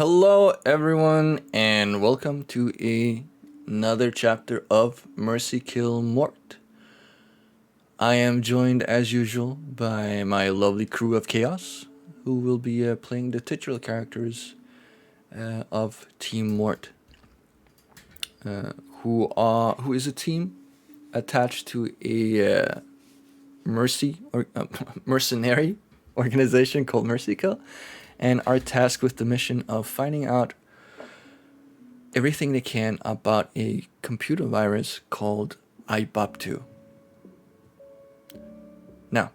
Hello, everyone, and welcome to another chapter of Merci-Ki11. I am joined, as usual, by my lovely crew of chaos, who will be playing the titular characters of Team Mort, who is a team attached to a mercenary organization called Merci-Ki11, and are tasked with the mission of finding out everything they can about a computer virus called IBOP2. Now,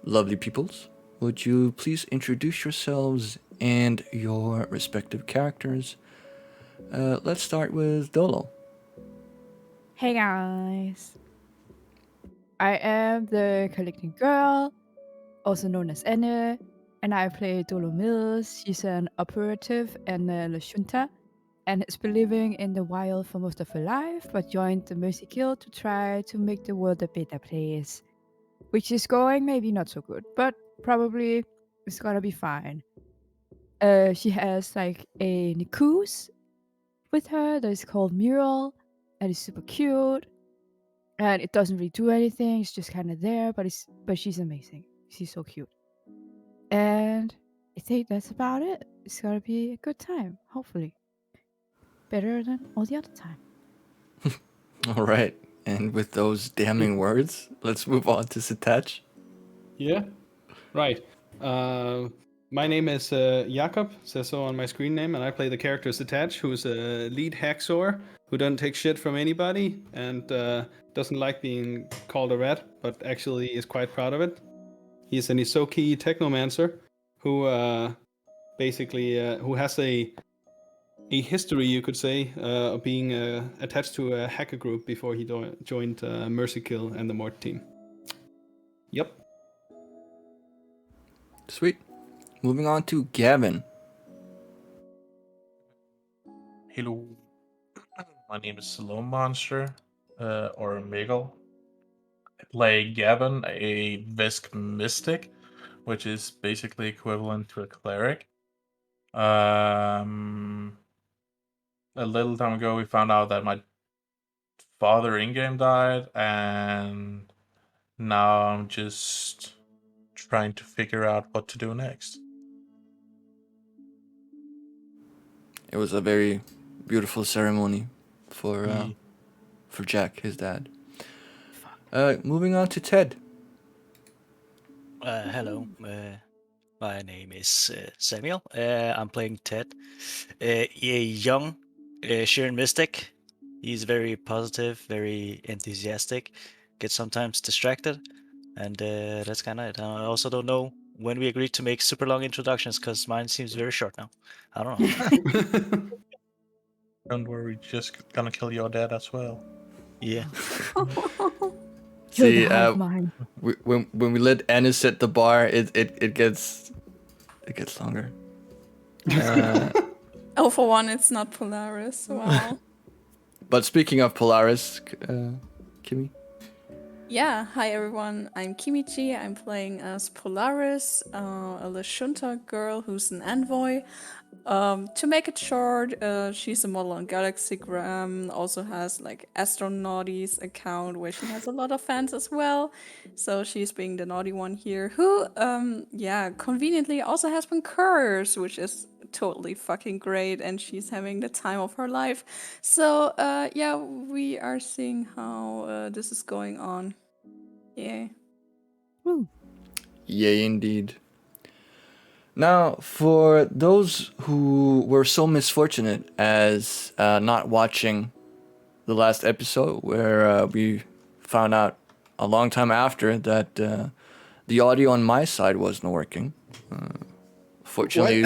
lovely peoples, would you please introduce yourselves and your respective characters? Let's start with Dolo. Hey guys! I am the collecting girl, also known as Anne, and I play Dolo Mills. She's an operative in La Junta and has been living in the wild for most of her life, but joined the Merci-Ki11 to try to make the world a better place. Which is going maybe not so good, but probably it's gonna be fine. She has like a Nicoos with her that is called Mural, and it's super cute. And it doesn't really do anything. It's just kind of there, but she's amazing. She's so cute. And I think that's about it. It's gonna be a good time, hopefully. Better than all the other time. All right, and with those damning words, let's move on to Satach. Yeah, right. My name is Jakob, says so on my screen name, and I play the character Satach, who's a lead hacksaw who doesn't take shit from anybody and doesn't like being called a rat, but actually is quite proud of it. He's an Isoki technomancer who basically who has a history, you could say, of being attached to a hacker group before he joined Merci-Ki11 and the Mort team. Yep. Sweet. Moving on to Gavin. Hello, my name is Salome Monster, or Miguel. I play Gavin, a Visk Mystic, which is basically equivalent to a cleric. A little time ago, we found out that my father in-game died, and now I'm just trying to figure out what to do next. It was a very beautiful ceremony for Jack, his dad. Moving on to Ted. Hello, my name is Samuel. I'm playing Ted, a young Sheeran Mystic. He's very positive, very enthusiastic, gets sometimes distracted, and that's kind of it. I also don't know when we agreed to make super long introductions because mine seems very short now. I don't know. Don't worry, just gonna kill your dad as well. Yeah. See, Mine. when we let Anna set the bar, it gets longer. Oh, for one, it's not Polaris. Wow. But speaking of Polaris, Kimmy. Yeah, hi everyone. I'm Kimichi. I'm playing as Polaris, a Lashunta girl who's an envoy. To make it short, she's a model on Galaxygram, also has like Astronauties account where she has a lot of fans as well. So she's being the naughty one here, who, conveniently also has been cursed, which is totally fucking great, and she's having the time of her life. So, we are seeing how this is going on. Yeah. Woo. Yay, indeed. Now, for those who were so misfortunate as not watching the last episode, where we found out a long time after that the audio on my side wasn't working. Fortunately,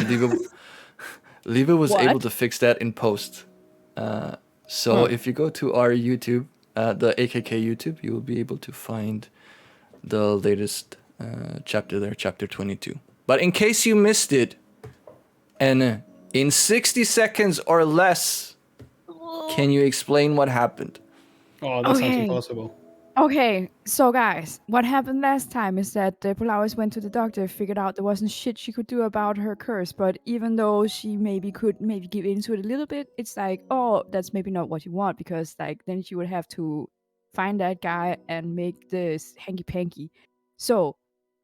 Leva was able to fix that in post. So if you go to our YouTube, the AKK YouTube, you will be able to find the latest chapter there, chapter 22. But in case you missed it, and in 60 seconds or less, can you explain what happened? Oh, that sounds impossible. Okay, so guys, what happened last time is that Polaris went to the doctor, figured out there wasn't shit she could do about her curse, but even though she could give into it a little bit, it's like, oh, that's maybe not what you want, because like then she would have to find that guy and make this hanky panky. So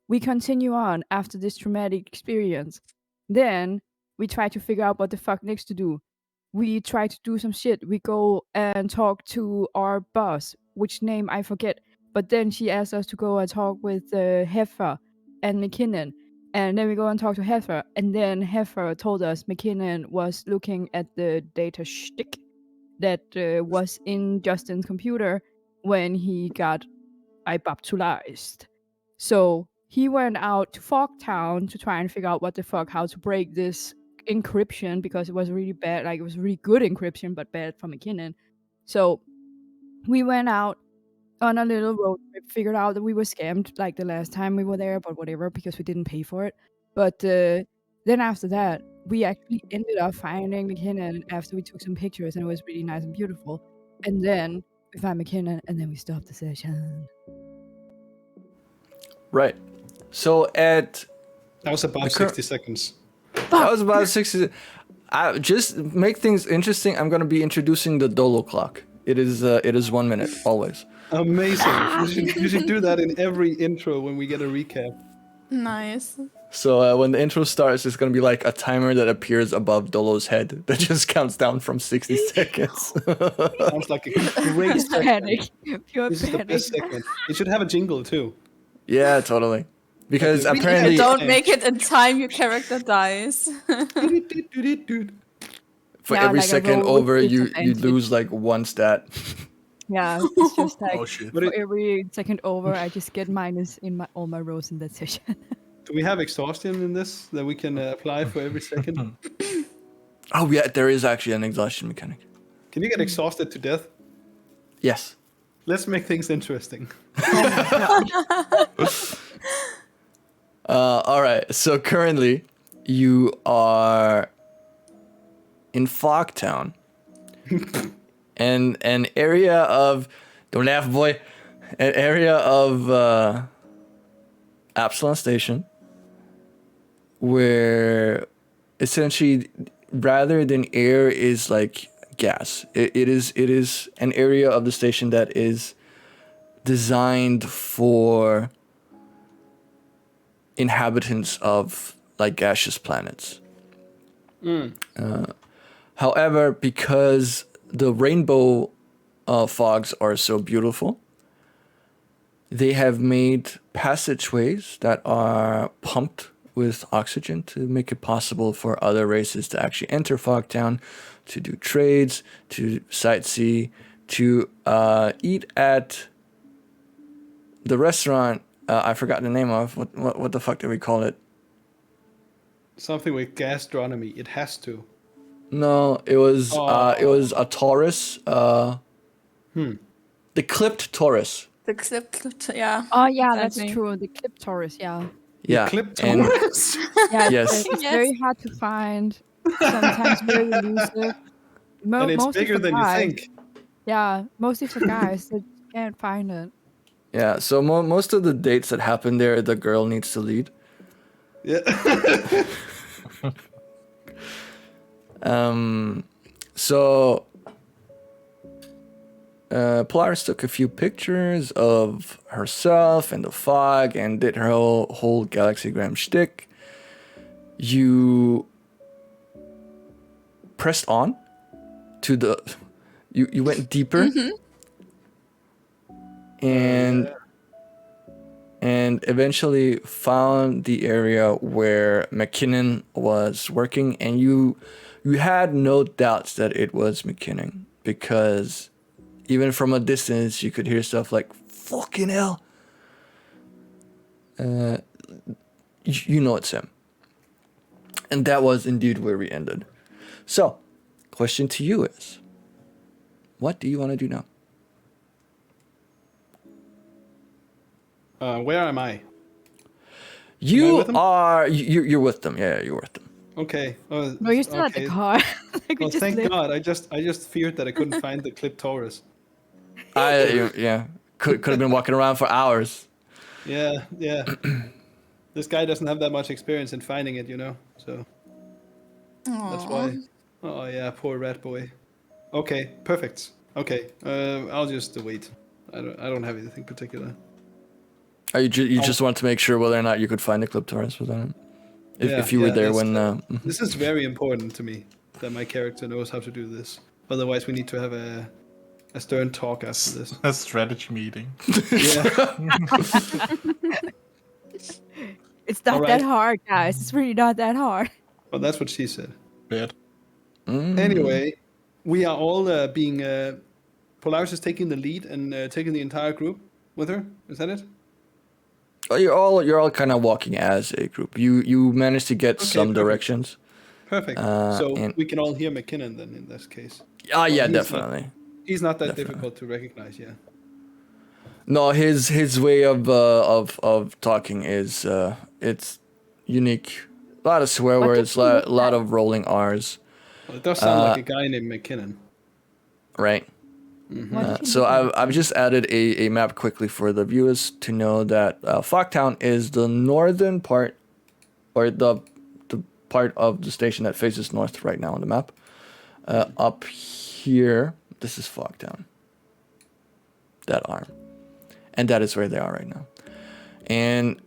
we continue on after this traumatic experience. Then we try to figure out what the fuck next to do. We try to do some shit. We go and talk to our boss, which name I forget. But then she asked us to go and talk with Heifer and McKinnon. And then we go and talk to Heifer. And then Heifer told us McKinnon was looking at the data shtick that was in Justin's computer when he got baptized. So he went out to Fogtown to try and figure out how to break this encryption, because it was really bad. Like, it was really good encryption, but bad for McKinnon. So we went out on a little road trip, figured out that we were scammed like the last time we were there, but whatever, because we didn't pay for it. But then after that, we actually ended up finding McKinnon after we took some pictures, and it was really nice and beautiful. And then we found McKinnon, and then we stopped the session. Right. So at That was about 60 seconds. that was about 60. I just make things interesting. I'm gonna be introducing the Dolo clock. It is 1 minute always. Amazing. You should do that in every intro when we get a recap. Nice. So when the intro starts, it's gonna be like a timer that appears above Dolo's head that just counts down from 60 seconds. Sounds like a great Just segment. panic. Pure This is the panic. best segment. It should have a jingle too. Yeah, totally. Because Okay. If apparently, you don't make it in time, your character dies. for Yeah, every like a second roll with over, you disadvantage. lose like one stat. Yeah, it's just like Oh shit. But for every second over, I just get minus in all my rolls in that session. Do we have exhaustion in this that we can apply for every second? Oh yeah, there is actually an exhaustion mechanic. Can you get exhausted to death? Yes. Let's make things interesting. All right. So currently, you are in Fogtown, and an area of don't laugh, boy, an area of Absalon Station, where essentially, rather than air, is like gas. It is an area of the station that is designed for inhabitants of like gaseous planets. However, because the rainbow fogs are so beautiful, they have made passageways that are pumped with oxygen to make it possible for other races to actually enter Fogtown, to do trades, to sightsee, to eat at the restaurant. I forgot the name of what the fuck did we call it? Something with gastronomy. It has to. No, it was a Taurus. The clipped Taurus. The clip, yeah. Oh yeah, that's Exactly. true. The clip Taurus, yeah. Yeah, Clip and Taurus. Yeah, Yes. it's Yes. very hard to find. Sometimes very elusive. And it's Mostly bigger for than you guys. think. Yeah, mostly for guys that can't find it. yeah. So most of the dates that happen there, the girl needs to lead. Yeah. So Polaris took a few pictures of herself and the fog and did her whole galaxygram shtick. You pressed on to the. You went deeper. And eventually found the area where McKinnon was working, and you had no doubts that it was McKinnon, because even from a distance you could hear stuff like "fucking hell." You know it's him, and that was indeed where we ended. So, question to you is, what do you want to do now? Where am I? You with them? are you're with them. Yeah, you're with them. Okay. No, you're still at the okay. car. Like, we Well, just thank left. God. I just feared that I couldn't find the clip Taurus. Yeah, could have been walking around for hours. Yeah. This guy doesn't have that much experience in finding it, so that's why. Oh yeah, poor rat boy. Okay, perfect. Okay, I'll just wait. I don't have anything particular. Oh, you just want to make sure whether or not you could find the Cliptaurus without him. If you were there when... This is very important to me, that my character knows how to do this. Otherwise, we need to have a stern talk after this. A strategy meeting. Yeah. It's not that hard, guys. It's really not that hard. Well, that's what she said. Bad. Anyway, we are all being... Polaris is taking the lead and taking the entire group with her. Is that it? Oh, you're all kind of walking as a group. You managed to get some perfect. directions. Perfect. So we can all hear McKinnon then in this case. Oh yeah, definitely. He's not that difficult to recognize, yeah. No, his way of talking is it's unique. A lot of swear words, a lot of rolling R's. Well, it does sound like a guy named McKinnon. Right. So I've just added a map quickly for the viewers to know that Fogtown is the northern part, or the part of the station that faces north right now on the map. Up here, this is Fogtown. That arm. And that is where they are right now. And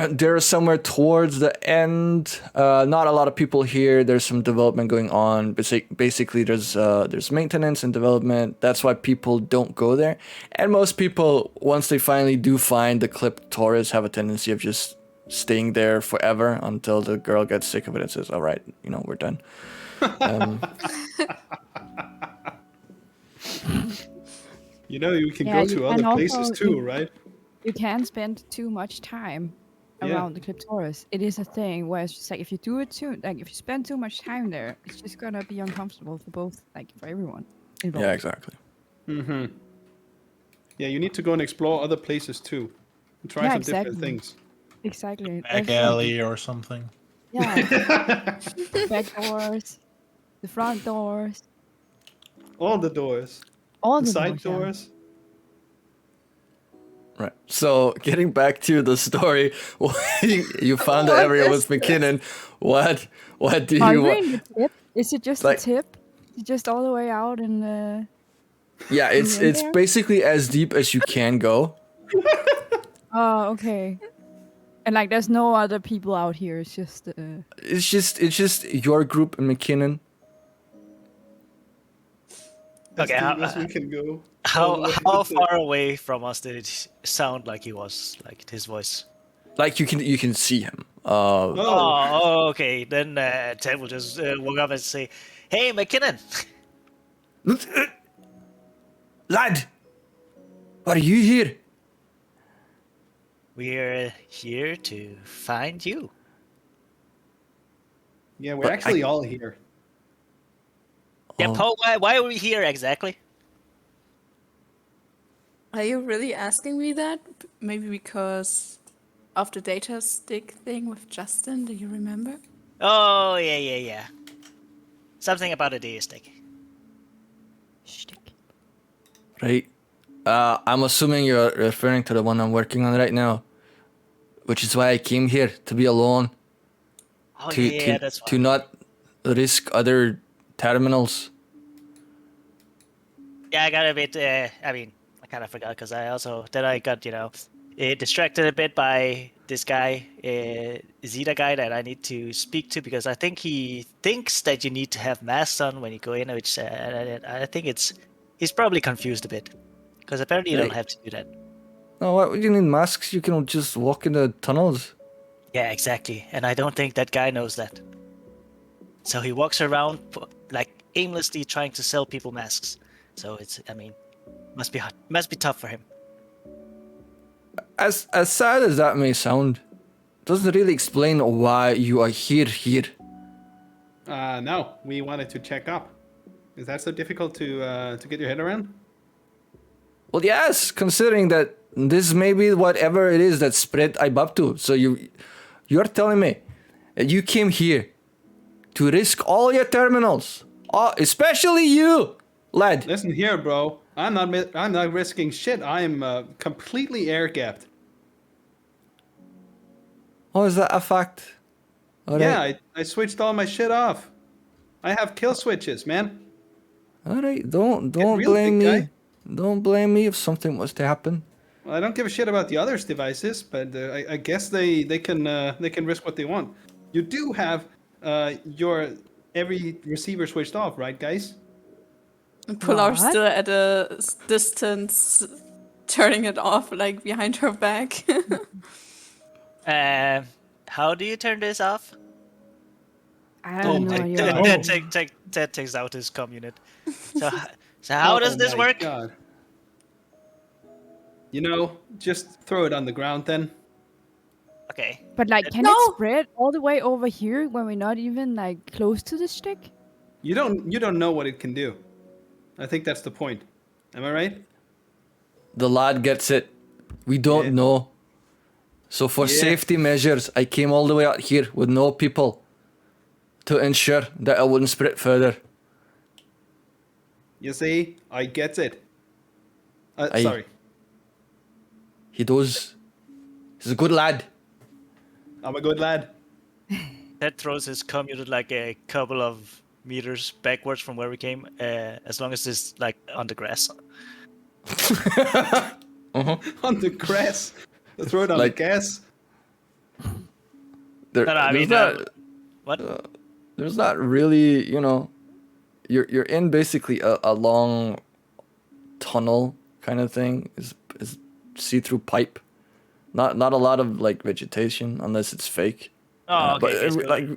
they're somewhere towards the end. Not a lot of people here. There's some development going on. Basically, there's maintenance and development. That's why people don't go there. And most people, once they finally do find the Cliptaurus, have a tendency of just staying there forever until the girl gets sick of it and says, "All right, we're done." You can go to other places too, right? You can spend too much time around the Cliptaurus. It is a thing where it's just like if you do it too, like if you spend too much time there, it's just gonna be uncomfortable for both, like for everyone involved. Yeah, exactly. Yeah, you need to go and explore other places too, and try some different things. Exactly. Back alley or something. Yeah. Back doors, the front doors, all the doors, all the side doors. doors. Right. So getting back to the story, you found the area with McKinnon. What do you want? The tip? Is it just the tip? Is it just all the way out and Yeah, it's basically as deep as you can go. Oh, okay. And like there's no other people out here. It's just It's just your group and McKinnon. As Okay, deep as we can go. How far away from us did it sound like he was, like his voice? Like you can see him. Oh, okay. Then Ted will just walk up and say, "Hey, McKinnon." Lad, what are you here? We're here to find you. Yeah, we're actually all here. Yeah, Poe, why are we here exactly? Are you really asking me that? Maybe because of the data stick thing with Justin, do you remember? Oh, yeah. Something about a data stick. Right. I'm assuming you're referring to the one I'm working on right now, which is why I came here, to be alone. Oh, yeah, that's why. To not risk other terminals. Yeah, I got a bit, I kind of forgot because I got, distracted a bit by this guy, Zeta guy that I need to speak to because I think he thinks that you need to have masks on when you go in, which I think he's probably confused a bit because apparently you don't have to do that. No, why would you need masks? You can just walk in the tunnels. Yeah, exactly. And I don't think that guy knows that. So he walks around like aimlessly trying to sell people masks. So must be tough for him. As sad as that may sound, doesn't really explain why you are here. No, we wanted to check up. Is that so difficult to get your head around? Well, yes, considering that this may be whatever it is that spread Ibaptu. So you're telling me that you came here to risk all your terminals, especially you, lad. Listen here, bro. I'm not risking shit. I'm completely air gapped. Oh, is that a fact? All Yeah, right. I switched all my shit off. I have kill switches, man. All right. Don't real, blame big me. guy. Don't blame me if something was to happen. Well, I don't give a shit about the others' devices, but I guess they can risk what they want. You do have your every receiver switched off, right, guys? Polar's What? still at a distance, turning it off like behind her back. How do you turn this off? I have no my idea. God. Ted takes out his comm unit. So, so how does this my work? God. You know, just throw it on the ground then. Okay. But like, can No! it spread all the way over here when we're not even like close to the stick? You don't know what it can do. I think that's the point. Am I right? The lad gets it. We don't Yeah. know. So for Yeah. safety measures, I came all the way out here with no people to ensure that I wouldn't spread further. You see, I get it. I- Sorry. He does. He's a good lad. I'm a good lad. Ted throws his comm unit like a couple of meters backwards from where we came, as long as it's like on the grass. On the grass. Throw it on Like- the gas. There, No, I there's mean, not. what? There's not really. You're in basically a long tunnel kind of thing. Is see-through pipe. Not a lot of like vegetation unless it's fake. Oh, okay. But okay, so- like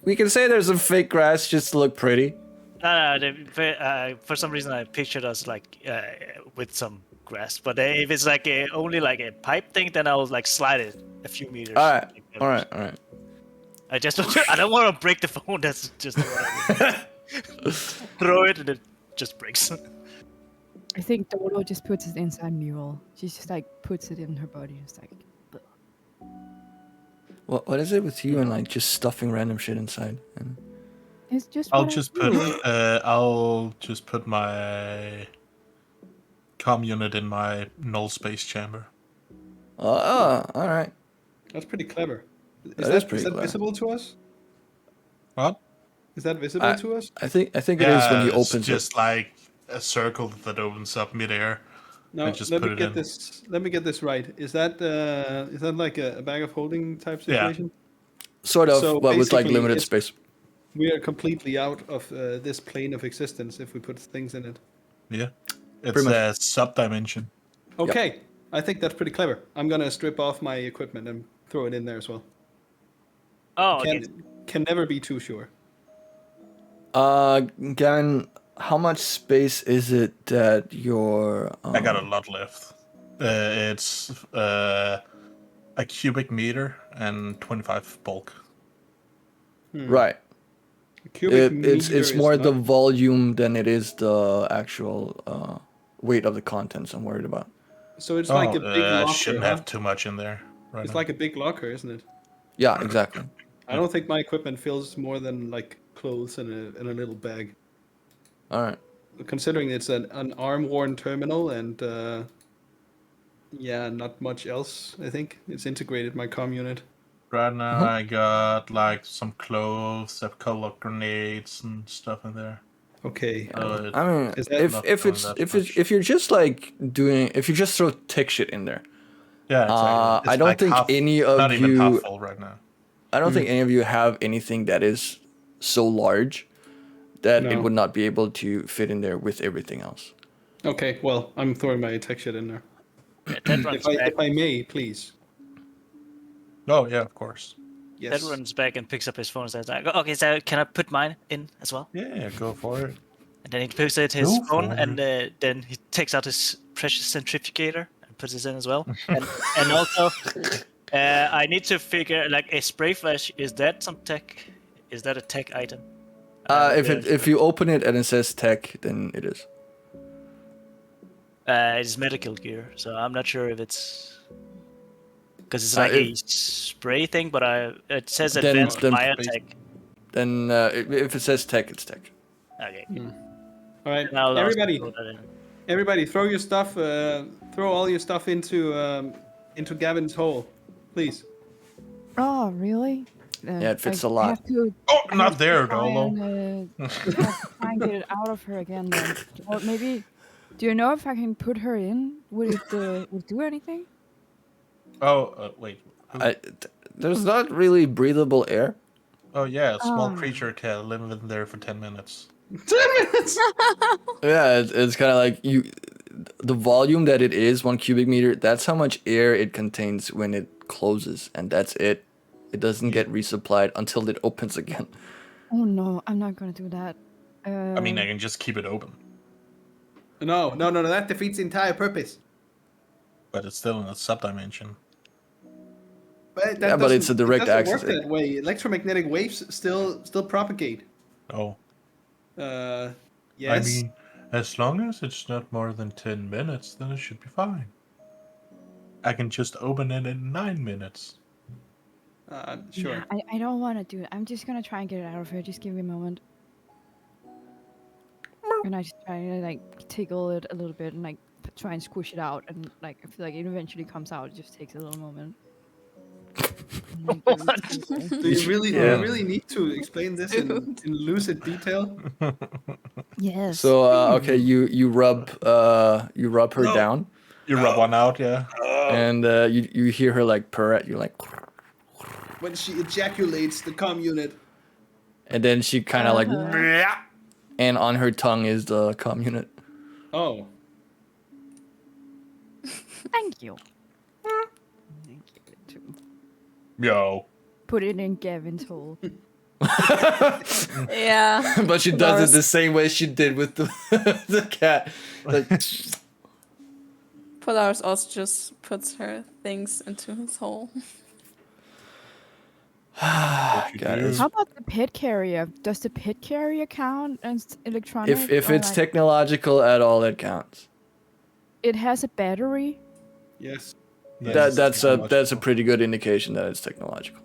we can say there's some fake grass just to look pretty. For some reason I pictured us like with some grass, but if it's like only like a pipe thing, then I'll like slide it a few meters. All right. I just I don't want to break the phone. That's just what I mean. Throw it and it just breaks. I think Dolo just puts it inside Mule. She just like puts it in her body. It's like, What is it with you and like just stuffing random shit inside? And it's just. I'll what I just do. put my comm unit in my null space chamber. all right. That's pretty clever. That is pretty clever. Visible to us? What? Is that visible to us? I think it is when he it's opens just like a circle that opens up midair. No, I just let put me it get in. this. Let me get this right. Is that like a bag of holding type Yeah. situation? it. Sort of, So but with like basically, limited it's- space. We are completely out of this plane of existence if we put things in it. Yeah. It's Pretty much. a sub-dimension. Okay, I think that's pretty clever. I'm gonna strip off my equipment and throw it in there as well. Oh, okay. Can never be too sure. Gavin, how much space is it that your? I got a lot left. It's a cubic meter and 25 bulk. Right. Cubic It's meter is more the not- volume than it is the actual weight of the contents I'm worried about. So it's like a big I locker. shouldn't huh? have too much in there. Right It's now. like a big locker, isn't it? Yeah, exactly. I don't think my equipment fills more than like clothes and a little bag. All right. Considering it's an arm-worn terminal and yeah, not much else. I think it's integrated my comm unit. Right now I got like some clothes, a couple of grenades and stuff in there. Okay. I mean, Is that if not if doing it's that if much? you're just like if you just throw tech shit in there, Yeah, exactly. I don't think any of not even you- half full right now. I don't think any of you have anything that is so large that it No. would not be able to fit in there with everything else. Okay. Well, I'm throwing my tech shit in there. Ted runs back. If I may, please. Oh yeah, of course. Yes. Ted runs back and picks up his phone and says, like, "Okay, so can I put mine in as well?" Yeah, go for it. And then he picks out his Go phone, for and then he takes out his precious centrifugator and puts it in as well. and also, I need to figure like a spray flash. Is that some tech? Is that a tech item? If you open it and it says tech, then it is. It's medical gear, so I'm not sure if it's because it's like a spray thing, but it says Then- advanced then- biotech. Then if it says tech, it's tech. Okay. All right, Then I'll also everybody. throw that in. Everybody, throw your stuff. Throw all your stuff into Gavin's hole, please. Oh, really? Yeah, it fits I a lot. Have to, Oh, I not have to there, try Dolo. have to try and get it out of her again then. Or maybe, do you know if I can put her in? Would it do anything? Oh, wait. There's not really breathable air. Oh, yeah, a small Ah. creature can live in there for 10 minutes. 10 minutes. Yeah, it's kind of like the volume that it is, 1 cubic meter. That's how much air it contains when it closes, and that's it. It doesn't get resupplied until it opens again. Oh no, I'm not gonna do that. I mean, I can just keep it open, No. That defeats the entire purpose. but it's still in a subdimension. But that Yeah, but it's a doesn't- direct it doesn't access. work that way. Electromagnetic waves still propagate. Oh, Yes. I mean, as long as it's not more than 10 minutes, then it should be fine. I can just open it in 9 minutes. Sure. Yeah, I don't want to do it. I'm just gonna try and get it out of her. Just give me a moment. And I just try to like tickle it a little bit and like try and squish it out, and like I feel like it eventually comes out. It just takes a little moment. And then give it to her. Do you really, Yeah. you really need to explain this in lucid detail? Yes. So okay, you rub her No. down, You rub one out, yeah. and you hear her like purr at you, like, When she ejaculates the comm unit. and then she kind of like, and on her tongue is the comm unit. Oh. Thank you. Thank you too. Yo. Put it in Gavin's hole. Yeah. But she does it the same way she did with the cat. Like, Polaris also just puts her things into his hole. What you God, do? it's- How about the pet carrier? Does the pet carrier count as electronic? if or, it's like, technological at all, it counts. it has a battery. Yes. That's a pretty good indication that it's technological.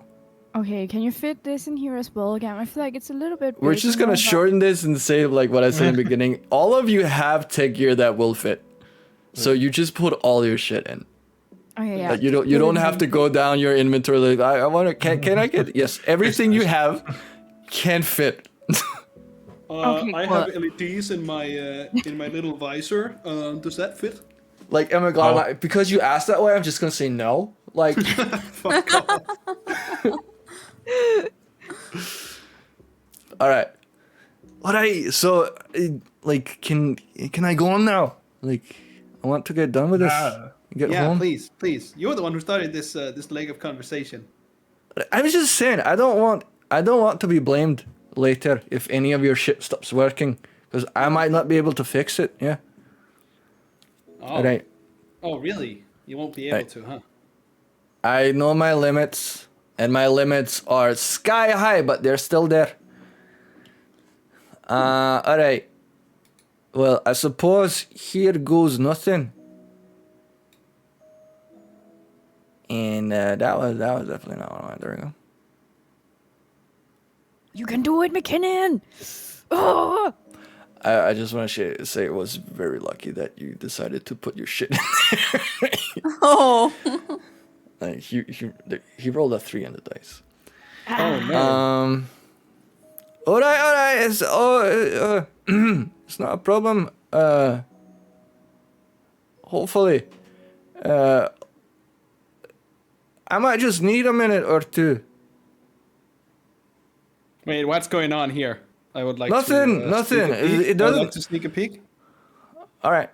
Okay, can you fit this in here as well again? I feel like it's a little bit. We're big, just you know, gonna but- shorten this and say like what I said in the beginning. All of you have tech gear that will fit, so you just put all your shit in. Okay, yeah. Like you don't have to go down your inventory. Like I want to. Can I get yes? Everything you have can fit. Okay, I cool. have LEDs in my little visor. Does that fit? Like oh my god, because you asked that way, I'm just gonna say no. Like Fuck off. all right, like can I go on now? Like I want to get done with this. Get Yeah, home. please. You're the one who started this leg of conversation. I was just saying, I don't want to be blamed later if any of your shit stops working, because I might not be able to fix it. Yeah. Oh. Right. Oh, really? You won't be able Right. to, huh? I know my limits, and my limits are sky high, but they're still there. All right. Well, I suppose here goes nothing. And that was definitely not what I wanted. There we go. You can do it, McKinnon. Oh! I just want to say it was very lucky that you decided to put your shit in there. Oh. Like he rolled a 3 on the dice. Oh, no. All right. It's it's not a problem. Hopefully, I might just need a minute or two. Wait, what's going on here? I would like Nothing, to... nothing. sneak a peek. It I would doesn't- like to sneak a peek. All right.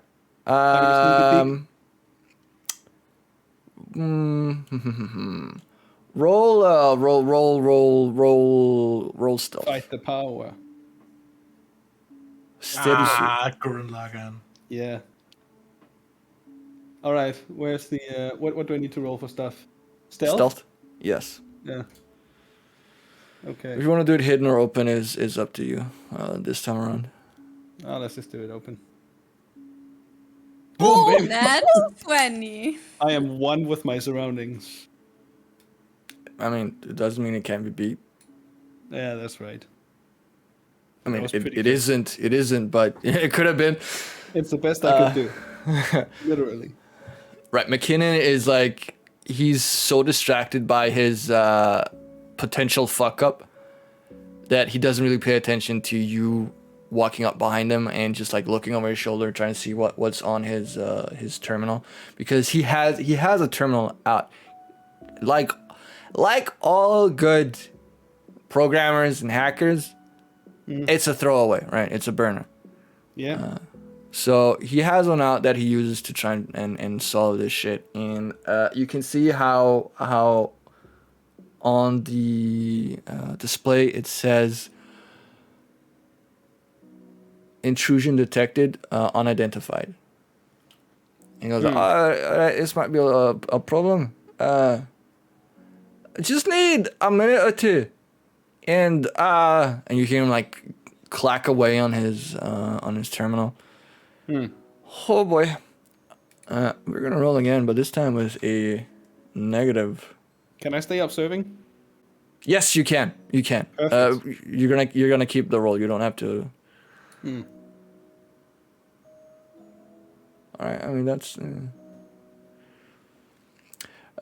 Roll stealth. Fight the power. Steady shoot. Gurren Lagann. Yeah. All right. Where's the... What do I need to roll for stuff? Stealth? Yes. Yeah. Okay. If you want to do it hidden or open, is up to you. This time around. Oh, let's just do it open. Oh, baby. that's 20. I am one with my surroundings. I mean, it doesn't mean it can't be beat. Yeah, that's right. I mean, was it pretty good. isn't, but it could have been. It's the best I could do. Literally. Right, McKinnon is like, he's so distracted by his potential fuck up that he doesn't really pay attention to you walking up behind him and just like looking over his shoulder trying to see what's on his terminal, because he has a terminal out. Like all good programmers and hackers, it's a throwaway, right? It's a burner. Yeah. So he has one out that he uses to try and solve this shit. And you can see how on the display it says intrusion detected, unidentified. And he goes, this might be a problem. I just need a minute or two. And you hear him like clack away on his terminal. Oh boy. We're gonna roll again, but this time with a negative. Can I stay observing? Yes, you can. You can. Perfect. You're gonna keep the roll. You don't have to. All right. I mean, that's.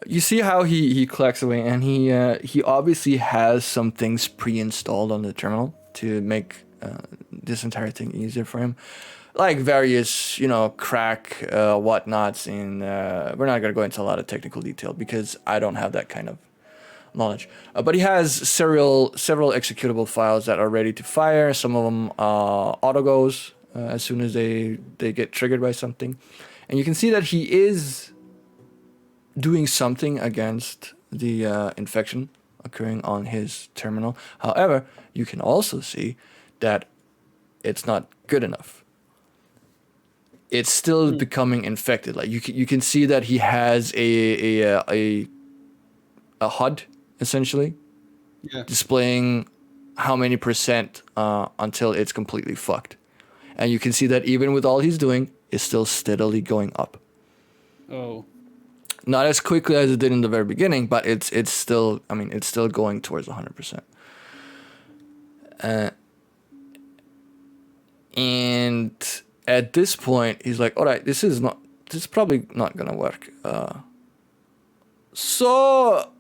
You see how he clacks away, and he obviously has some things pre-installed on the terminal to make this entire thing easier for him, like various crack whatnots. And we're not gonna go into a lot of technical detail because I don't have that kind of knowledge. But he has several executable files that are ready to fire. Some of them auto goes as soon as they get triggered by something, and you can see that he is doing something against the infection occurring on his terminal. However, you can also see that it's not good enough. It's still becoming infected. Like you can see that he has a HUD essentially, displaying how many percent until it's completely fucked. And you can see that even with all he's doing, it's still steadily going up. Oh. Not as quickly as it did in the very beginning, but it's still, I mean, it's still going towards 100%. And at this point, he's like, all right, this is probably not gonna work. So,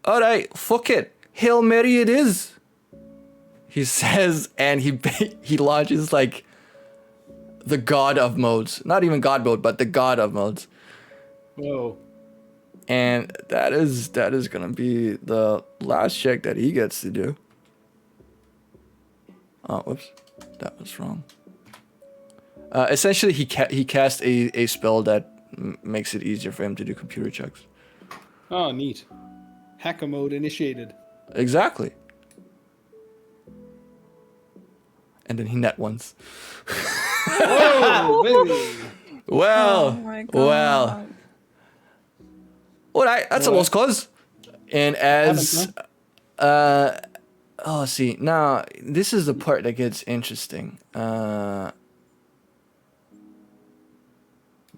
all right, fuck it. Hail Mary it is. He says, and he launches like the god of modes. Not even god mode, but the god of modes. Whoa. And that is gonna be the last check that he gets to do. Oh, whoops, that was wrong. Essentially, he cast a spell that makes it easier for him to do computer checks. Oh, neat. Hacker mode initiated. Exactly. And then he net once. Whoa, baby. Well, Oh my God. well. All right, that's a lost cause. And as see, now this is the part that gets interesting. Can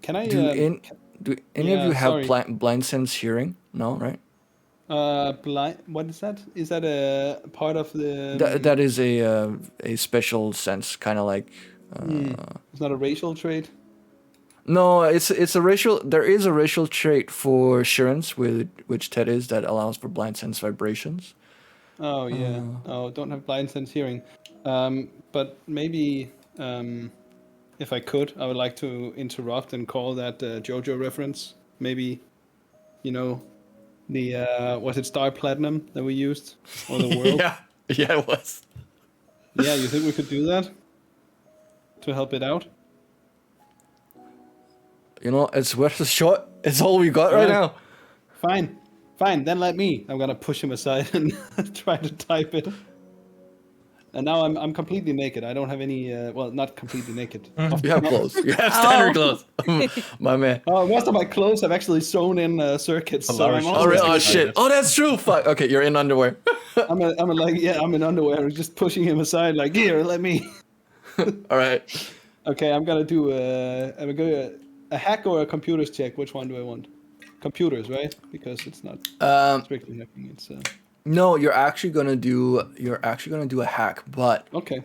I? Do any of you have sorry. blind sense hearing? No, right? Blind. What is that? Is that a part of the? That is a special sense, kind of like. It's not a racial trait. No, it's a racial. There is a racial trait for assurance, which Ted is, that allows for blind sense vibrations. Oh yeah. Don't have blind sense hearing. But maybe if I could, I would like to interrupt and call that JoJo reference. Maybe, the was it Star Platinum that we used, or the world? yeah, it was. Yeah, you think we could do that to help it out? It's worth a shot. It's all we got right now. Fine. Then let me. I'm gonna push him aside and try to type it. And now I'm completely naked. I don't have any. Well, not completely naked. You have clothes. You have standard clothes. My man. Most of my clothes have actually sewn in circuits. So I'm Oh shit. Oh, that's true. Fuck. Okay, you're in underwear. I'm in underwear, just pushing him aside, like, here, let me. All right. Okay, I'm gonna do a hack or a computers check. Which one do I want? Computers, right? Because it's not strictly hacking. It's No, you're actually gonna do a hack, but okay.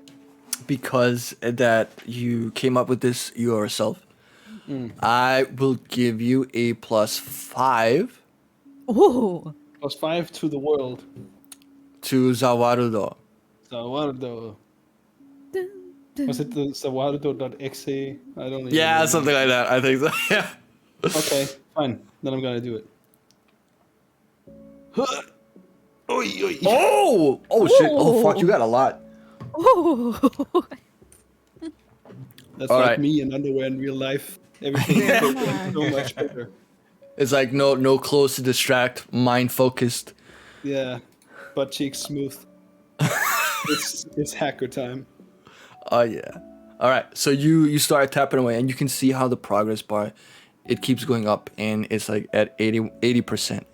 because that you came up with this yourself, I will give you a +5 Ooh. +5 to the world. to Zawarudo. Zawardo. Dun, dun. Was it the Zawardo.exe? I don't even Yeah, remember. something like that. I think so. Yeah. Okay, fine. Then I'm gonna do it. Oi, oi. Oh! Oh shit! Oh fuck! You Ooh. got a lot. Ooh. That's All like right. me in underwear in real life. Everything is so much better. It's like no clothes to distract, mind focused. Yeah, butt cheeks smooth. it's hacker time. Oh yeah. All right. So you start tapping away, and you can see how the progress bar, it keeps going up, and it's like at 80%,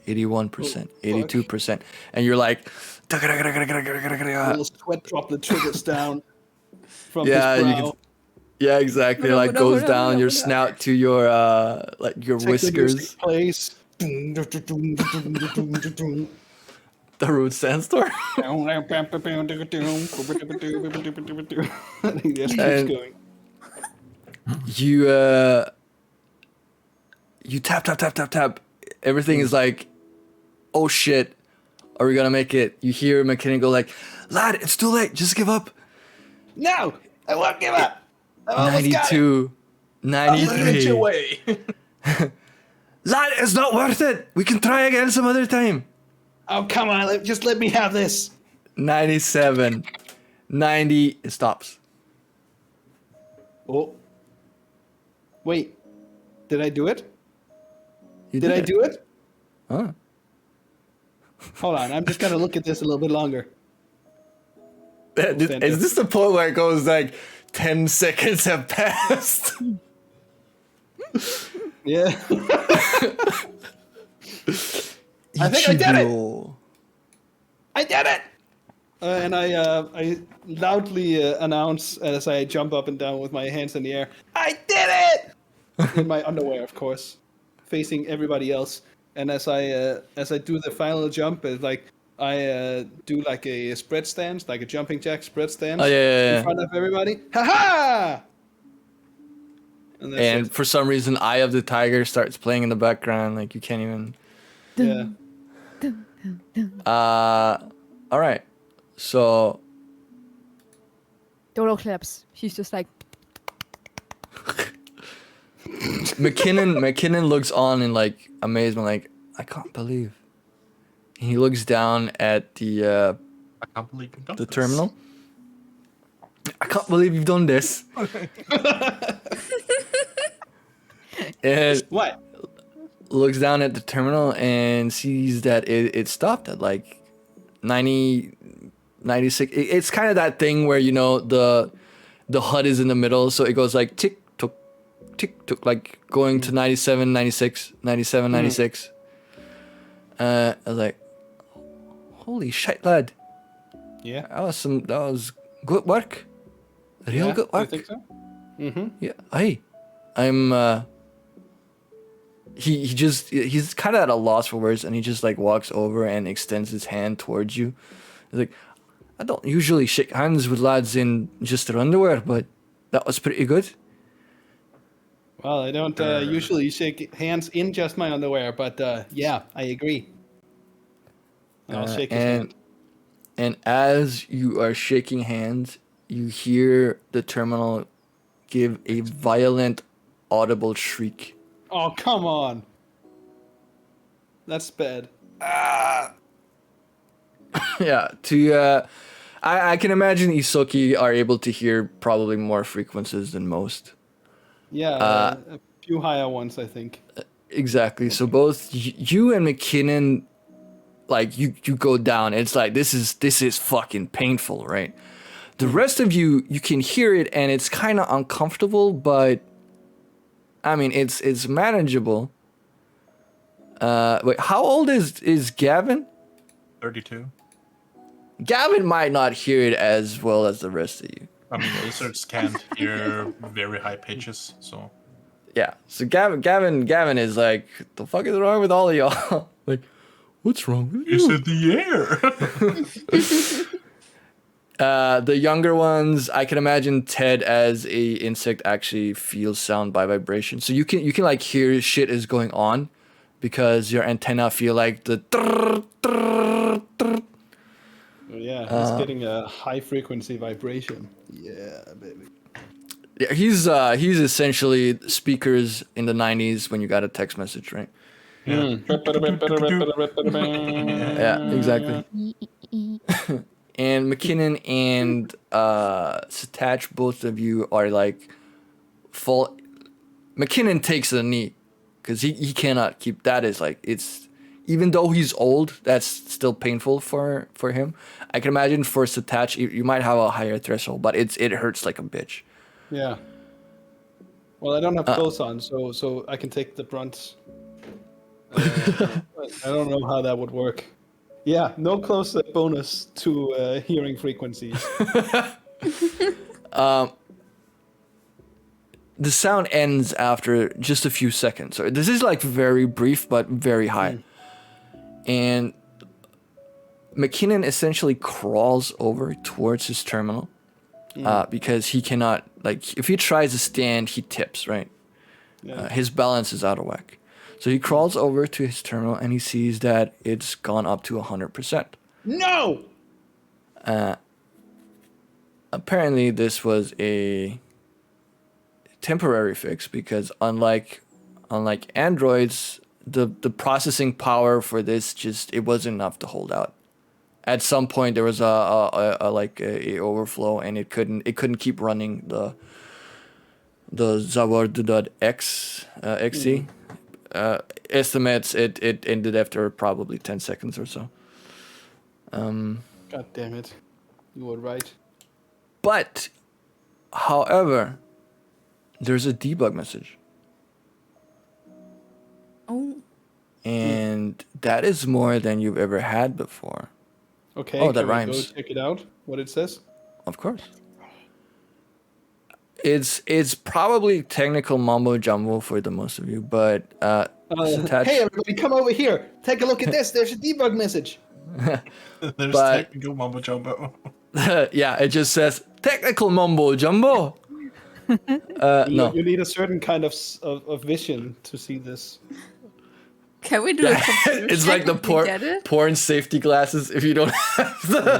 81%, 82%, and you're like, A little sweat droplet trickles down from yeah, his you brow. can. Yeah, exactly. No, Like no, goes no, down no, your no. snout to your like your Techno music whiskers. plays. I The root sandstorm. think just keeps And- going. You tap. Everything is like, oh shit, are we gonna make it? You hear McKinnon go like, lad, it's too late. Just give up. No, I won't give up. I almost got it. 92, 93. Way. Lad, it's not worth it. We can try again some other time. Oh, come on. Just let me have this. 97, 90. It stops. Oh. Wait. Did I do it? You Did I it. do it? Huh? Hold on. I'm just going to look at this a little bit longer. Is this the point where it goes like 10 seconds have passed? Yeah. I think I did it. Ichigo. I did it! And I loudly announce as I jump up and down with my hands in the air, I did it! In my underwear, of course, facing everybody else. And as I do the final jump, it's like I do like a spread stance, like a jumping jack spread stance Oh, yeah. in front of everybody. Ha ha! And that's And it. for some reason, Eye of the Tiger starts playing in the background. Like, you can't even. Yeah. All right. So, Dolo claps. She's just like, McKinnon looks on in like amazement, like, I can't believe. And he looks down at the I can't believe you've done this. terminal. I can't believe you've done this. And What? looks down at the terminal and sees that it stopped at like 90, 96. It's kind of that thing where, you know, the HUD is in the middle, so it goes like tick tock, like going to 97, 96, 97, 96. I was like, holy shit, lad. Yeah. That was good work. Real Yeah, good you work. think so? Mm-hmm. Yeah, I'm he's kind of at a loss for words, and he just like walks over and extends his hand towards you. He's like, I don't usually shake hands with lads in just their underwear, but that was pretty good. Well, I don't usually shake hands in just my underwear, but yeah, I agree. I'll shake his hand. And as you are shaking hands, you hear the terminal give a violent, audible shriek. Oh, come on. That's bad. Yeah, I can imagine Isoki are able to hear probably more frequencies than most. Yeah, a few higher ones, I think. Exactly. So both you and McKinnon, like you go down. It's like this is fucking painful, right? The rest of you can hear it, and it's kind of uncomfortable, but I mean it's manageable. Wait, how old is Gavin? 32. Gavin might not hear it as well as the rest of you. I mean, lizards can't hear very high pitches, so. Yeah. So Gavin is like, the fuck is wrong with all of y'all? Like, what's wrong with you? It's in the The younger ones, I can imagine Ted as a insect actually feels sound by vibration. So you can like hear shit is going on because your antenna feel like the Yeah, he's getting a high frequency vibration. Yeah, baby. Yeah, he's essentially speakers in the 90s when you got a text message, right? Yeah. Yeah, exactly. And McKinnon and Satach, both of you are like full. McKinnon takes a knee because he cannot keep that. Is like it's even though he's old, that's still painful for him. I can imagine for Satach, you might have a higher threshold, but it hurts like a bitch. Yeah. Well, I don't have clothes on, so I can take the brunt. I don't know how that would work. Yeah, no close bonus to hearing frequencies. The sound ends after just a few seconds. So this is like very brief but very high. And McKinnon essentially crawls over towards his terminal because he cannot, like, if he tries to stand, he tips, right? Yeah. His balance is out of whack. So he crawls over to his terminal and he sees that it's gone up to 100%. No! Apparently, this was a temporary fix because unlike androids, the processing power for this it wasn't enough to hold out. At some point, there was a overflow, and it couldn't keep running the Zaward.x XC. Estimates it ended after probably 10 seconds or so. God damn it. You were right. But, however, there's a debug message. Oh, And that is more than you've ever had before. Okay, Oh, that can we rhymes. go check it out? What it says? Of course. It's probably technical mumbo jumbo for the most of you, but Satach, Hey, everybody, come over here. Take a look at this. There's a debug message. There's But- technical mumbo jumbo. yeah, it just says technical mumbo jumbo. No. You need a certain kind of vision to see this. can we do a computer It's check like the if we get it? porn safety glasses. If you don't have the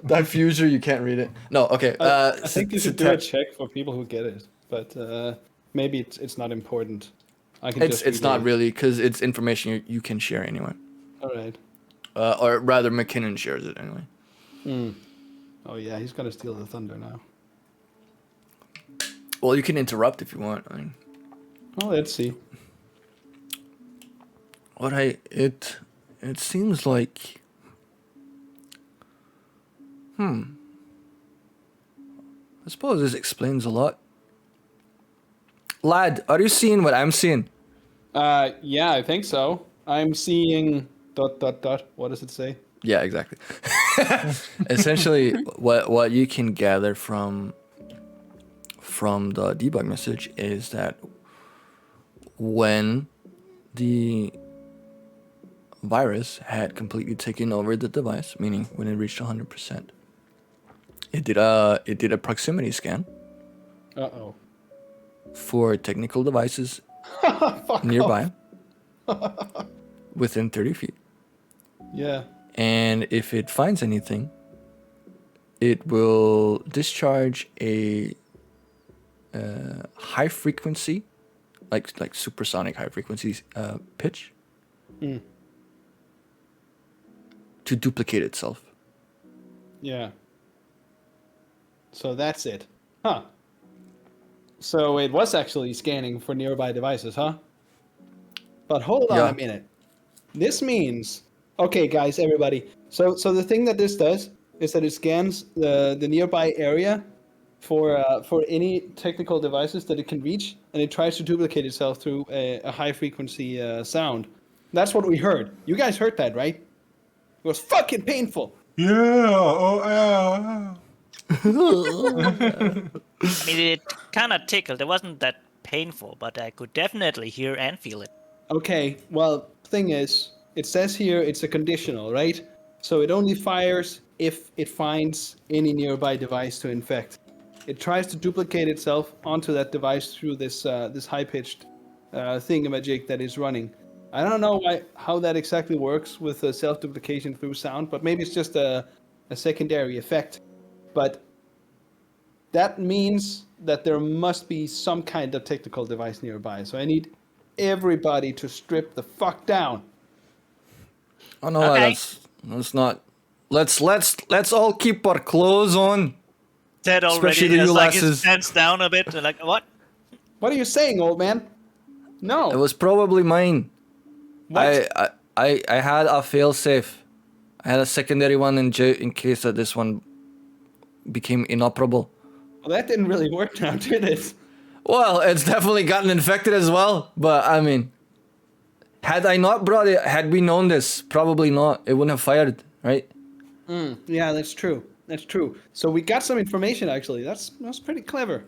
diffuser, you can't read it. No, okay. I think you should do a Satach- check for people who get it, but maybe it's not important. I can it's just not read it. really because it's information you can share anyway. All right. Or rather, McKinnon shares it anyway. Oh yeah, he's gonna steal the thunder now. Well, you can interrupt if you want. I mean, Oh, let's see. it seems like I suppose this explains a lot. Lad, are you seeing what I'm seeing? Yeah, I think so. I'm seeing ... What does it say? Yeah, exactly. Essentially, what you can gather from the debug message is that when the virus had completely taken over the device, meaning when it reached 100%, it did a proximity scan Uh-oh. for technical devices Fuck nearby within 30 feet. Yeah. And if it finds anything, it will discharge a high frequency, like supersonic high frequency pitch to duplicate itself. Yeah. So that's it. Huh. So it was actually scanning for nearby devices, huh? But hold on Yeah. a minute. This means, okay, guys, everybody. So the thing that this does is that it scans the nearby area for any technical devices that it can reach, and it tries to duplicate itself through a high frequency sound. That's what we heard. You guys heard that, right? It was fucking painful. Yeah. Oh yeah. I mean, it kind of tickled. It wasn't that painful, but I could definitely hear and feel it. Okay, well, thing is, it says here it's a conditional, right? So it only fires if it finds any nearby device to infect. It tries to duplicate itself onto that device through this this high-pitched thingamajig that is running. I don't know how that exactly works with self-duplication through sound, but maybe it's just a secondary effect. But that means that there must be some kind of technical device nearby. So I need everybody to strip the fuck down. Oh no, Okay. that's not. Let's all keep our clothes on. Ted Especially already the has like his ULSs. pants down a bit. Like what? What are you saying, old man? No. It was probably mine. What? I had a failsafe. I had a secondary one in case that this one became inoperable. Well, that didn't really work now, did it? Well, it's definitely gotten infected as well. But I mean, had I not brought it, had we known this, probably not. It wouldn't have fired, right? Yeah, that's true. That's true. So we got some information actually. That's pretty clever.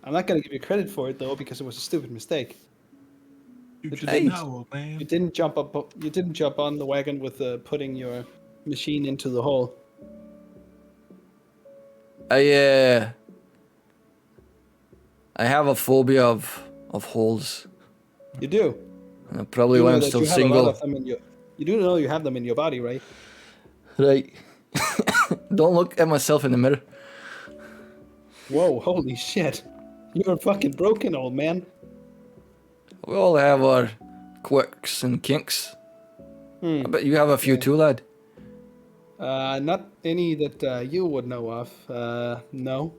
I'm not gonna give you credit for it though because it was a stupid mistake. You should Hey. know, man. You didn't jump up. You didn't jump on the wagon with putting your machine into the hole. I have a phobia of holes. You do. Probably You why know I'm that still you have a lot single. of them in your. You do know you have them in your body, right? Right. Don't look at myself in the mirror. Whoa! Holy shit! You're fucking broken, old man. We all have our quirks and kinks. I bet you have a few too, lad. Not any that you would know of. No.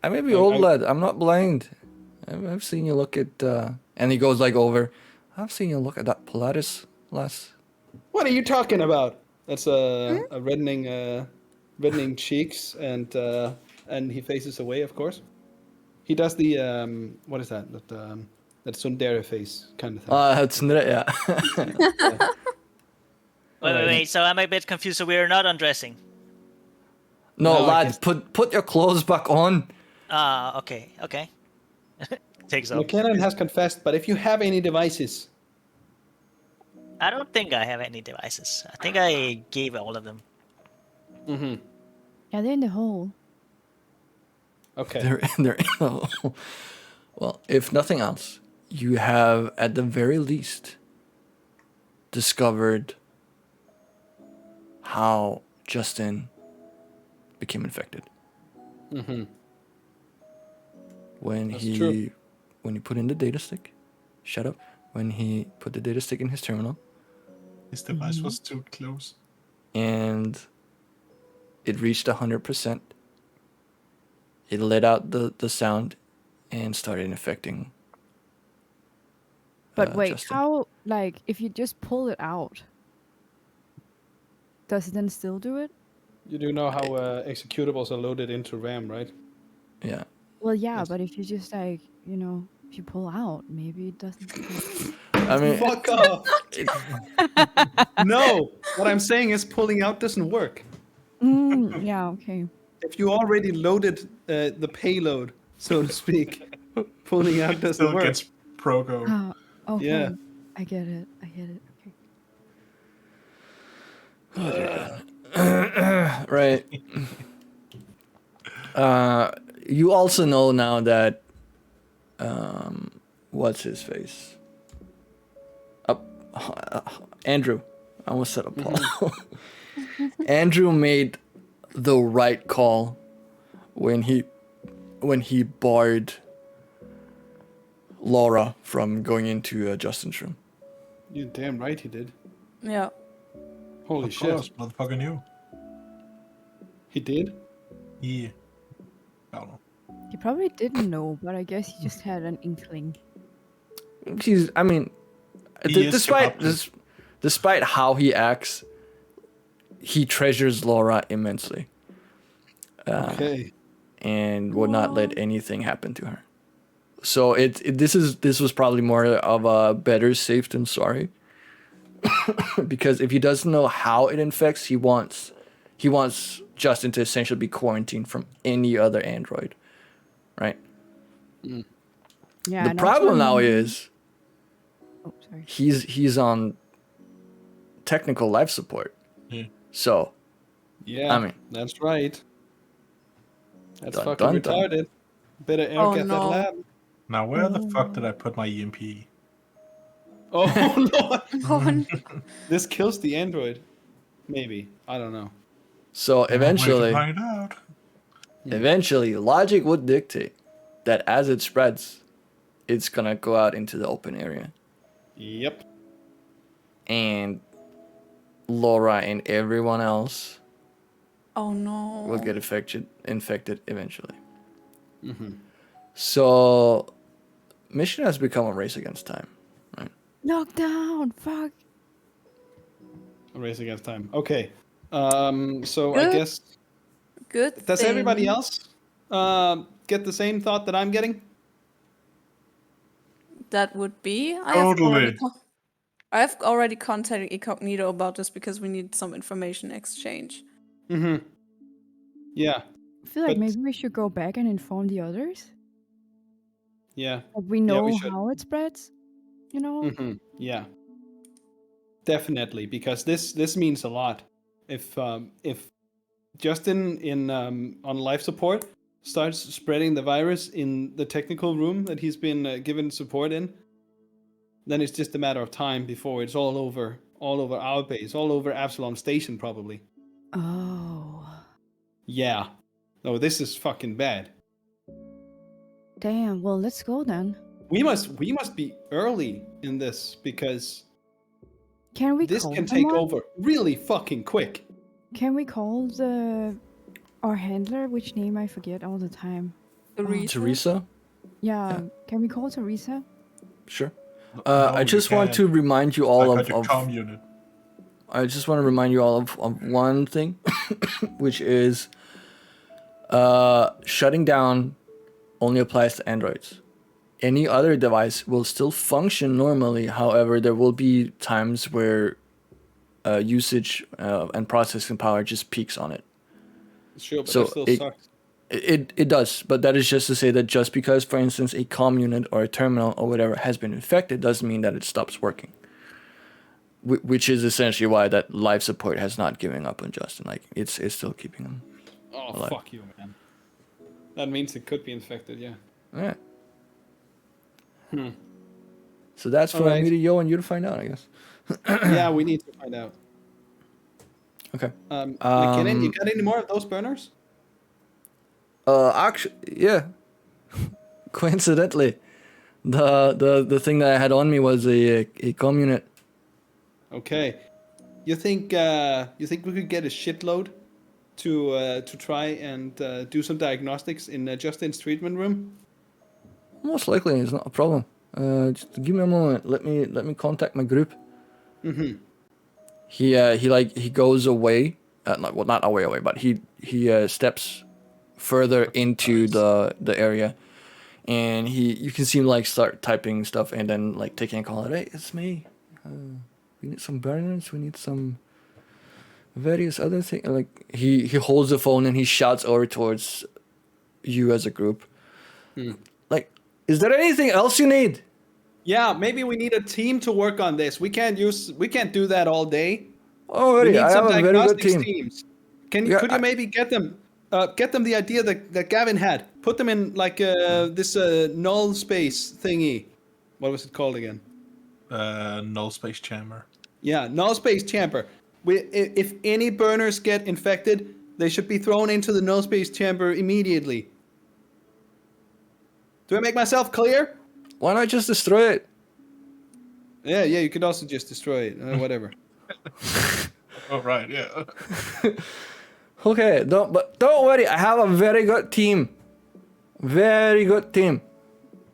I may be old, lad. I'm not blind. I've seen you look at... and he goes like over. I've seen you look at that Polaris lass. What are you talking about? That's a reddening cheeks, and he faces away, of course. He does the what is that? That tsundere face kind of thing. That's not it, yeah. Wait. So I'm a bit confused. So we're not undressing. No, No, I lad, guess- put your clothes back on. Okay. Takes off. McKinnon has confessed, but if you have any devices, I don't think I have any devices. I think I gave all of them. Yeah, they're in the hole. okay. They're in the hole. Well, if nothing else, you have at the very least discovered how Justin became infected. When That's he true. when he put in the data stick, shut up. When he put the data stick in his terminal His device was too close. and it reached 100%, it let out the sound and started infecting. But wait, Justin. how, like, if you just pull it out, does it then still do it? You do know how executables are loaded into RAM, right? Yeah. Well, yeah, Yes. but if you just, like, you know, if you pull out, maybe it doesn't. I mean, Fuck off! No, what I'm saying is pulling out doesn't work. Yeah, okay. If you already loaded the payload, so to speak, pulling out doesn't Still work. gets Progo. Oh, okay. Yeah. I get it. Okay. right. You also know now that what's his face? Andrew. I almost said Paul. Andrew made the right call when he barred Laura from going into Justin's room. You're damn right he did. Yeah. Holy Of shit. course, motherfucker knew. He did? Yeah. I don't know. He probably didn't know, but I guess he just had an inkling. I mean, He is despite how he acts, he treasures Laura immensely. Okay. And would not let anything happen to her. So this was probably more of a better safe than sorry. Because if he doesn't know how it infects, he wants Justin to essentially be quarantined from any other android. Right? Yeah. The and problem also- now is Oh, sorry. he's on technical life support. Yeah. So, Yeah, I mean, that's right. That's Dun, fucking dun, dun. retarded. Better air Oh, get that no. lab. Now, where the fuck did I put my EMP? Oh Lord! Oh, This kills the android. Maybe. I don't know. so Can't wait to eventually, find out. eventually, logic would dictate that as it spreads, it's gonna go out into the open area, Yep. and Laura and everyone else oh no. will get infected eventually. Mm-hmm. So, mission has become a race against time, right? Lockdown. Fuck. A race against time. Okay. So I Good. guess Good does thing. everybody else get the same thought that I'm getting? That would be. Totally. I've already contacted Incognito about this because we need some information exchange. Mm-hmm. Yeah. I feel like But- maybe we should go back and inform the others. Yeah. Like we Yeah, know we should. how it spreads. You know. Mm-hmm. Yeah. Definitely, because this means a lot. If Justin on life support starts spreading the virus in the technical room that he's been given support in, then it's just a matter of time before it's all over our base, all over Absalom Station probably. Oh. Yeah. No, this is fucking bad. Damn. Well, let's go then. We must be early in this because Can we this call can take someone? over really fucking quick. Can we call our handler, which name I forget all the time? Teresa? Yeah. Can we call Teresa? Sure. No, I you just want can't. to remind you all I got of, your of comm unit. I just want to remind you all of one thing, which is shutting down only applies to Androids. Any other device will still function normally. However, there will be times where usage and processing power just peaks on it. Sure, but So that still it- sucks. It does, but that is just to say that just because, for instance, a comm unit or a terminal or whatever has been infected doesn't mean that it stops working. Which is essentially why that life support has not given up on Justin. Like it's still keeping him. Oh, alive. fuck you, man. That means it could be infected, yeah. Yeah. Hmm. So that's for Alright. me to Yo and you to find out, I guess. Yeah, we need to find out. Okay. McKinnon, you got any more of those burners? Actually, yeah. Coincidentally, the thing that I had on me was a comm unit. Okay. You think we could get a shitload to try and do some diagnostics in Justin's treatment room? Most likely, it's not a problem. Just give me a moment. Let me contact my group. Mm-hmm. He goes away. Not away, but he steps further into the area, and you can see him like start typing stuff and then like taking a call. Hey, it's me. We need some burners. We need some various other things. Like he holds the phone and he shouts over towards you as a group. Like, is there anything else you need? Yeah, maybe we need a team to work on this. We can't do that all day. We Already, need I have some a very good diagnostics team. teams. Yeah, Could you maybe get them the idea that Gavin had? Put them in like this null space thingy. What was it called again? Null space chamber. Yeah, null space chamber. If any burners get infected, they should be thrown into the null space chamber immediately. Do I make myself clear? Why not just destroy it? Yeah, you could also just destroy it. Whatever. Oh right, yeah. Okay, don't worry. I have a very good team. Very good team.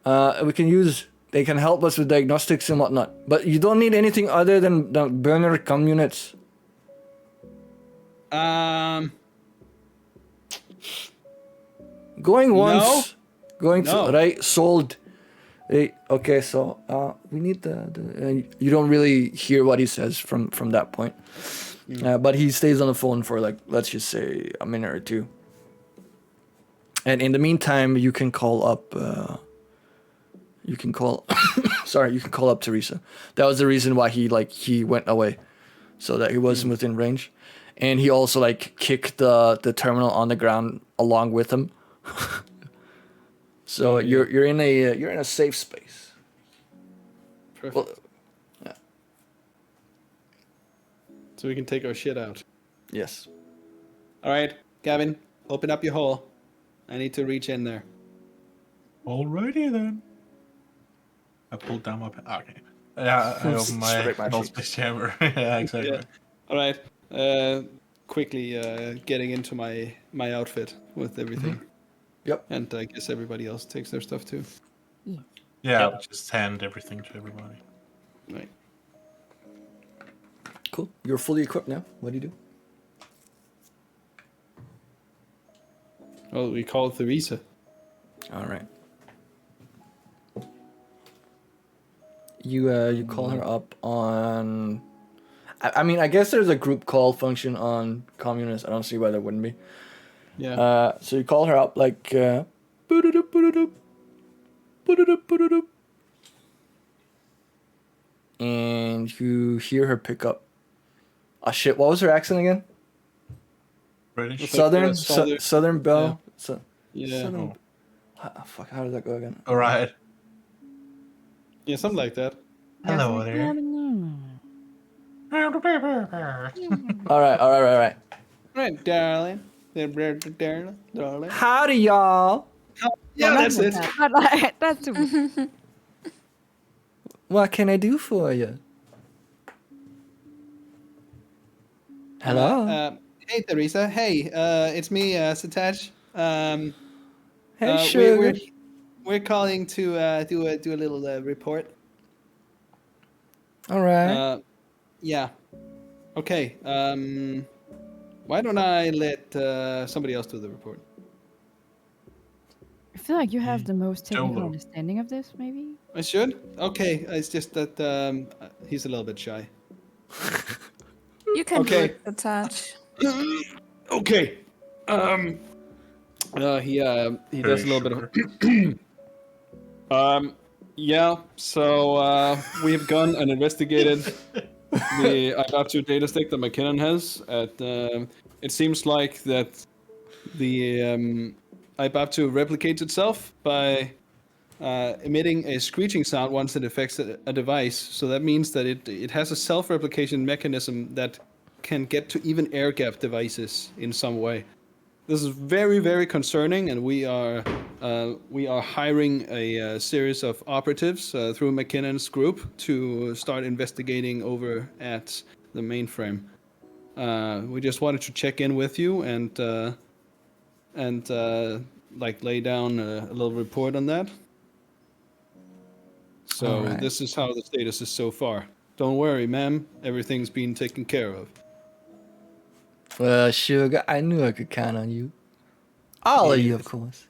We can use. They can help us with diagnostics and whatnot. But you don't need anything other than the burner comm units. Going once, going No. right. Sold. Hey, okay, so we need you don't really hear what he says from that point, but he stays on the phone for like, let's just say a minute or two. And in the meantime, you can call up. Sorry, you can call up Teresa. That was the reason why he went away, so that he wasn't within range. and he also like kicked the terminal on the ground along with him. So you're in a safe space. Perfect. Well, yeah. So we can take our shit out. Yes. All right, Gavin, open up your hole. I need to reach in there. Alrighty then. I pulled down my okay. Yeah, I open my Straight my whole cheeks. space chamber. Yeah, exactly. Yeah. All right. Quickly getting into my outfit with everything. Yep. And I guess everybody else takes their stuff too. Yeah. Yeah, Yep. I'll just hand everything to everybody. Right. Cool. You're fully equipped now. What do you do? Well, we call Theresa. All right. You call her up on. I mean, I guess there's a group call function on Communist. I don't see why there wouldn't be. Yeah. So you call her up like. Boo-doo-doo, boo-doo-doo, boo-doo-doo, boo-doo-doo. And you hear her pick up. Oh shit! What was her accent again? British. It's like, Southern, Southern Belle. So, Yeah. Southern. Fuck! How does that go again? All right. Yeah, something like that. Hello there. All right. Right, darling. Darling. Howdy, y'all. Yeah, that's it. That's too. What can I do for you? Hello. Hey, Theresa. Hey, it's me, Sataj. Hey, sugar. We're calling to do a little report. All right. Yeah. Okay. Why don't I let somebody else do the report? I feel like you have the most technical Solo. understanding of this, maybe. I should? Okay. It's just that he's a little bit shy. You can Okay. do it, attach. Okay. He does a little bit of. Yeah. So we have gone and investigated the IBAP2 data stick that McKinnon has. It seems like that the IBAP2 replicates itself by emitting a screeching sound once it affects a device. So that means that it has a self-replication mechanism that can get to even air-gapped devices in some way. This is very, very concerning, and we are hiring a series of operatives through McKinnon's group to start investigating over at the mainframe. We just wanted to check in with you and like lay down a little report on that. So Alright. This is how the status is so far. Don't worry, ma'am. Everything's been taken care of. Well, sugar, I knew I could count on you. All of you, of course.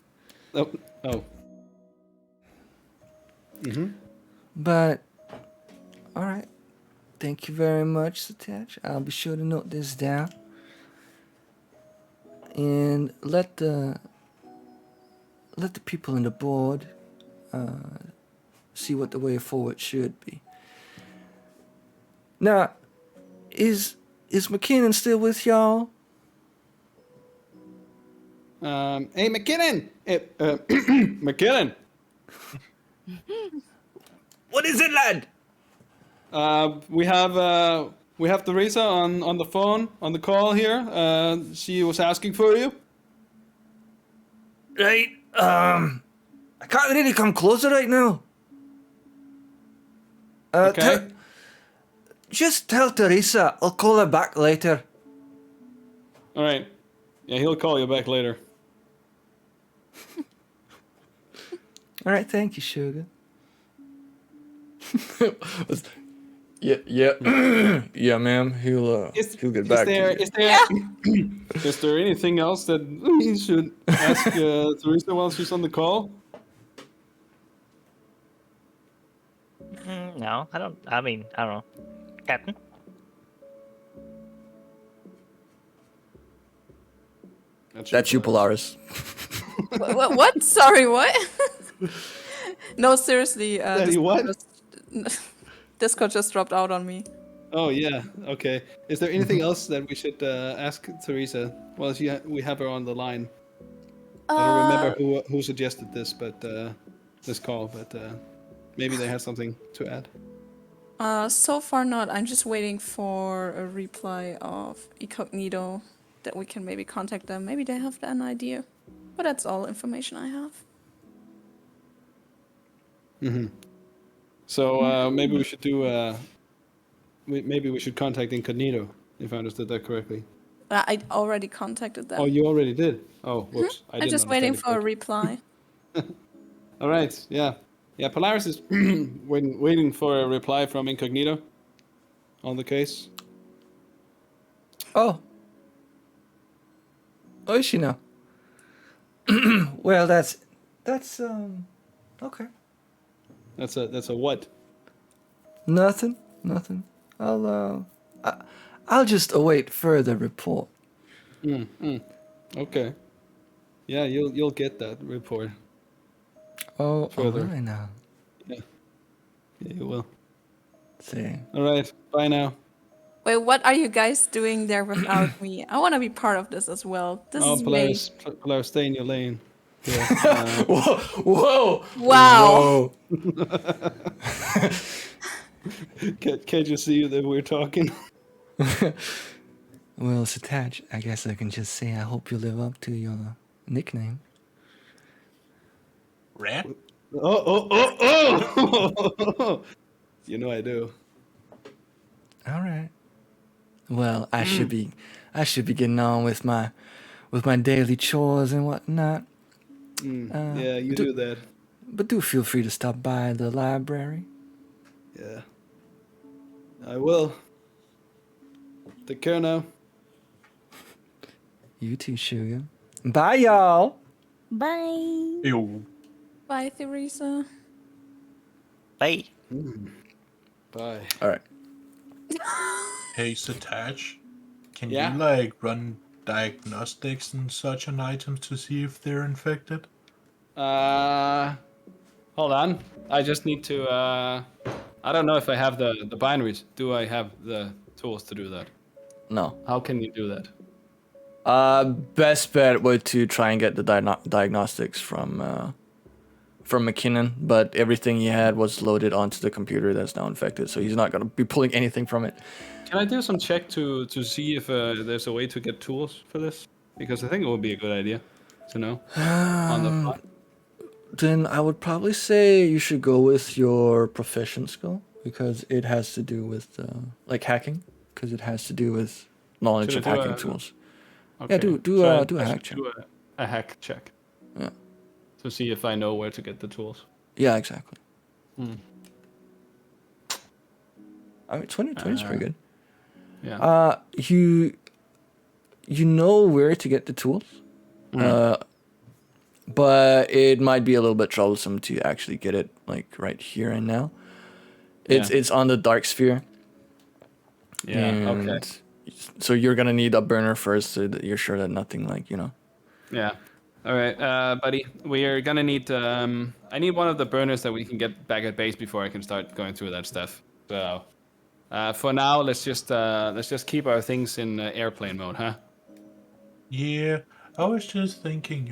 Oh. Mm-hmm. But, all right. Thank you very much, Satach. I'll be sure to note this down. And let the people in the board see what the way forward should be. Now, is McKinnon still with y'all? Hey, McKinnon! McKinnon! What is it, lad? We have Theresa on the phone, on the call here. She was asking for you. Right, I can't really come closer right now. Okay. Just tell Teresa I'll call her back later. All right. Yeah, he'll call you back later. All right, thank you, sugar. yeah, ma'am. He'll get back to you. Is there anything else that we should ask Theresa while she's on the call? No, I don't. I mean, I don't know. Captain? That's you, Polaris. What? Sorry, what? No, seriously. Daddy, what? Discord just dropped out on me. Oh yeah. Okay. Is there anything else that we should ask Teresa? Well, we have her on the line. I don't remember who suggested this, but this call, but maybe they have something to add. So far not. I'm just waiting for a reply of Incognito that we can maybe contact them. Maybe they have an idea. But that's all information I have. So maybe we should do. Maybe we should contact Incognito, if I understood that correctly. I already contacted them. Oh, you already did. Oh, whoops! I I'm didn't just waiting understand for a it reply. All right. Yeah. Yeah. Polaris is waiting for a reply from Incognito on the case. Oh. Oh, is she now? Well, that's okay. That's a what? Nothing. I'll just await further report. Okay. Yeah, you'll get that report. Oh, Further. really now? Yeah, you will. See. All right. Bye now. Wait, what are you guys doing there without me? I want to be part of this as well. This is me. Polaris, stay in your lane. Yeah. Whoa! Wow. Can't you see that we're talking? Well, Satach, I guess I can just say I hope you live up to your nickname. Rat? Oh! You know I do. All right. Well, I should be getting on with my daily chores and whatnot. Yeah, you do that. But do feel free to stop by the library. Yeah. I will. Take care now. You too, Shuya. Bye, y'all. Bye. Ew. Bye, Teresa. Bye. Bye. All right. Hey, Satach, can Yeah? you like run diagnostics and such on items to see if they're infected? Hold on. I just need to. I don't know if I have the binaries. Do I have the tools to do that? No. How can you do that? Best bet would to try and get the diagnostics from McKinnon, but everything he had was loaded onto the computer that's now infected, so he's not gonna be pulling anything from it. Can I do some check to see if there's a way to get tools for this? Because I think it would be a good idea to know on the fly. Then I would probably say you should go with your profession skill, because it has to do with like hacking, because it has to do with knowledge Should of I do hacking a- tools. Okay. Yeah, do So a I hack should check. do a hack check. Yeah. To see if I know where to get the tools. Yeah, exactly. I mean, 20 is pretty good. Yeah. You know where to get the tools, but it might be a little bit troublesome to actually get it like right here and now. It's on the dark sphere. Yeah. Okay. So you're gonna need a burner first, so that you're sure that nothing like Yeah. All right, buddy. We are gonna need. I need one of the burners that we can get back at base before I can start going through that stuff. So, for now, let's just keep our things in airplane mode, huh? Yeah, I was just thinking,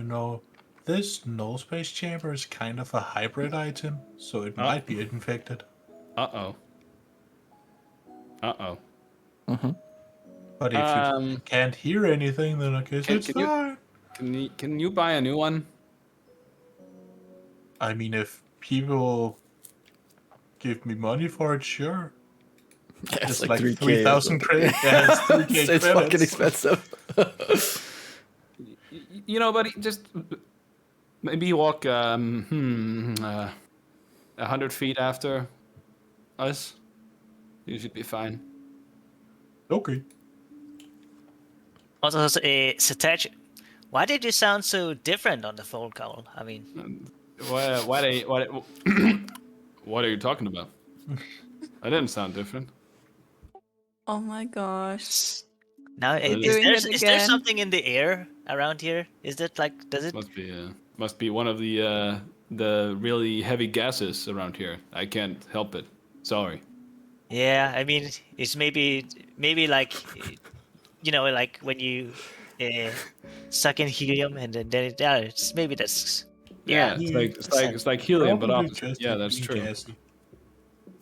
this null space chamber is kind of a hybrid item, so it might be infected. Uh-oh. But if you can't hear anything, then I guess it's fine. Can you buy a new one? I mean, if people give me money for it, sure. it's like 3K 3,000 credits. Yeah, it's 3K it's fucking expensive. Buddy, just maybe walk 100 feet after us. You should be fine. Okay. Also, Satach, why did you sound so different on the phone call? I mean, What are you talking about? I didn't sound different. Oh my gosh. now Doing is it there again. something in the air around here? Is that like does it? Must be one of the really heavy gases around here. I can't help it. Sorry. Yeah, I mean, it's maybe like like when you suck in helium and then it's maybe that's Yeah, Yeah, it's like helium, but probably opposite. just Yeah, it that's being true. gassy.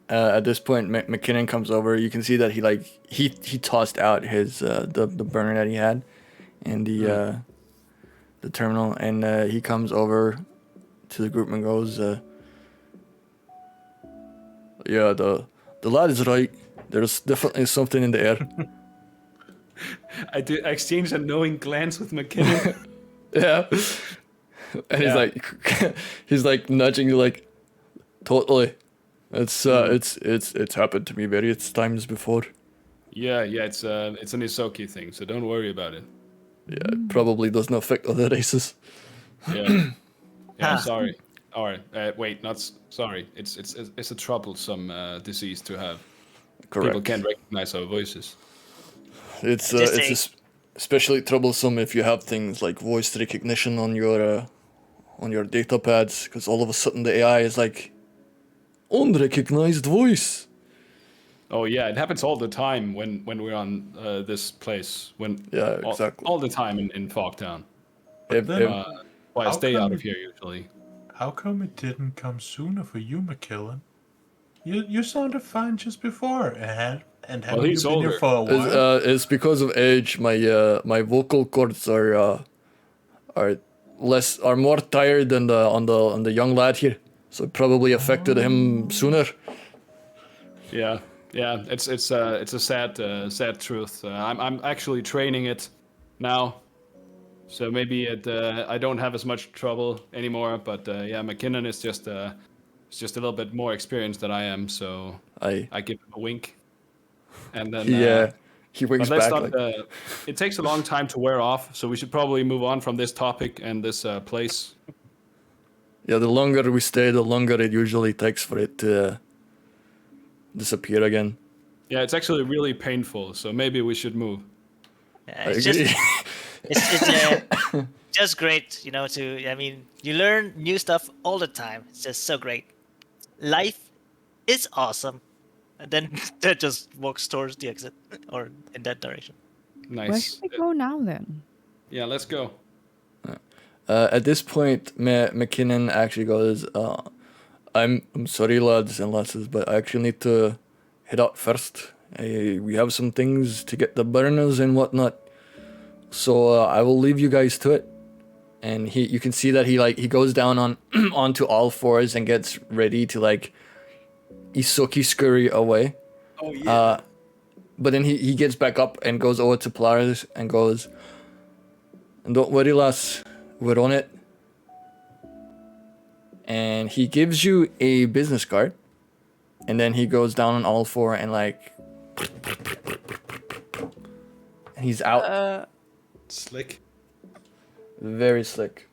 At this point, McKinnon comes over. You can see that he tossed out his the burner that he had in the terminal, and he comes over to the group and goes, "Yeah, the lad is right. There's definitely something in the air." I exchanged a knowing glance with McKinnon. Yeah, and Yeah. he's like nudging you, like, totally. It's happened to me various times before. Yeah, it's an Isoki thing, so don't worry about it. Yeah, it probably doesn't affect other races. Yeah. Yeah, Ah, sorry. All right. Wait, not sorry. It's a troublesome disease to have. Correct. People can't recognize our voices. It's Just say- especially troublesome if you have things like voice recognition on your data pads, because all of a sudden the AI is like, unrecognized voice. Oh yeah, it happens all the time when we're on this place. Yeah, exactly. All the time in Fogtown. If, then- if, Well, I How stay come out of it- here usually. How come it didn't come sooner for you, McKillen? You sounded fine just before, and haven't you he's been here older. for a while? it's because of age. My vocal cords are more tired than on the young lad here, so it probably affected him sooner. Yeah, it's a sad truth. I'm actually training it now, so maybe I don't have as much trouble anymore. But yeah, McKinnon is just a little bit more experienced than I am, so I give him a wink, and then He winks but let's back not. like, It takes a long time to wear off, so we should probably move on from this topic and this place. yeah. The longer we stay, the longer it usually takes for it to disappear again. Yeah, it's actually really painful, so maybe we should move. I it's agree. just just great, I mean, you learn new stuff all the time. It's just so great. Life is awesome. And then Ted just walks towards the exit or in that direction. Where Nice. should we go now then? Yeah, let's go. At this point, McKinnon actually goes, I'm sorry, lads and lasses, but I actually need to head out first. We have some things to get the burners and whatnot, so I will leave you guys to it." And you can see that he goes down on onto all fours and gets ready to like Isoki scurry away. Oh yeah. But then he gets back up and goes over to Polaris and goes, "And don't worry, lass, we're on it." And he gives you a business card, and then he goes down on all four and like, and he's out. Slick. Very slick.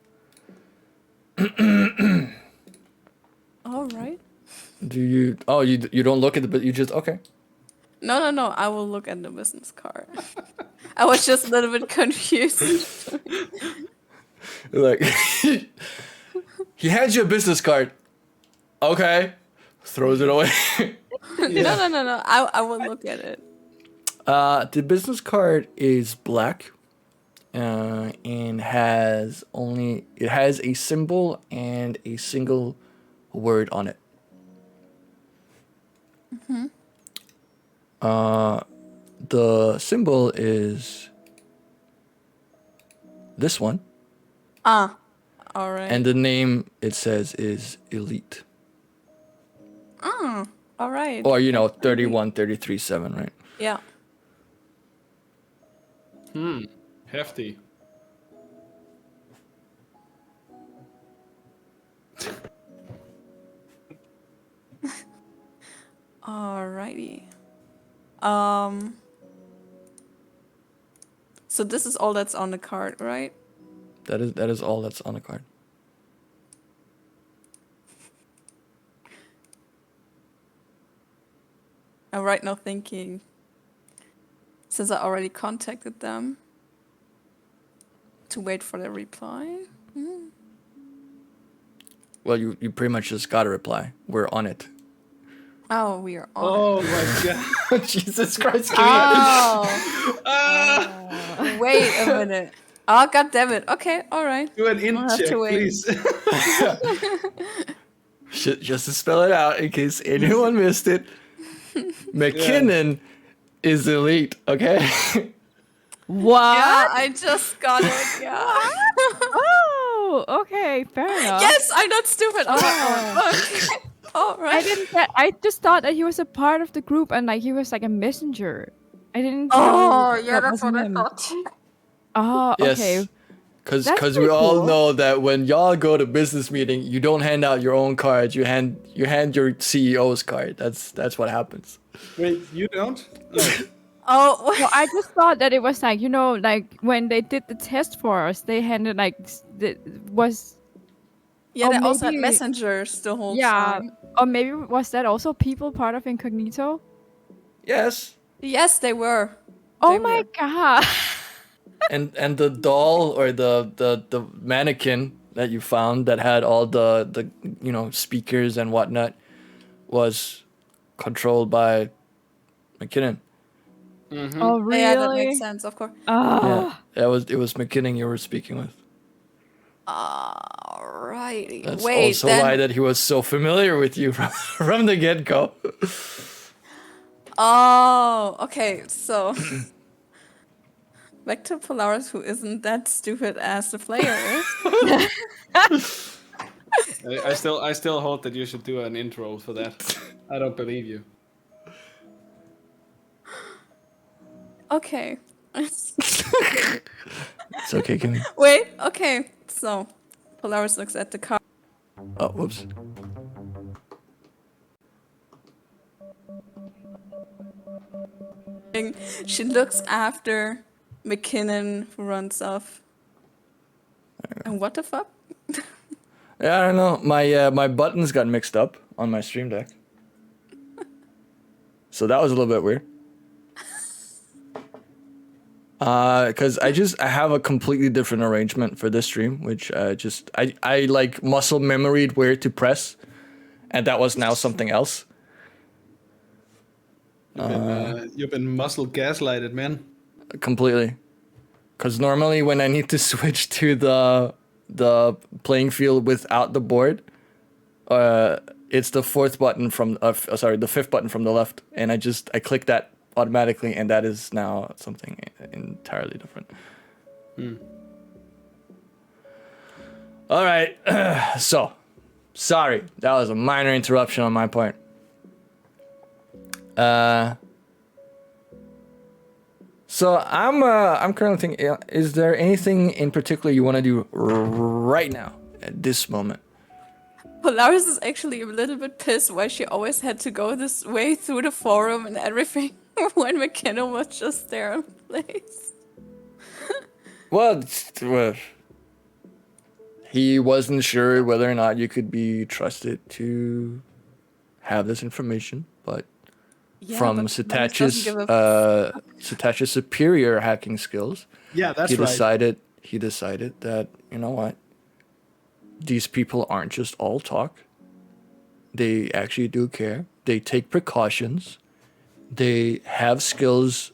All right. Do you? Oh, you don't look at it, but you just okay. No. I will look at the business card. I was just a little bit confused. Like, he hands you a business card. Okay, throws it away. No. I will look at it. The business card is black, and has a symbol and a single word on it. The symbol is this one, All right. and the name it says is Elite. All right. Or 31337, right? Yeah. Hefty. Alrighty. So this is all that's on the card, right? That is all that's on the card. I'm right now thinking, since I already contacted them, to wait for their reply. Well, you pretty much just got a reply. We're on it. Oh, we are on. Oh my god. Jesus Christ, Oh, Ah! wait a minute. Oh, god damn it. Okay, all right. Do an I'll int have to check, wait. please. Just to spell it out in case anyone missed it, McKinnon is elite, okay? What? Yeah, I just got it. Yeah. Oh, okay, fair enough. Yes, I'm not stupid. Oh, okay. All I right. didn't get. I just thought that he was a part of the group and like he was like a messenger. I didn't. Oh, know yeah, that that's what wasn't I him. thought. Oh, okay. Yes. Because That's we pretty all cool. know that when y'all go to business meeting, you don't hand out your own cards. You hand your CEO's card. That's what happens. Wait, you don't? Oh. Oh, Well, I just thought that it was like like when they did the test for us, they handed like was yeah, or they also had maybe- messengers the whole yeah, time. or maybe was that also people part of Incognito? Yes. Yes, they were. Oh They my were. god! And the doll or the mannequin that you found that had all the speakers and whatnot was controlled by McKinnon. Oh really? Yeah, that makes sense, of course. Ah. Yeah, it was McKinnon you were speaking with. Alrighty. That's Wait, also then. why that he was so familiar with you from the get go. Oh, okay. So back to Polaris, who isn't that stupid as the player is. I still hold that you should do an intro for that. I don't believe you. Okay. It's okay, Kimmy. Wait. Okay. So Polaris looks at the card. Oh, whoops. She looks after McKinnon, who runs off. And what the fuck? Yeah, I don't know. My buttons got mixed up on my stream deck, so that was a little bit weird. Because I have a completely different arrangement for this stream, which I like muscle memoried where to press, and that was now something else. You've been muscle gaslighted, man. Completely. Because normally when I need to switch to the playing field without the board, it's the the fifth button from the left, and I click that automatically, and that is now something entirely different. All right, so sorry, that was a minor interruption on my part. So I'm currently thinking, is there anything in particular you want to do right now at this moment? Polaris is actually a little bit pissed why she always had to go this way through the forum and everything when McKinnon was just there in place. Well, he wasn't sure whether or not you could be trusted to have this information, but Yeah, from but Polaris doesn't Satach's give a Satach's superior hacking skills, Yeah, that's he right. decided that, you know what, these people aren't just all talk. They actually do care. They take precautions. They have skills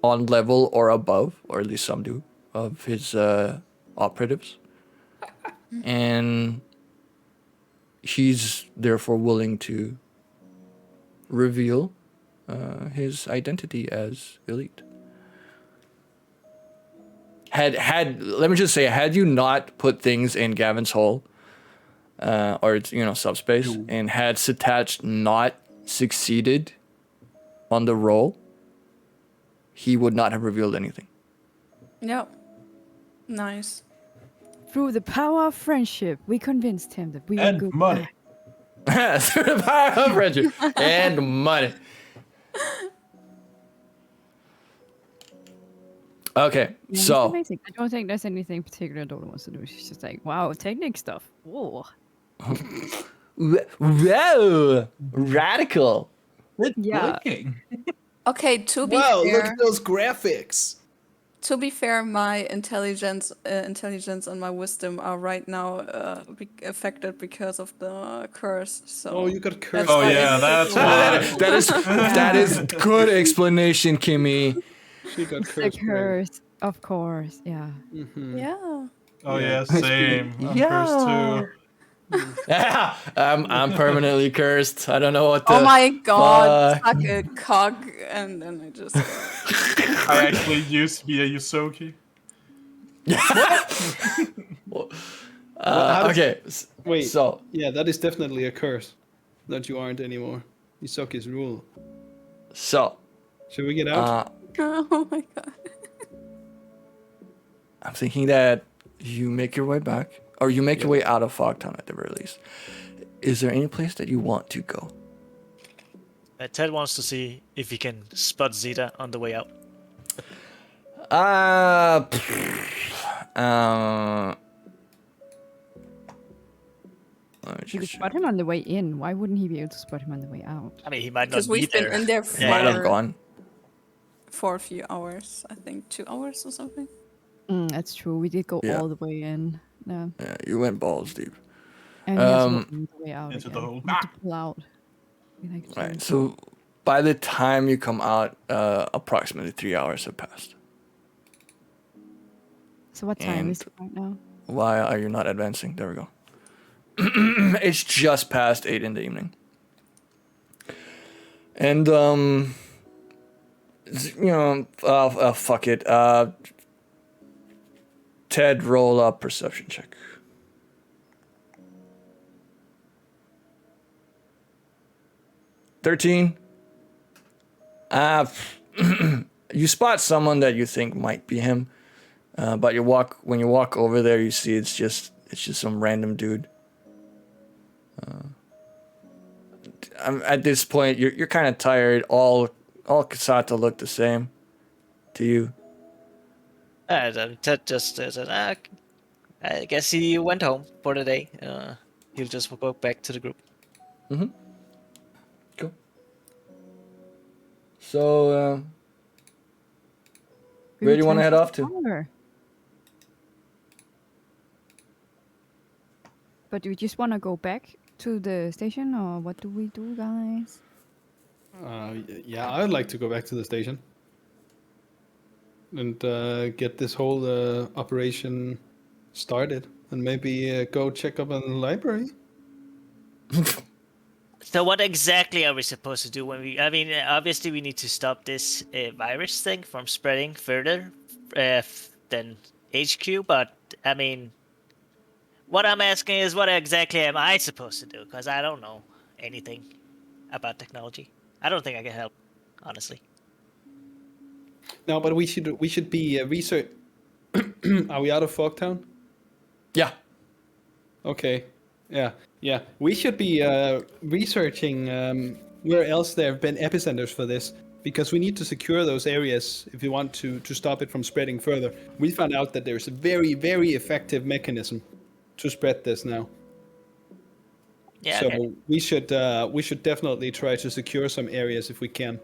on level or above, or at least some do, of his operatives. And he's therefore willing to reveal his identity as elite. Let me just say, had you not put things in Gavin's hole, or subspace, and had Satach not succeeded on the roll, he would not have revealed anything. Yep. Nice. Through the power of friendship, we convinced him that we were And good. money. Through the power of friendship and money. Okay, Yeah, he's so amazing. I don't think there's anything particular Dodo wants to do. She's just like, wow, technique stuff. Whoa. whoa, radical. Yeah. Looking. Okay, to be Wow, look fair, at those graphics. To be fair, my intelligence and my wisdom are right now affected because of the curse. So Oh, you got cursed. that's Oh why yeah, it took that's a while. why. that is good explanation, Kimmy. She got It's the cursed. Brain. curse, of course. Yeah. Mm-hmm. Yeah. Oh Yeah. yeah, same. I'm cursed too. Yeah, I'm permanently cursed. I don't know what to. Oh my god, fuck. suck a cog, and then I just go. I actually used to be a Yusoki. How does- Okay, Wait. so Yeah, that is definitely a curse that you aren't anymore. You suck his rule. so Should we get out? Oh my god. I'm thinking that you make your way back, or you make your way out of Fogtown at the very least. Is there any place that you want to go? Ted wants to see if he can spot Zeta on the way out. Let me You could just spot him on the way in. Why wouldn't he be able to spot him on the way out? I mean, he might Because not be we've been there. in there Yeah. might have gone. for a few hours. I think 2 hours or something. That's true. We did go Yeah. all the way in. No. Yeah, you went balls deep. And he has to go all the way out Into again. the hole. We have to pull out. We like to- Right. So by the time you come out, approximately 3 hours have passed. So what time is And- it right now? Why are you not advancing? There we go. It's just past 8 in the evening. And fuck it. Ted, roll up perception check. $13. You spot someone that you think might be him, but when you walk over there, you see it's just some random dude. At this point, you're kind of tired. All Kasata look the same to you. And Ted just said, I guess he went home for the day. He'll just go back to the group. Cool. So, We where do you want to return head off to? tower. But do we just want to go back to the station, or what do we do, guys? Yeah, I'd like to go back to the station and get this whole operation started, and maybe go check up on the library. So what exactly are we supposed to do when we? I mean, obviously we need to stop this virus thing from spreading further than HQ. But I mean, what I'm asking is, what exactly am I supposed to do? Because I don't know anything about technology. I don't think I can help, honestly. No, but we should be research. Are we out of Fogtown? Yeah. Okay. Yeah. We should be researching where else there have been epicenters for this, because we need to secure those areas if we want to stop it from spreading further. We found out that there's a very, very effective mechanism to spread this now. Yeah. So Okay. we should definitely try to secure some areas if we can.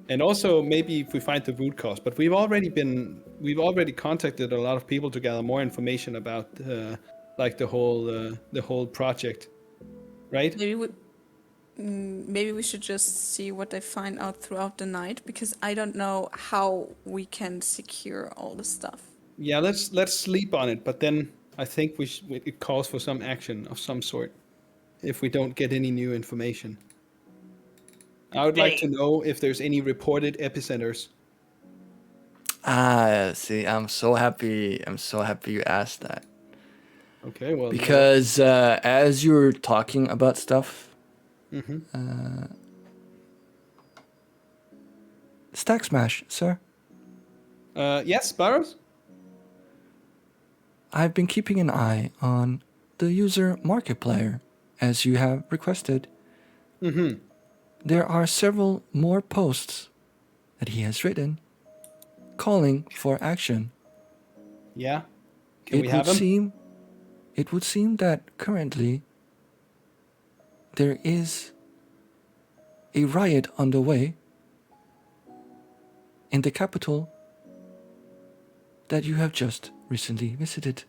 And also maybe if we find the root cause. But we've already contacted a lot of people to gather more information about like the whole project, right? Maybe we should just see what they find out throughout the night, because I don't know how we can secure all the stuff. Yeah, let's sleep on it. But then I think it calls for some action of some sort if we don't get any new information. I would like to know if there's any reported epicenters. See, I'm so happy you asked that. Okay, well, Because as you were talking about stuff, Stack Smash, sir. Yes, Barrows? I've been keeping an eye on the user Markiplier, as you have requested. There are several more posts that he has written calling for action. Yeah. Can we have him? It would seem that currently there is a riot underway in the capital that you have just recently visited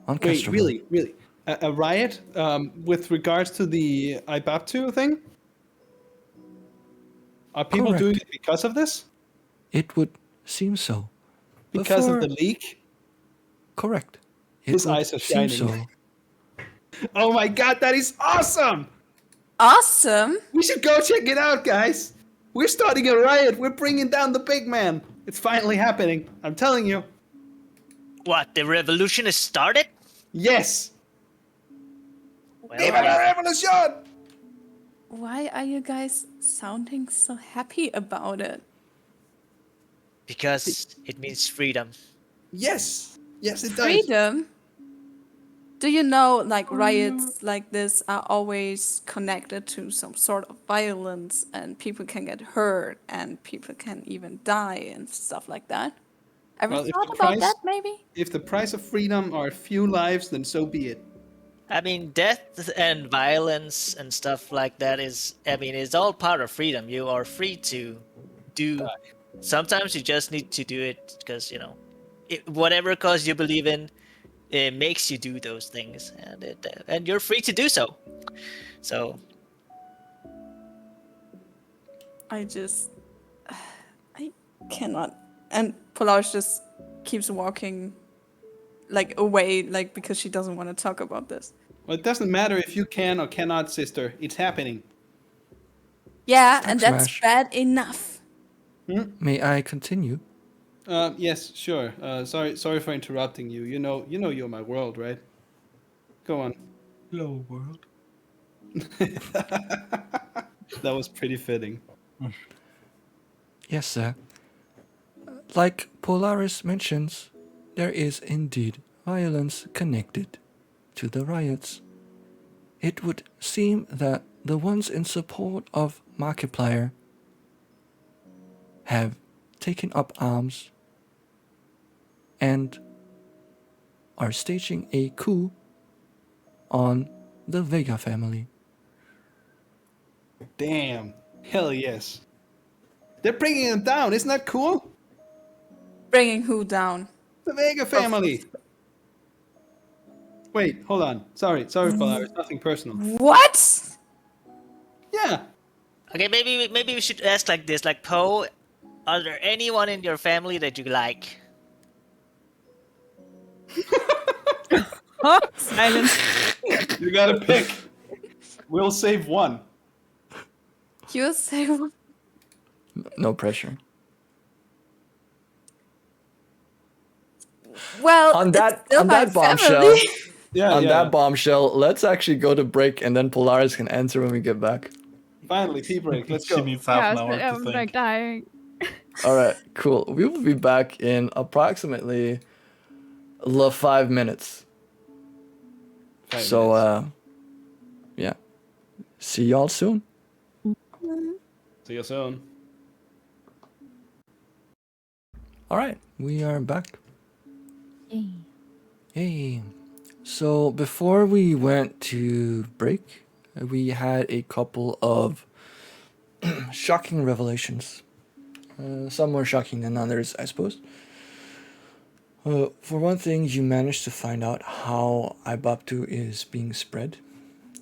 on Wait, Castrovel. really? A riot with regards to the Ibaptu thing? Are people doing Correct. it because of this? It would seem so. Because of the Before- leak? Correct. It His would eyes are seem shining. so. Oh my god, that is awesome! Awesome. We should go check it out, guys. We're starting a riot. We're bringing down the big man. It's finally happening. I'm telling you. What? The revolution has started? Yes. Well, Viva la revolution! Why are you guys sounding so happy about it? because it means freedom. Yes. Yes, it does. Freedom? Do you know, like, riots like this are always connected to some sort of violence, and people can get hurt, and people can even die, and stuff like that? Ever Well, if thought the about price- that, maybe? If the price of freedom are a few lives, then so be it. I mean, death and violence and stuff like that it's all part of freedom. You are free to do. Sometimes you just need to do it because, whatever cause you believe in, it makes you do those things, and you're free to do so. So, I cannot. And Polaris just keeps walking, like, away, like, because she doesn't want to talk about this. Well, it doesn't matter if you can or cannot, sister. It's happening. Yeah, Stack and that's smash. bad enough. May I continue? Yes, sure. Sorry for interrupting you. You know you're my world, right? Go on. Hello, world. That was pretty fitting. Yes, sir. Like Polaris mentions, there is indeed violence connected to the riots. It would seem that the ones in support of Markiplier have taken up arms and are staging a coup on the Vega family. Damn. Hell yes. They're bringing him down. Isn't that cool? Bringing who down? The Vega family. Wait, hold on. Sorry, Polaris. Nothing personal. What? Yeah. okay, maybe we should ask like this, like Poe, are there anyone in your family that you like? Huh? Silence. You gotta pick. We'll save one. You say No pressure. well. On it's that- still on my that bombshell. family. Yeah, On yeah. that bombshell, let's actually go to break and then Polaris can answer when we get back. Finally, tea break. Let's She go. needs half Yeah, an hour to I'm think. like dying. Alright, cool. We will be back in approximately 5 minutes. 5 So, minutes. yeah. See y'all soon. See you soon. Alright, we are back. Yay. Hey. So, before we went to break, we had a couple of shocking revelations. Some more shocking than others, I suppose. For one thing, you managed to find out how Ibaptu is being spread.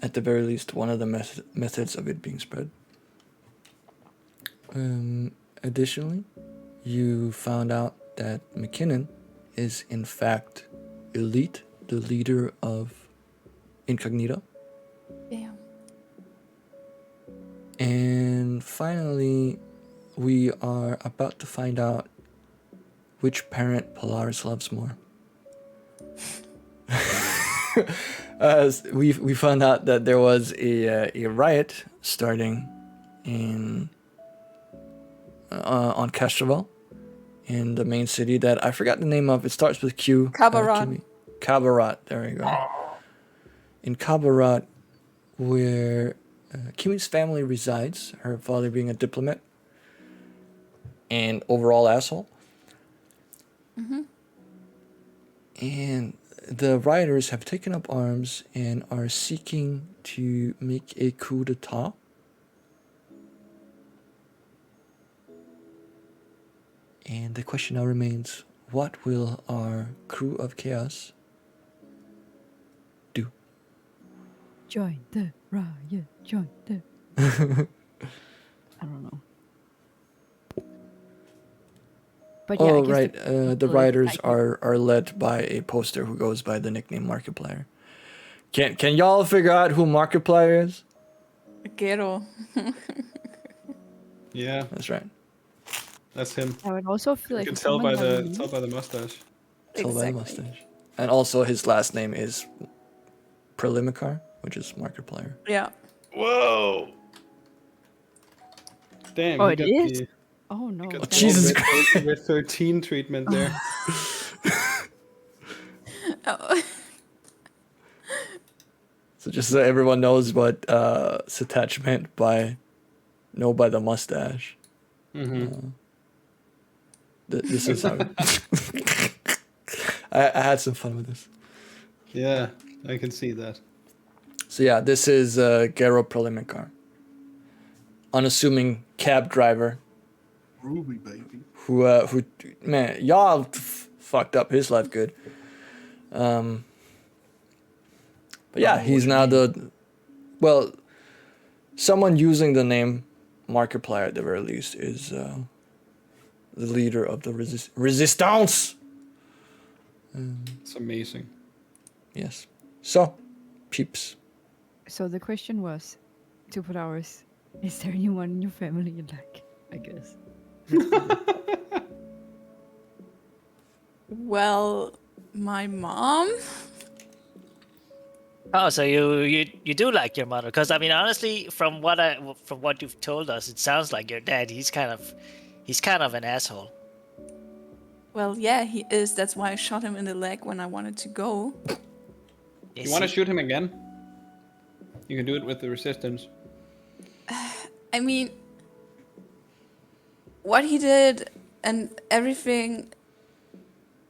At the very least, one of the methods of it being spread. Additionally, you found out that McKinnon is in fact Elite, the leader of Incognito. Damn. And finally, we are about to find out which parent Polaris loves more. As we found out that there was a riot starting in on Castrovel, in the main city that I forgot the name of. It starts with Q. Kabarat. Kabarat. There we go. In Kabarat, where Kimi's family resides, her father being a diplomat and overall asshole. And the rioters have taken up arms and are seeking to make a coup d'etat. And the question now remains, what will our crew of chaos do? Join the riot. Join the. I don't know. But yeah, I Oh, guess right. The writers like, are led by a poster who goes by the nickname Markiplier. Can y'all figure out who Markiplier is? Gero. Yeah, That's right. that's him. I would also feel You like can it's tell someone by that the we- tell by the mustache. Tell by the Exactly. mustache. And also his last name is Prelimicar, which is Markiplier. Yeah. Whoa! Damn, Oh, he it got is? the Oh no. got Oh, the Jesus old Christ. red 13 treatment there. Oh. So just so everyone knows what Satach meant by by the mustache. Mm-hmm. This is how I had some fun with this. Yeah, I can see that. So yeah, this is Gero Prelimicar. Unassuming cab driver Ruby baby. who man, y'all fucked up his life good. But yeah, he's now someone using the name Markiplier at the very least is the leader of the resistance. It's amazing. Yes. So, peeps. So the question was, to put ours, is there anyone in your family you like? I guess. Well, my mom. Oh, so you do like your mother? Because I mean, honestly, from what you've told us, it sounds like your dad. He's kind of an asshole. Well, yeah, he is. That's why I shot him in the leg when I wanted to go. You want to shoot him again? You can do it with the resistance. I mean, what he did and everything,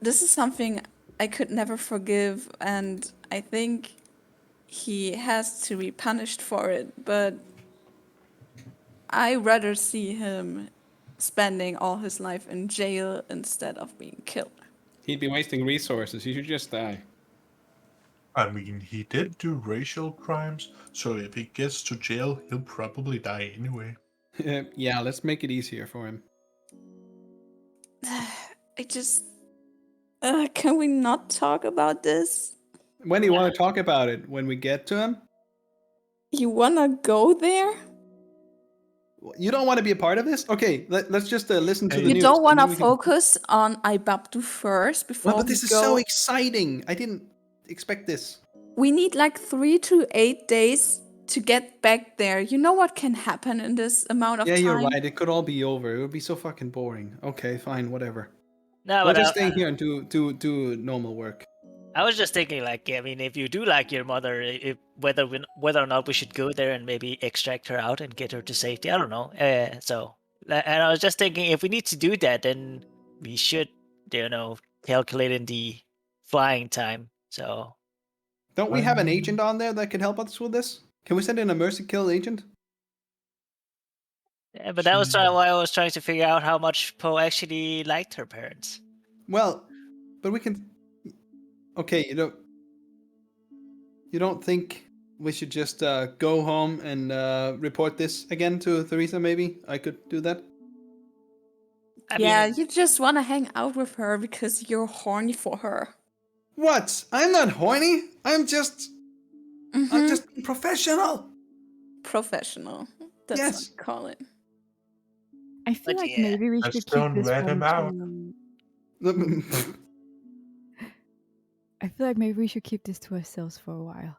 this is something I could never forgive, and I think he has to be punished for it, but I rather see him spending all his life in jail instead of being killed. He'd be wasting resources. He should just die. I mean, he did do racial crimes, so if he gets to jail, he'll probably die anyway. Yeah, let's make it easier for him. I just... can we not talk about this? When do you want to talk about it? When we get to him? You wanna go there? You don't want to be a part of this? Okay, let's just listen to the You news. don't and wanna then we can- focus on Ibabdu first before Well, but we this is go? so exciting. I didn't expect this. We need like 3 to 8 days to get back there. You know what can happen in this amount of Yeah, time? you're right. It could all be over. It would be so fucking boring. Okay, fine, whatever. No, We'll but just stay here and do normal work. I was just thinking, like, I mean, if you do like your mother, whether or not we should go there and maybe extract her out and get her to safety, I don't know. And I was just thinking, if we need to do that, then we should, calculate in the flying time. So Don't we have an agent on there that can help us with this? Can we send in a Merci-Ki11 agent? yeah, but that was why I was trying to figure out how much Poe actually liked her parents. Well, but we can. Okay, you don't think we should just go home and report this again to Theresa? Maybe I could do that. I Yeah, mean, you just wanna hang out with her because you're horny for her. What? I'm not horny. I'm just being professional. Professional. That's Yes. what you call it. I feel But like yeah, maybe we let's should keep don't this rat him one out. to... I feel like maybe we should keep this to ourselves for a while.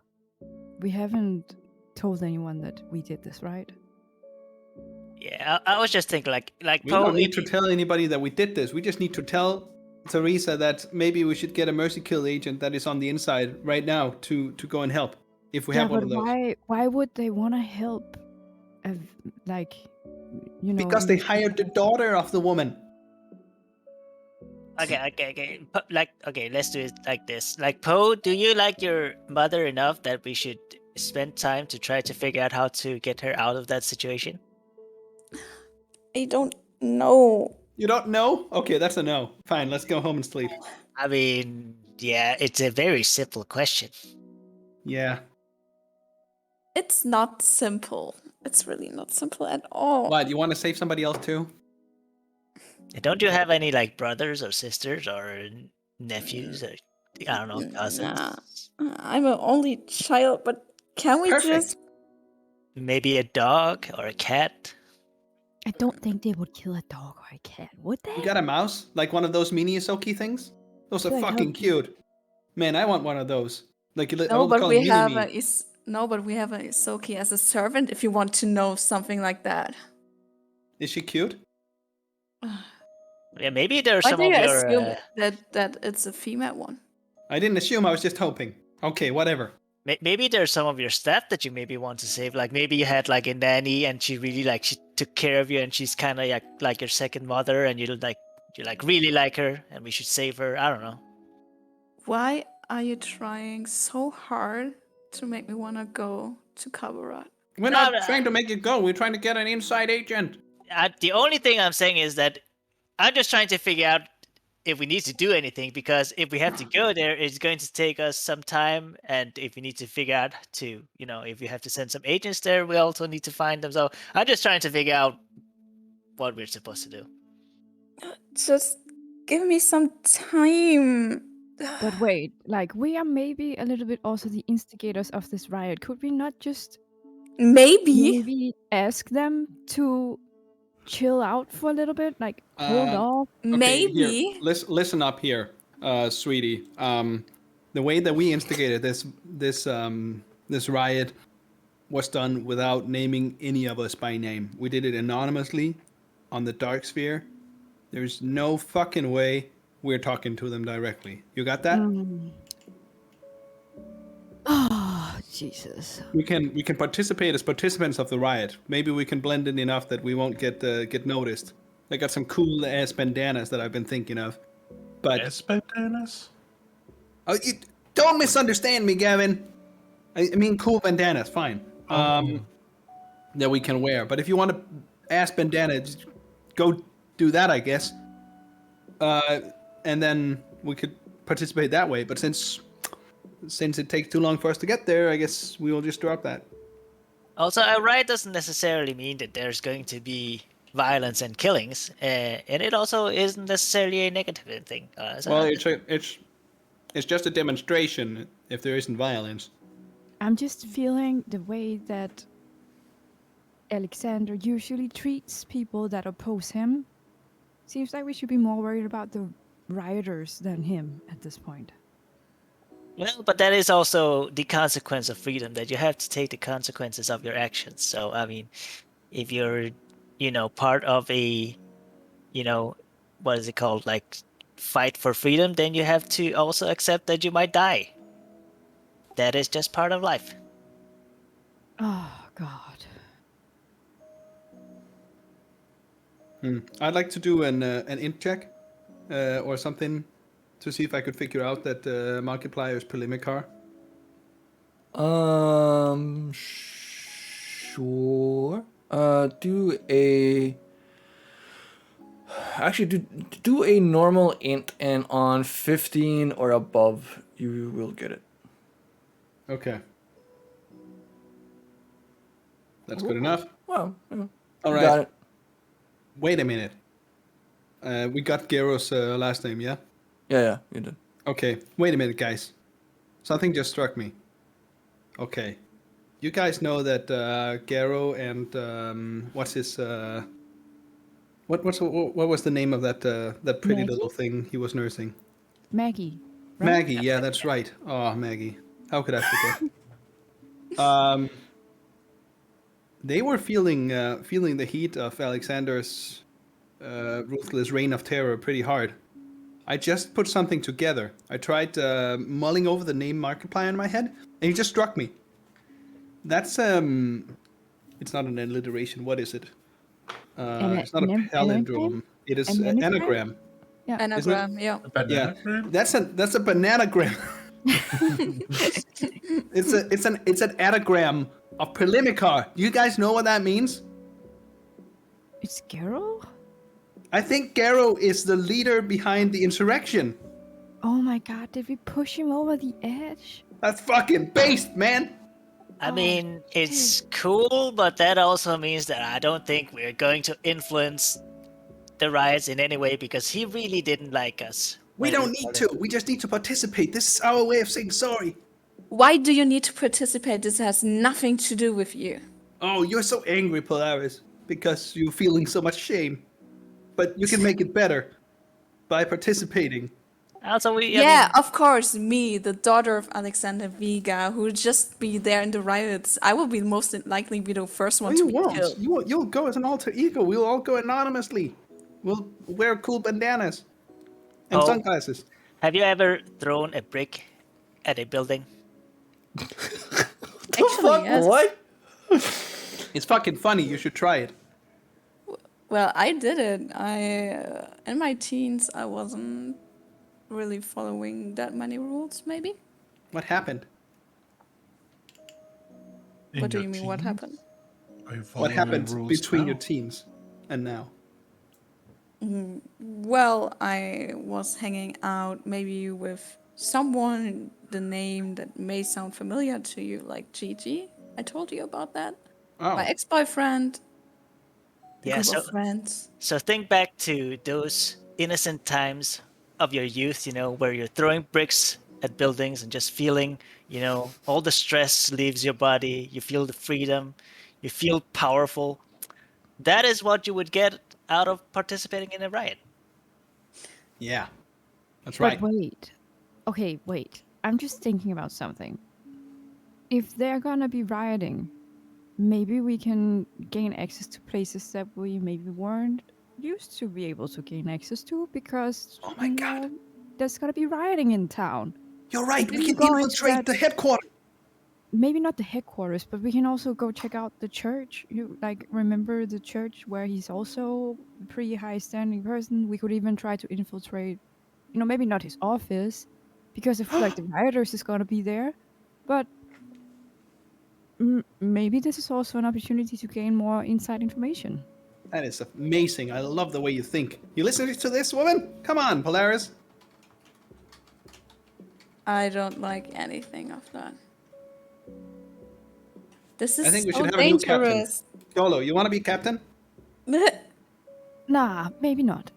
We haven't told anyone that we did this, right? yeah, I was just thinking, like We Poe. don't need to tell anybody that we did this. We just need to tell Theresa that maybe we should get a Merci-Ki11 agent that is on the inside right now to go and help if we have one of those. Why would they want to help? Like, Because they hired the daughter of the woman. Okay. Okay, let's do it like this. Like, Poe, do you like your mother enough that we should spend time to try to figure out how to get her out of that situation? I don't know. You don't know? Okay, that's a no. Fine, let's go home and sleep. I mean, yeah, it's a very simple question. Yeah. It's not simple. It's really not simple at all. What, you want to save somebody else too? Don't you have any like brothers or sisters or nephews or I don't know cousins? Nah. I'm an only child, but can we Perfect. just... Maybe a dog or a cat? I don't think they would kill a dog or a cat, would they? You got a mouse? Like one of those mini Isoki things? Those are Like how- fucking cute. Man, I want one of those. Like No, I'll but call we it have mini-me. we have a Isoki as a servant if you want to know something like that. Is she cute? Yeah, maybe there's Why some do of you your. assume that it's a female one? I didn't assume, I was just hoping. Okay, whatever. Maybe there's some of your staff that you maybe want to save. Like maybe you had like a nanny and she really like she took care of you and she's kind of like your second mother and you really like her and we should save her. I don't know. Why are you trying so hard to make me want to go to Kabarat? We're No, not no. trying to make it go. We're trying to get an inside agent. The only thing I'm saying is that I'm just trying to figure out if we need to do anything because if we have to go there, it's going to take us some time, and if we need to figure out to, if we have to send some agents there, we also need to find them. So I'm just trying to figure out what we're supposed to do. Just give me some time. But wait, like we are maybe a little bit also the instigators of this riot. Could we not just Maybe. ask them to chill out for a little bit, like hold off? Okay, here, Maybe. listen up here, sweetie. The way that we instigated this riot was done without naming any of us by name. We did it anonymously on the dark sphere. There's no fucking way we're talking to them directly. You got that? Oh, Jesus. We can participate as participants of the riot. Maybe we can blend in enough that we won't get noticed. I got some cool ass bandanas that I've been thinking of. But Bandanas? oh, you don't misunderstand me, Gavin. I mean cool bandanas, fine. That we can wear. But if you want to ass bandana, just go do that, I guess. And then we could participate that way. But since it takes too long for us to get there, I guess we will just drop that. Also, a riot doesn't necessarily mean that there's going to be violence and killings, and it also isn't necessarily a negative thing. Well, it's just a demonstration if there isn't violence. I'm just feeling the way that Alexander usually treats people that oppose him. Seems like we should be more worried about the rioters than him at this point. Well, but that is also the consequence of freedom, that you have to take the consequences of your actions. So, I mean, if you're, part of a, what is it called, like fight for freedom, then you have to also accept that you might die. That is just part of life. Oh, God. I'd like to do an int check or something to see if I could figure out that Markiplier is Polemicar. Sure. Do a. Actually, do a normal int, and on 15 or above, you will get it. Okay. That's good enough. Well, All you right. got it. Wait a minute. We got Garo's last name, yeah? Yeah, you did. Okay. Wait a minute, guys. Something just struck me. Okay. You guys know that Garo and what's his what was the name of that pretty Maggie? little thing he was nursing? Maggie. Right? Maggie, yeah, that's right. Oh, Maggie. How could I forget? They were feeling the heat of Alexander's ruthless reign of terror pretty hard. I just put something together. I tried mulling over the name Markiplier in my head, and he just struck me. That's it's not an alliteration. What is it? It's not a palindrome. It is an anagram. Yeah. Anagram, yeah. Yeah, that's a bananagram. it's an anagram of Polemicar. You guys know what that means? It's Garo? I think Garo is the leader behind the insurrection. Oh my god, did we push him over the edge? That's fucking based, man. I Oh, mean, it's cool, but that also means that I don't think we're going to influence the riots in any way because he really didn't like us. We when don't need started. to. We just need to participate. This is our way of saying sorry. Why do you need to participate? This has nothing to do with you. Oh, you're so angry, Polaris, because you're feeling so much shame. But you can make it better by participating. Also, I Yeah, mean, of course, me, the daughter of Alexander Vega, who would just be there in the riots. I will be most likely be the first one No, to you be won't. killed. You'll go as an alter ego. We'll all go anonymously. We'll wear cool bandanas and Oh. sunglasses. have you ever thrown a brick at a building? Actually, yes. What? It's fucking funny. You should try it. Well, I did it. In my teens, I wasn't really following that many rules, maybe? What happened? In What do your you mean, what teens? happened? Are you What following happened rules between now? your teens and now? Well, I was hanging out maybe with someone, the name that may sound familiar to you, like Gigi. I told you about that. Oh, My ex-boyfriend, a Yeah, group so of friends. so think back to those innocent times of your youth, where you're throwing bricks at buildings and just feeling, all the stress leaves your body, you feel the freedom, you feel powerful. That is what you would get out of participating in a riot. yeah. That's but right. wait. Okay, wait. I'm just thinking about something. If they're gonna be rioting, maybe we can gain access to places that we maybe weren't used to be able to gain access to because Oh my God. there's gonna be rioting in town. You're right. We Didn't can go into infiltrate that- the headquarters. Maybe not the headquarters, but we can also go check out the church. You remember the church where he's also a pretty high standing person? We could even try to infiltrate, maybe not his office, because if the rioters is gonna be there, but maybe this is also an opportunity to gain more inside information. That is amazing. I love the way you think. You listening to this, woman? Come on, Polaris. I don't like anything of that. This is I think we so should have a new captain. dangerous. Yolo, you want to be captain? Nah, maybe not.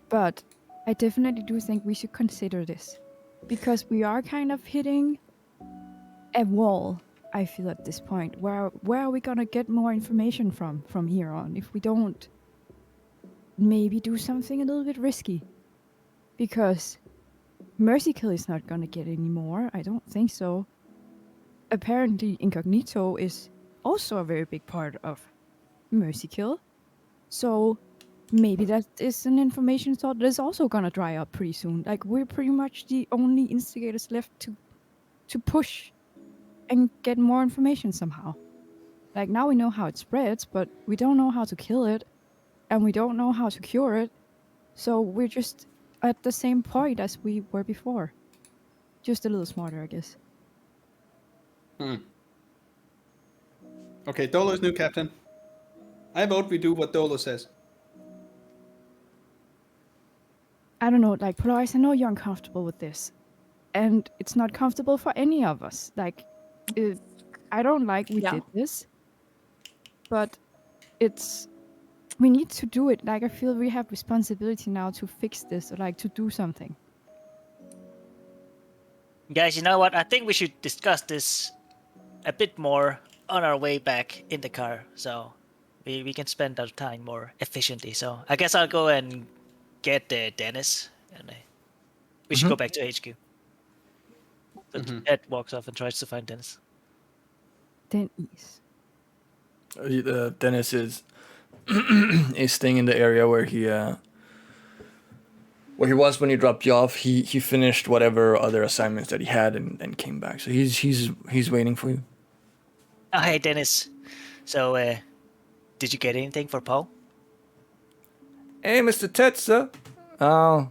But I definitely do think we should consider this. Because we are kind of hitting a wall, I feel, at this point. Where are we gonna get more information from here on if we don't maybe do something a little bit risky? Because Merci-Ki11 is not gonna get any more. I don't think so. Apparently, Incognito is also a very big part of Merci-Ki11. So maybe that is an information thought that is also gonna dry up pretty soon. Like, we're pretty much the only instigators left to push and get more information somehow. Like, now we know how it spreads, but we don't know how to kill it, and we don't know how to cure it. So we're just at the same point as we were before. Just a little smarter, I guess. Okay, Dolo's new captain. I vote we do what Dolo says. I don't know, like, Polaris, I know you're uncomfortable with this. And it's not comfortable for any of us. Like, I don't like we did this. But we need to do it. Like, I feel we have responsibility now to fix this, or like to do something. Guys, you know what? I think we should discuss this a bit more on our way back in the car, so we can spend our time more efficiently. So I guess I'll go and get Dennis, and we should go back to HQ. So Ed walks off and tries to find Dennis. Dennis. Dennis is staying in the area where he was when he dropped you off. He finished whatever other assignments that he had and came back. So he's waiting for you. Oh, hey Dennis. So did you get anything for Paul? Hey, Mr. Tetsa. Oh,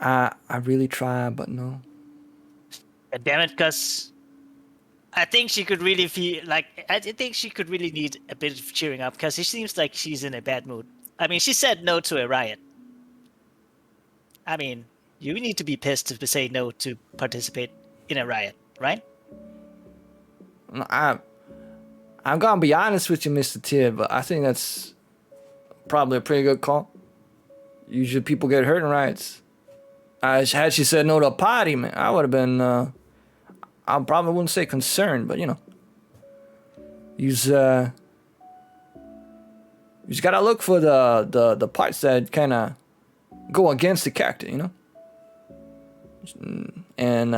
I really try, but no. Damn it, cuz I think she could really feel like I think she could really need a bit of cheering up because she seems like she's in a bad mood. I mean, she said no to a riot. I mean, you need to be pissed to say no to participate in a riot, right? I'm gonna be honest with you, Mr. Tier, but I think that's probably a pretty good call. Usually people get hurt in riots. Had she said no to a party, man, I would have been, I probably wouldn't say concerned, but you know. You just gotta look for the parts that kind of go against the character, you know? And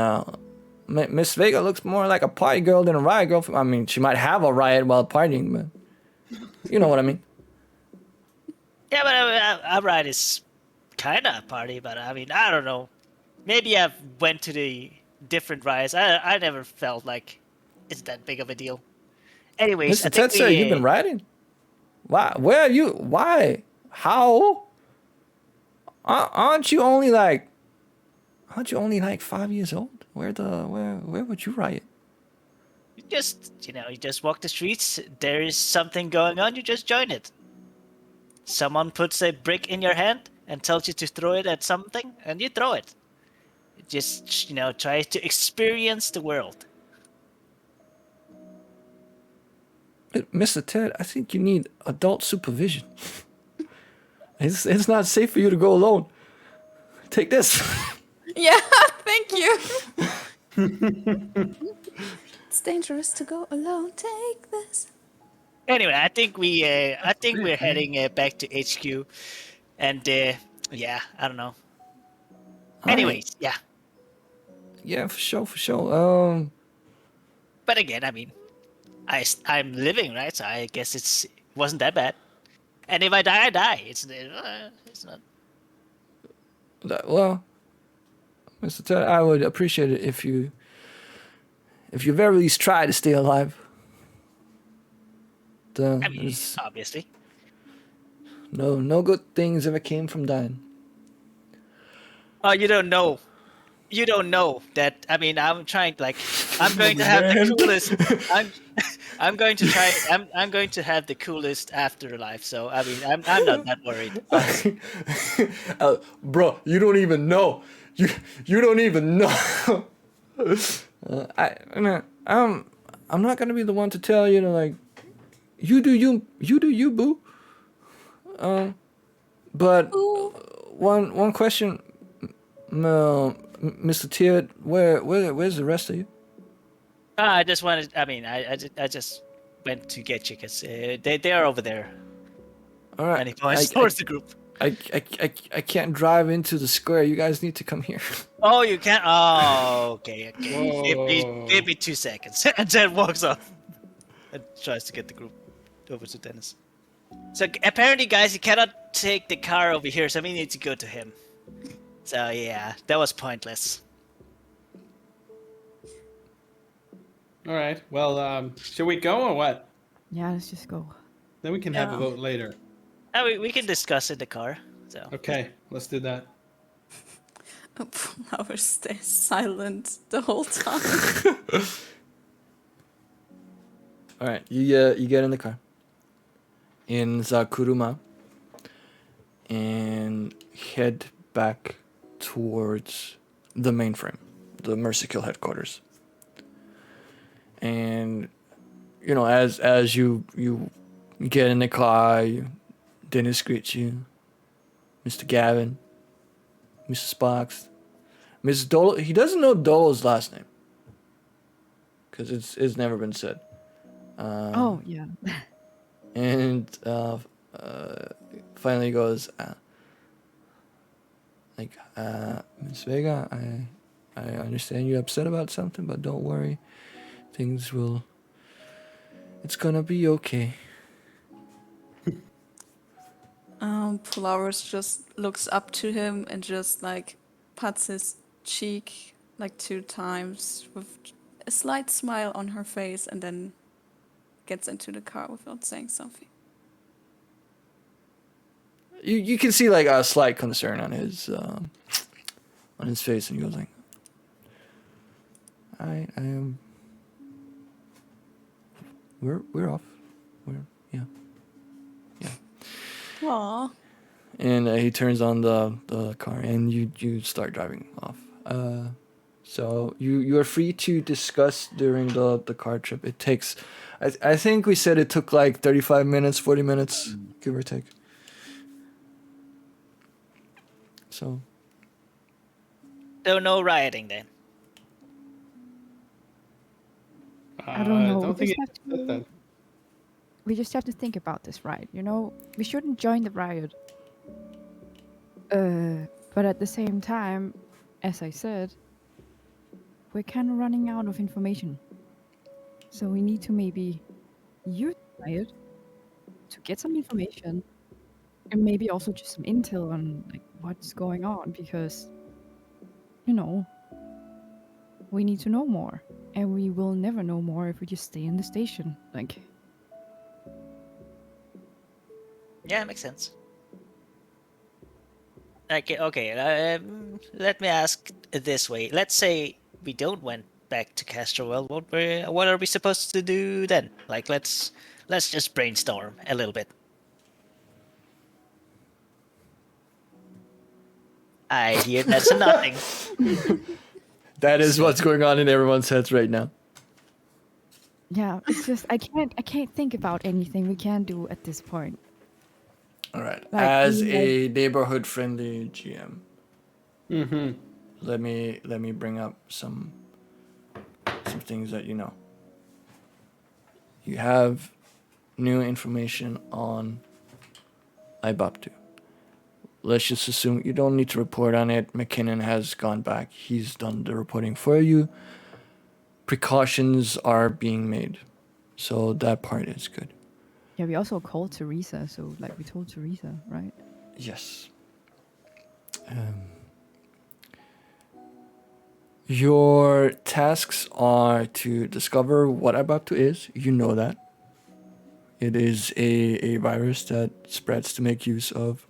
Miss Vega looks more like a party girl than a riot girl. I mean, she might have a riot while partying, but you know what I mean. Yeah, but a riot is kind of a party, but I mean, I don't know. Maybe I've went to the different riots. I never felt like it's that big of a deal. Anyways, Mr. I think Tetsuya, you've been rioting? Why? Where are you? Why? How? Aren't you only like 5 years old? Where would you riot? you just walk the streets. There is something going on. You just join it. Someone puts a brick in your hand and tells you to throw it at something, and you throw it. Just try to experience the world. Mr. Ted, I think you need adult supervision. It's not safe for you to go alone. Take this. Yeah, thank you. It's dangerous to go alone. Take this. Anyway, I think we're heading back to HQ, and yeah, I don't know. Anyways, yeah. Yeah, for sure. But again, I mean, I'm living, right? So I guess it wasn't that bad. And if I die, I die. It's not. Well, Mr. Ted, I would appreciate it if you very least try to stay alive. I mean, obviously. No good things ever came from dying. Oh, you don't know. You don't know that. I mean, I'm trying. Like, I'm going to have the coolest. I'm going to try. I'm going to have the coolest afterlife. So I mean, I'm not that worried. Bro, you don't even know. You don't even know. I'm not gonna be the one to tell you to like. You do you, boo. But one question, Mr. Tier, where's the rest of you? I just wanted. I mean, I just went to get you because they are over there. All right. And he points towards the group. I can't drive into the square. You guys need to come here. Oh, you can't. Oh, okay. Give me 2 seconds, and then walks off and tries to get the group over to Dennis. So apparently, guys, you cannot take the car over here, so we need to go to him. So yeah, that was pointless. All right. Well, should we go or what? Yeah, let's just go. Then we can have a vote later. We can discuss in the car. So Okay, let's do that. Power stays silent the whole time. All right, you get in the car in Zakuruma and head back towards the mainframe, the Merci-Ki11 headquarters. And you know, as you get in the car, Dennis greets you, Mr. Gavin, Mrs. Sparks, Mrs. Dolo. He doesn't know Dolo's last name because it's never been said. Oh yeah. And finally he goes, Miss Vega, I understand you're upset about something, but don't worry. It's gonna be okay. Polaris just looks up to him and just like pats his cheek like 2 times with a slight smile on her face and then gets into the car without saying something. You can see like a slight concern on his face, and he goes like, I am we're off. Yeah. Aw. And he turns on the car, and you start driving off. So you are free to discuss during the car trip. It takes, I think we said it took like 35 minutes, 40 minutes, give or take. So So no rioting then. I don't know. I don't we think just it have said to. that. We just have to think about this, right? You know, we shouldn't join the riot. But at the same time, as I said, we're kind of running out of information. So we need to maybe use riot to get some information, and maybe also just some intel on like what's going on, because you know we need to know more, and we will never know more if we just stay in the station. Like, Yeah, makes sense. Okay. Let me ask it this way. Let's say we don't went back to Castrovel. What are we supposed to do then? Like, let's just brainstorm a little bit. I hear that's a nothing. that is So- what's going on in everyone's heads right now. yeah, it's just I can't think about anything we can do at this point. All right. Like, As we, a neighborhood-friendly GM, Mm-hmm. let me bring up some things that you know. You have new information on Ibaptu. Let's just assume you don't need to report on it. McKinnon has gone back. He's done the reporting for you. Precautions are being made. So that part is good. Yeah, we also called Teresa, so like we told Teresa, right? Yes. Your tasks are to discover what Ibaptu is. You know that. It is a virus that spreads to make use of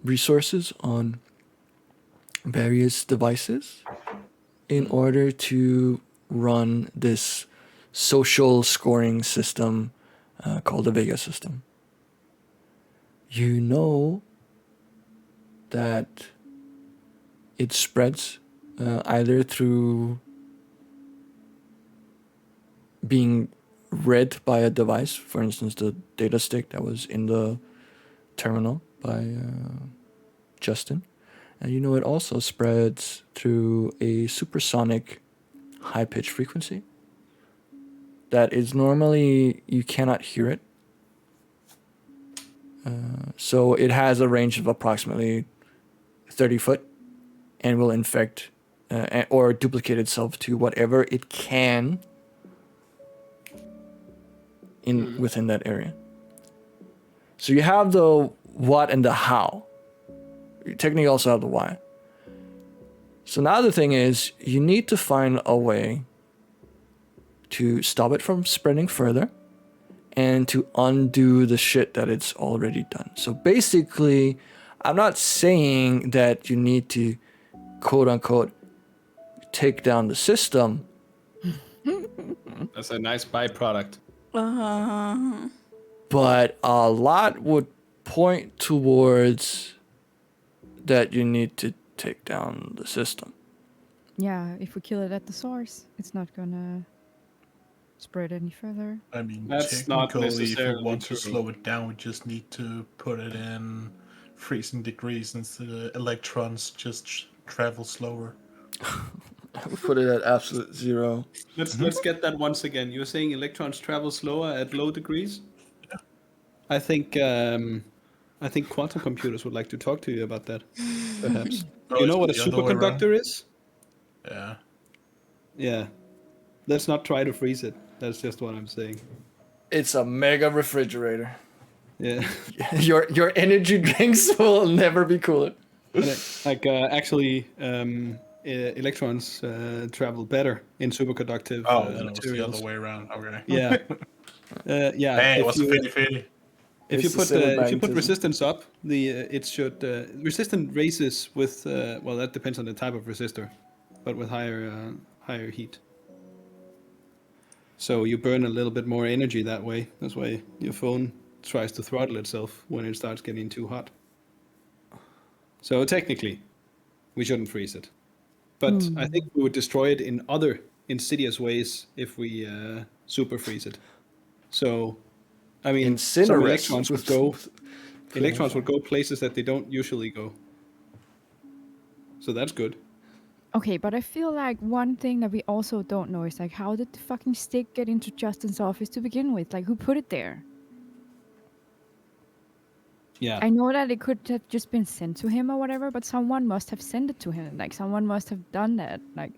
resources on various devices in order to run this social scoring system called the Vega system. You know that it spreads either through being read by a device, for instance, the data stick that was in the terminal by Justin. And you know it also spreads through a supersonic high-pitched frequency that is normally, you cannot hear it. So it has a range of approximately 30 foot and will infect or duplicate itself to whatever it can within that area. So you have the what and the how. You technically also have the why. So now the thing is, you need to find a way to stop it from spreading further and to undo the shit that it's already done. So basically, I'm not saying that you need to, quote unquote, take down the system. That's a nice byproduct. But a lot would point towards that you need to take down the system. Yeah, if we kill it at the source, it's not gonna spread any further. I mean, That's not technically, if we necessarily want to true. slow it down, we just need to put it in freezing degrees and the electrons just travel slower. I would put it at absolute zero. Let's get that once again. You're saying electrons travel slower at low degrees? Yeah. I think quantum computers would like to talk to you about that. Perhaps. Oh, You know is what a it the other way around? superconductor is? Yeah. Yeah. Let's not try to freeze it. That's just what I'm saying. It's a mega refrigerator. Yeah. Your energy drinks will never be cooler. Actually, electrons travel better in superconductive Oh, then it was the materials. other way around. Okay. Yeah. Yeah. Hey, it if was you, a 50-50. If you It's the put same with if you put magnetism. resistance up, it should resistance raises with well, that depends on the type of resistor, but with higher heat. So you burn a little bit more energy that way. That's why your phone tries to throttle itself when it starts getting too hot. So technically, we shouldn't freeze it. But I think we would destroy it in other insidious ways if we super freeze it. So, I mean, some Incinerate. electrons would go. Electrons would go places that they don't usually go. So that's good. Okay, but I feel like one thing that we also don't know is like, how did the fucking stick get into Justin's office to begin with? Like, who put it there? Yeah. I know that it could have just been sent to him or whatever, but someone must have sent it to him. Like, someone must have done that. Like,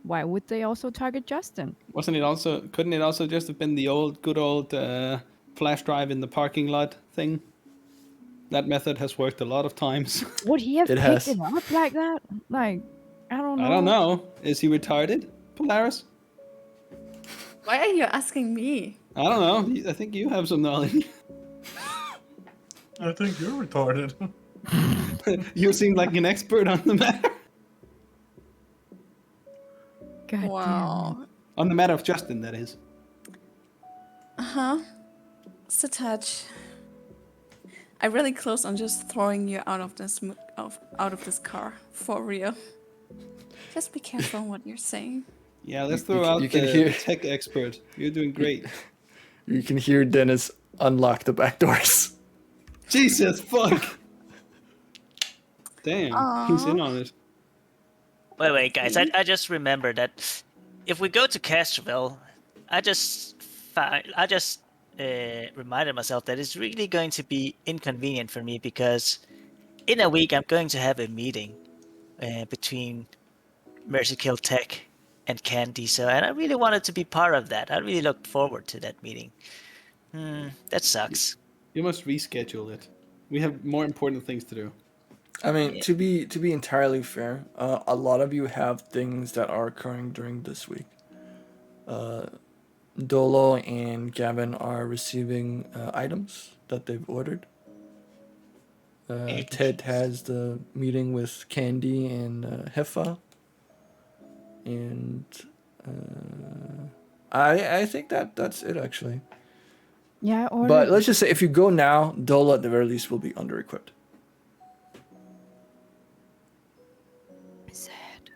why would they also target Justin? Wasn't it also? Couldn't it also just have been the good old flash drive in the parking lot thing? That method has worked a lot of times. Would he have It picked has. it up like that? Like, I don't know. I don't know. Is he retarded, Polaris? Why are you asking me? I don't know. I think you have some knowledge. I think you're retarded. You seem like an expert on the matter. God Wow. On the matter of Justin, that is. It's a touch. I'm really close on just throwing you out of this out of this car for real. Just be careful what you're saying. Yeah, let's You throw can- out you can the hear- tech expert. You're doing great. You can hear Dennis unlock the back doors. Jesus, fuck. Damn, he's in on it. Wait, guys. I just remembered that if we go to Castroville, I just reminded myself that it's really going to be inconvenient for me because in a week I'm going to have a meeting between Merci-Ki11 Tech and Candy. And I really wanted to be part of that. I really looked forward to that meeting. That sucks. You must reschedule it. We have more important things to do. I mean, to be entirely fair, a lot of you have things that are occurring during this week. Dolo and Gavin are receiving items that they've ordered. Ted has the meeting with Candy and Heffa. And I think that's it actually. Yeah, or But let's just say if you go now, Dolo at the very least will be under equipped. sad.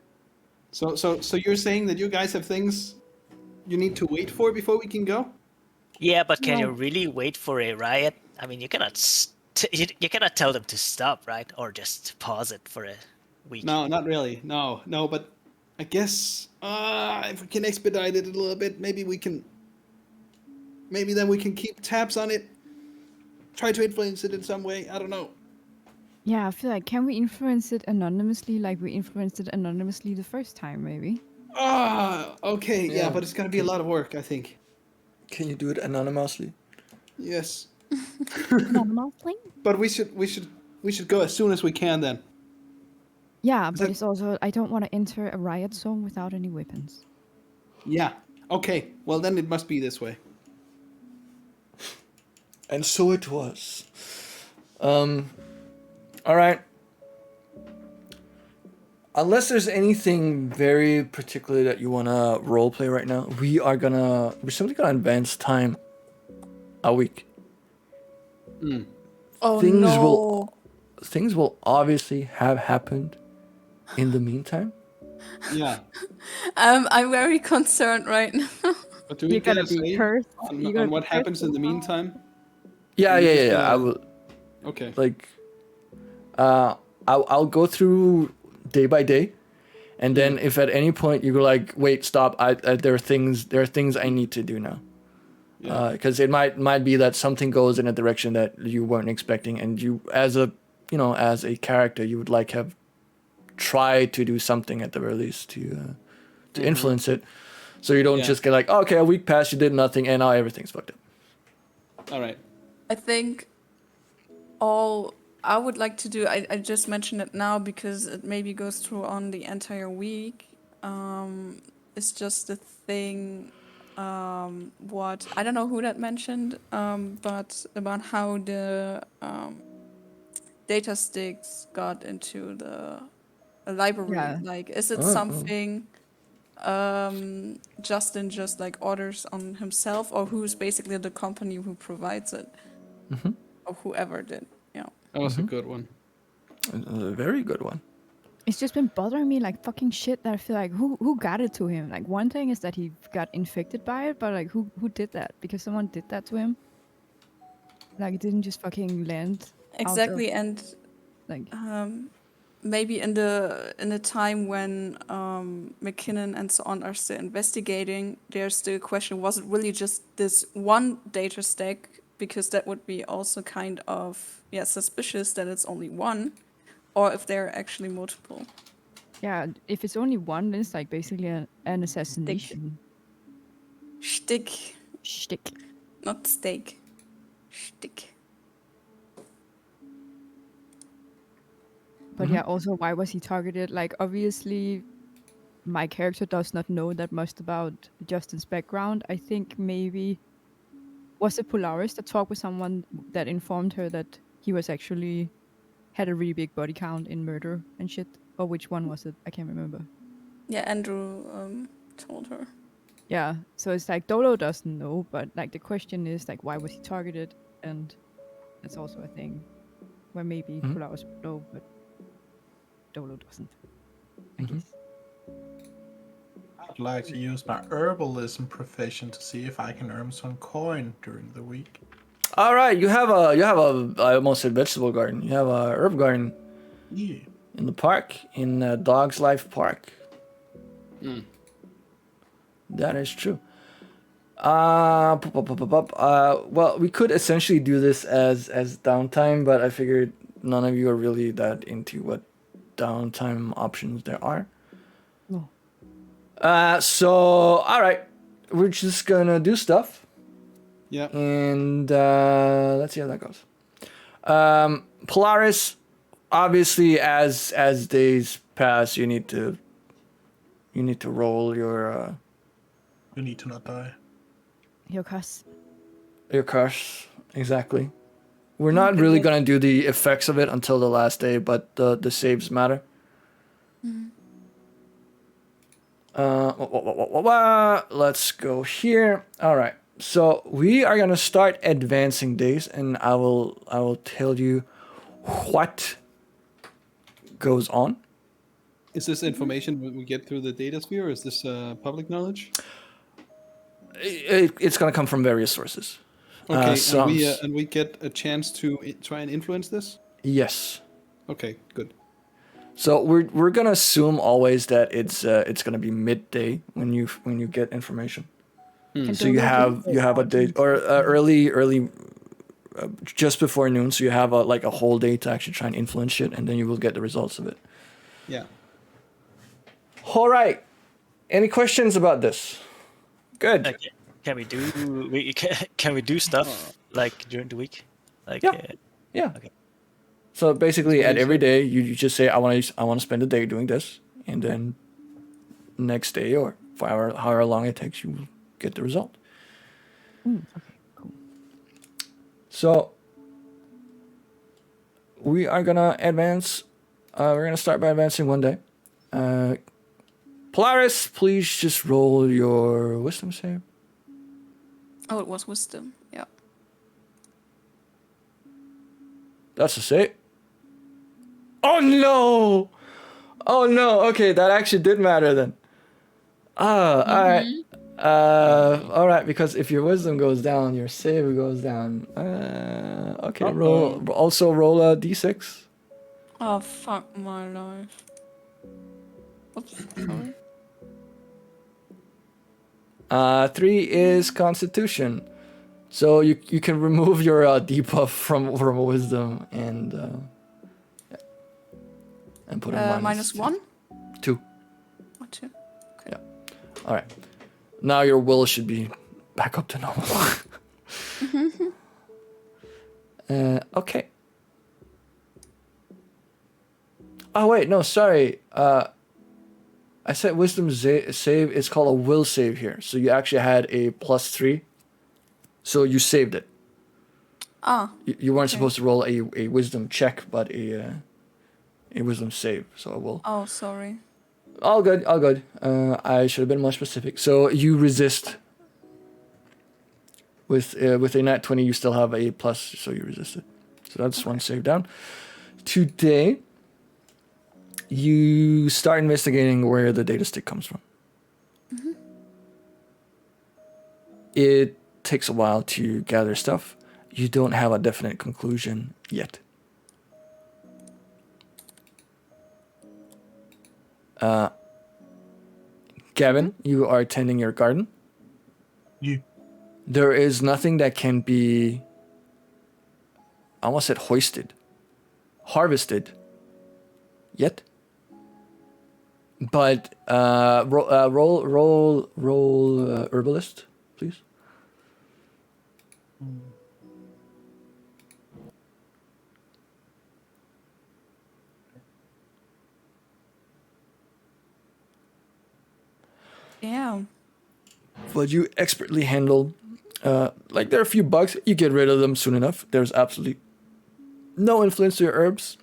So you're saying that you guys have things you need to wait for before we can go? Yeah, but can you No. really wait for a riot? I mean, you cannot you cannot tell them to stop, right? Or just pause it for a week. No, not really. No, but I guess if we can expedite it a little bit, maybe then we can keep tabs on it. Try to influence it in some way. I don't know. Yeah, I feel like, can we influence it anonymously like we influenced it anonymously the first time, maybe? Okay, yeah, Yeah. but it's gonna be a lot of work, I think. Can you do it anonymously? Yes, Anonymously? but we should go as soon as we can then. Yeah, but that- it's also, I don't want to enter a riot zone without any weapons. Yeah. Okay. Well, then it must be this way. And so it was. All right. Unless there's anything very particular that you wanna roleplay right now, we're simply gonna advance time a week. Oh Things no. Things will obviously have happened in the meantime. Yeah. I'm very concerned right now. But do we You're get gonna a be say cursed. on, You're gonna on what be happens cursed in the somehow. meantime? Yeah. You're just I gonna- will. Okay. Like, I'll go through day by day, and then if at any point you go like, wait, stop, there are things I need to do now, Yeah. because it might be that something goes in a direction that you weren't expecting, and you as a character you would like have tried to do something at the very least to influence it, so you don't Yeah. just get like, okay, a week passed, you did nothing, and now everything's fucked up. All right. I think all I would like to do, I just mentioned it now because it maybe goes through on the entire week. It's just a thing. What I don't know who that mentioned, but about how the data sticks got into the library. Yeah. Like, is it Oh. something Justin just like orders on himself, or who's basically the company who provides it, or whoever did. Yeah. That was a good one. A very good one. It's just been bothering me like fucking shit that I feel like who got it to him? Like one thing is that he got infected by it, but like who did that? Because someone did that to him. Like it didn't just fucking land. Exactly, Out of, and like maybe in the time when McKinnon and so on are still investigating, there's the question: was it really just this one data stack? Because that would be also kind of suspicious that it's only one, or if there are actually multiple. yeah, if it's only one, then it's like basically an assassination Shtick, shtick. not steak. Shtick. But yeah, also why was he targeted? Like obviously my character does not know that much about Justin's background. I think maybe was it Polaris that talked with someone that informed her that he was actually had a really big body count in murder and shit? Or which one was it? I can't remember. Yeah, Andrew told her. Yeah, so it's like Dolo doesn't know, but like the question is like why was he targeted? And that's also a thing where maybe Polaris would know, but Dolo doesn't. I guess. I'd like to use my herbalism profession to see if I can earn some coin during the week. All right, you have a I almost said vegetable garden. You have a herb garden Yeah. in the park, in Dog's Life Park. That is true. Well, we could essentially do this as downtime, but I figured none of you are really that into what downtime options there are. No. So all right, we're just gonna do stuff, Yeah. and let's see how that goes. Polaris, obviously, as days pass, you need to roll your You need to not die. Your cuss. curse. Exactly. We're not really gonna do the effects of it until the last day, but the saves matter. Let's go here. All right. So we are gonna start advancing days, and I will tell you what goes on. Is this information we get through the data sphere? Or is this public knowledge? It's gonna come from various sources. Okay, some- and we get a chance to try and influence this. Yes. Okay, good. So we're gonna assume always that it's gonna be midday when you get information. Can So you Dolo do have a day or early just before noon. So you have a whole day to actually try and influence shit, and then you will get the results of it. Yeah. All right. Any questions about this? Good. Like, can we do stuff like during the week? Like Yeah. Okay. So basically, That's at every amazing. day, you just say, I want to spend a day doing this, and then next day or for however long it takes, you will get the result. Okay, cool. So we are gonna advance. We're gonna start by advancing one day. Polaris, please just roll your wisdom save. Oh, it was wisdom. Yeah. That's a save. Oh no! Oh no! Okay, that actually did matter then. All right. All right. Because if your wisdom goes down, your save goes down. Okay. Roll. Also roll a d6. Oh, fuck my life. Oops, sorry. 3 is Constitution, so you can remove your debuff from wisdom and put a Minus 1? 2. Or 2? All right. Now your will should be back up to normal. Okay. Oh wait, no, sorry. I said wisdom save. It's called a will save here. So you actually had a +3. So you saved it. Ah. You weren't supposed to roll a wisdom check, but a wisdom save. So I will. Oh, sorry. All good, all good. I should have been more specific. So you resist. With a nat 20, you still have a plus, so you resist it. So that's one save down. Today, you start investigating where the data stick comes from. It takes a while to gather stuff. You don't have a definite conclusion yet. Gavin, you are tending your garden. Yeah. There is nothing that can be, I almost said hoisted, harvested yet. But roll herbalist, please. Yeah. But you expertly handle, like there are a few bugs, you get rid of them soon enough. There's absolutely no influence to your herbs.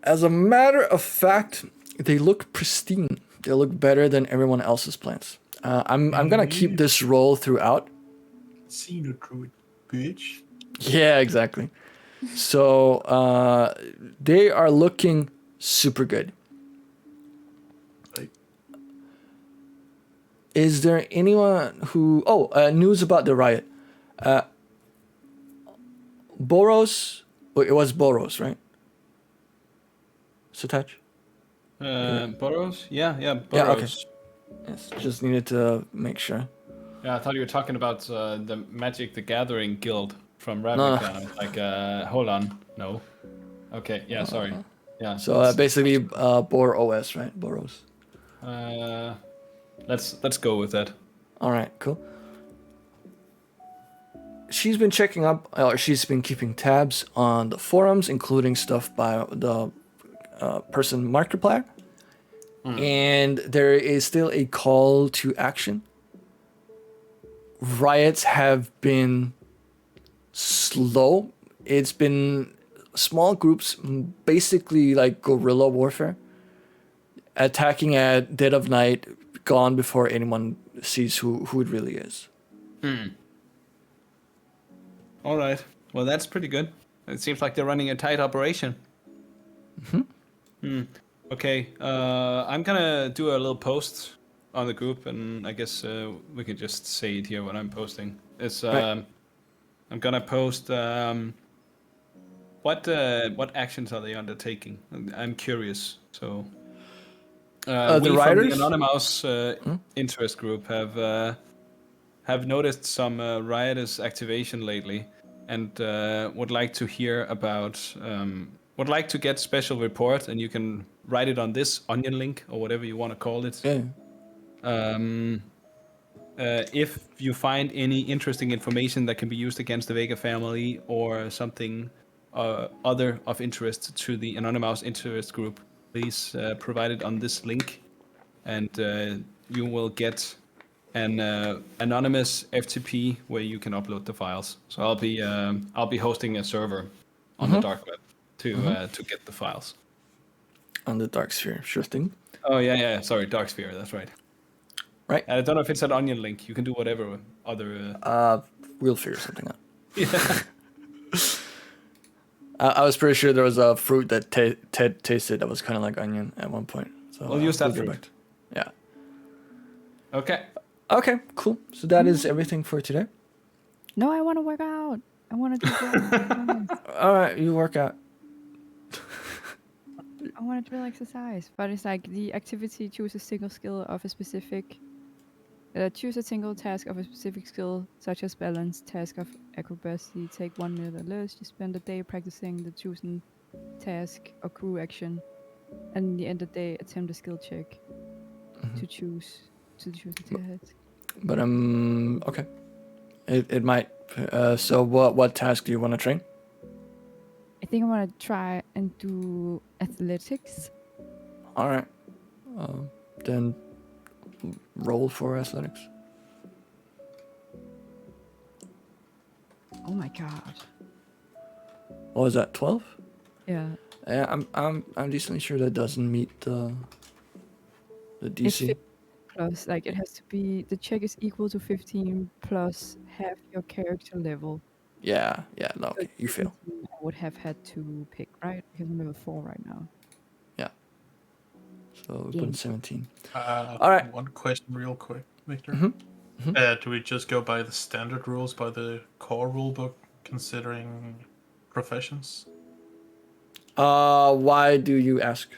As a matter of fact, they look pristine. They look better than everyone else's plants. I'm gonna keep this roll throughout. Seen a druid, bitch. Yeah, exactly. So they are looking super good. Like, Is there anyone who... Oh, news about the riot. Boros... Wait, it was Boros, right? Satach? Burrows? Yeah, Yeah, Burrows. okay. Yes, just needed to make sure. Yeah, I thought you were talking about the Magic the Gathering guild from No. Ravnica. I was like, hold on, no. Okay, yeah, sorry. Yeah. So basically, Bor OS, right? Boros. Let's go with that. All right, cool. She's been checking up, or she's been keeping tabs on the forums, including stuff by the person Markiplier. And there is still a call to action. Riots have been slow. It's been small groups, basically like guerrilla warfare, attacking at dead of night, gone before anyone sees who it really is. All right. Well, that's pretty good. It seems like they're running a tight operation. Okay. I'm gonna do a little post on the group, and I guess we could just say it here when I'm posting. It's Right. I'm gonna post what actions are they undertaking? I'm curious. So The we from the rioters? Anonymous interest group have noticed some riotous activation lately, and would like to hear about. Would like to get special report, and you can write it on this onion link or whatever you want to call it. Yeah. If you find any interesting information that can be used against the Vega family or something other of interest to the Anonymous interest group, please provide it on this link, and you will get an anonymous FTP where you can upload the files. So I'll be hosting a server on the dark web to get the files. On the Dark Sphere, sure thing. Oh yeah. Sorry, Dark Sphere. That's right. Right. And I don't know if it's an onion link. You can do whatever other. We'll figure something out. Yeah. I was pretty sure there was a fruit that Ted tasted that was kind of like onion at one point. So We'll use that get fruit. back to- Yeah. Okay. Okay, cool. So that is everything for today. No, I want to work out. I want to do that. All right, you work out. I want to do exercise, but it's like the activity choose a single skill of a specific. Choose a single task of a specific skill, such as balance, task of acrobacy. Take 1 minute or less. You spend a day practicing the chosen task or crew action, and in the end of the day, attempt a skill check to choose the task. But okay. It might. So what task do you want to train? I think I want to try and do athletics. All right. Then roll for athletics. Oh my god. What was that? 12? Yeah. Yeah, I'm decently sure that doesn't meet the The It's DC. 15 plus, like it has to be, the check is equal to 15 plus half your character level. Yeah. No, So okay, you fail. 17 I would have had to pick, right? Because I'm level 4 right now. Yeah. So we put Game. in 17. All right. One question, real quick, Victor. Mm-hmm. Do we just go by the standard rules, by the core rulebook, considering professions? Why do you ask?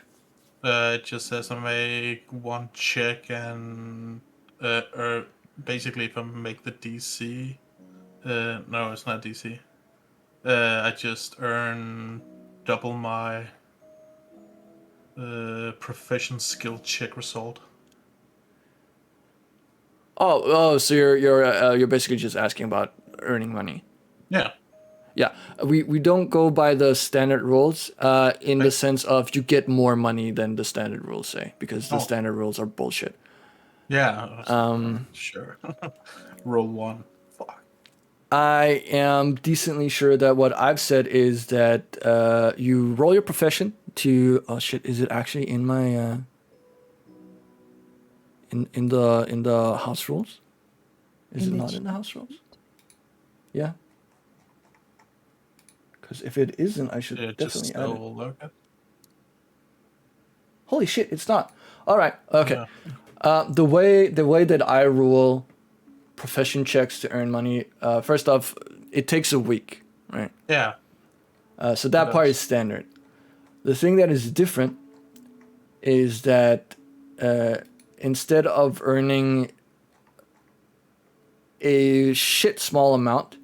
It just says I make one check and or basically if I make the DC, no, it's not DC. I just earn double my profession skill check result. So you're basically just asking about earning money. Yeah. Yeah, we don't go by the standard rules in the sense of you get more money than the standard rules say, because the standard rules are bullshit. Yeah. Sure. Roll one. Fuck. I am decently sure that what I've said is that you roll your profession to. Oh shit! Is it actually in my in the house rules? Is it not in the house rules? Yeah. Because if it isn't, I should definitely add it. Look at. Holy shit! It's not. All right. Okay. Yeah. The way that I rule profession checks to earn money. First off, it takes a week, right? Yeah. So that part is standard. The thing that is different is that instead of earning a shit small amount,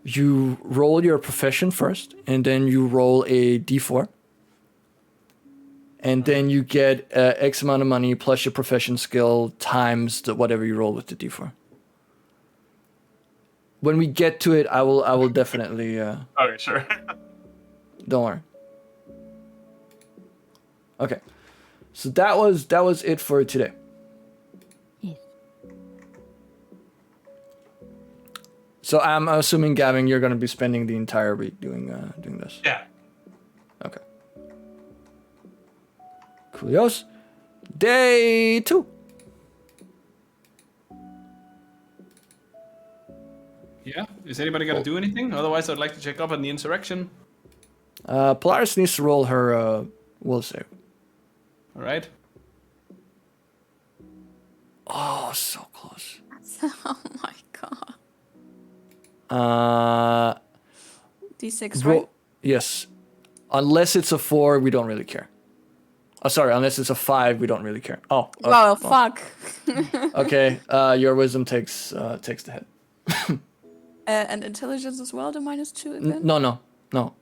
you roll your profession first, and then you roll a d4. And then you get X amount of money plus your profession skill times whatever you roll with the d4. When we get to it, I will definitely. Okay, sure. Don't worry. Okay, so that was it for today. Yes. So I'm assuming, Gavin, you're gonna be spending the entire week doing this. Yeah. Okay. Coolios. Day 2. Yeah. Is anybody gonna do anything? Otherwise, I'd like to check up on the insurrection. Polaris needs to roll her will save. All right. Oh, so close. Oh my god. D6, right? Yes. Unless it's a 4, we don't really care. Oh, sorry. Unless it's a 5, we don't really care. Oh. Well, fuck. Okay. Your wisdom takes the hit. And intelligence as well, the -2 again? No.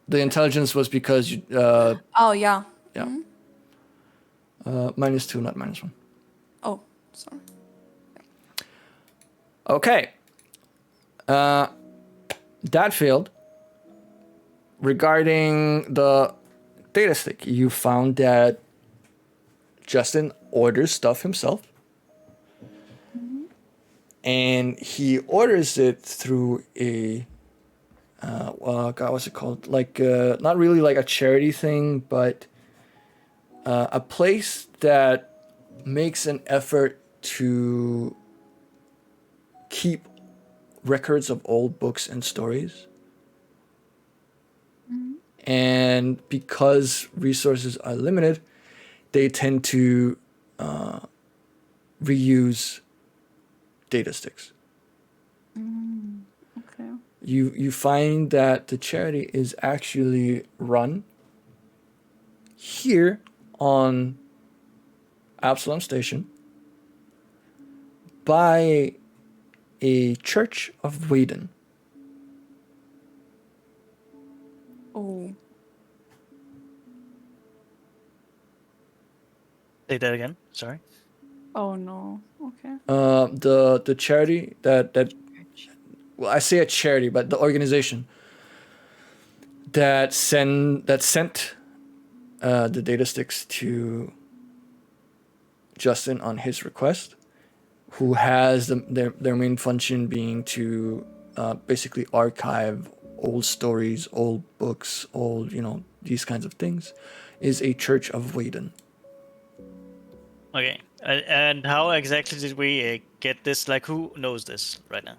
The intelligence was because you. Oh, yeah. Yeah. -2, not -1. Oh, sorry. Okay. That failed. Regarding the data stick, you found that Justin orders stuff himself. And he orders it through a what's it called? Like not really like a charity thing, but a place that makes an effort to keep records of old books and stories. And because resources are limited, they tend to reuse data sticks. Okay. You find that the charity is actually run here on Absalom Station by a Church of Whedon. Oh. Say that again. Sorry. Oh no. Okay. The charity that well, I say a charity, but the organization that sent the data sticks to Justin on his request, who has their main function being to basically archive old stories, old books, old these kinds of things, is a Church of Whedon. Okay. And how exactly did we get this? Like, who knows this right now?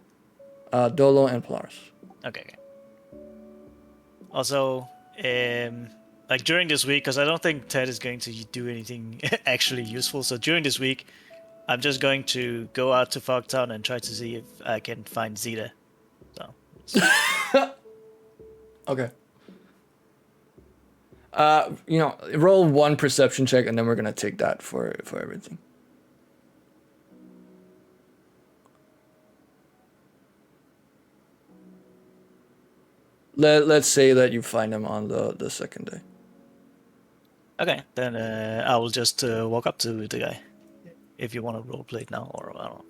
Dolo and Polaris. Okay. Also, like during this week, because I don't think Ted is going to do anything actually useful. So during this week, I'm just going to go out to Fogtown and try to see if I can find Zeta. So. Okay. Roll one perception check, and then we're gonna take that for everything. Let's say that you find him on the second day. Okay, then I will just walk up to the guy. If you want to roleplay it now, or I don't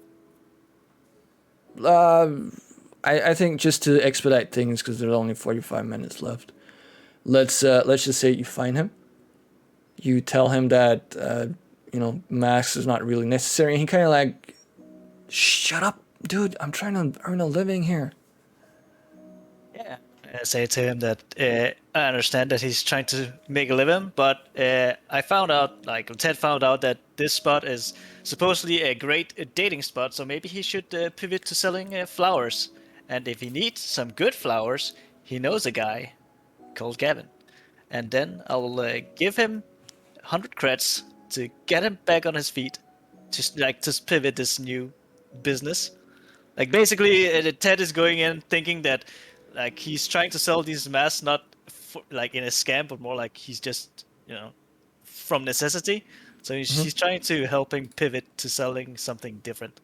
know. I think just to expedite things, because there's only 45 minutes left. Let's just say you find him. You tell him that masks is not really necessary, and he kind of like, shut up, dude. I'm trying to earn a living here. Yeah. Say to him that I understand that he's trying to make a living, but I found out, like Ted found out, that this spot is supposedly a great dating spot, so maybe he should pivot to selling flowers. And if he needs some good flowers, he knows a guy called Gavin. And then I will give him 100 creds to get him back on his feet, to pivot this new business. Like basically, Ted is going in thinking that like he's trying to sell these masks not like in a scam, but more like he's just from necessity. So he's trying to help him pivot to selling something different,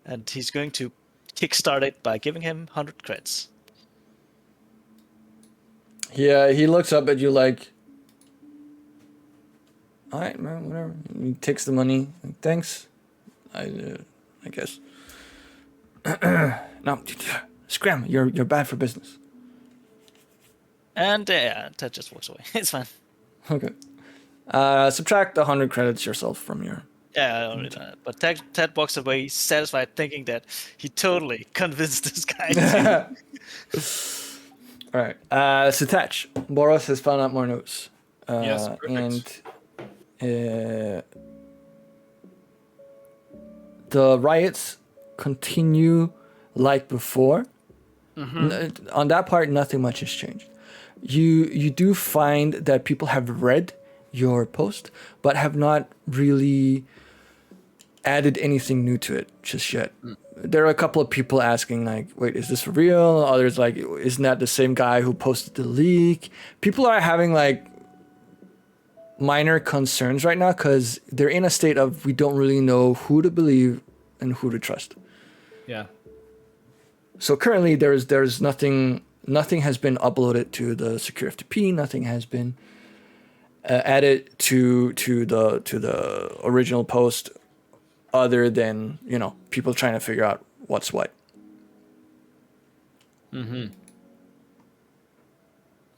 and he's going to kickstart it by giving him 100 creds. Yeah, he looks up at you like, all right, man, whatever. He takes the money. Thanks. I guess. No, scram. You're bad for business. And Ted just walks away. It's fine. Okay. Subtract 100 credits yourself from your. Yeah, I don't do that. But Ted walks away satisfied, thinking that he totally convinced this guy. All right. Satach, Boros has found out more news. Yes, perfect. And the riots continue like before. On that part, nothing much has changed. You do find that people have read your post, but have not really added anything new to it just yet. There are a couple of people asking, like, wait, is this for real? Others like, isn't that the same guy who posted the leak? People are having like minor concerns right now because they're in a state of we don't really know who to believe and who to trust. Yeah. So currently there's nothing has been uploaded to the secure FTP. Nothing has been added to the original post, other than people trying to figure out what's what.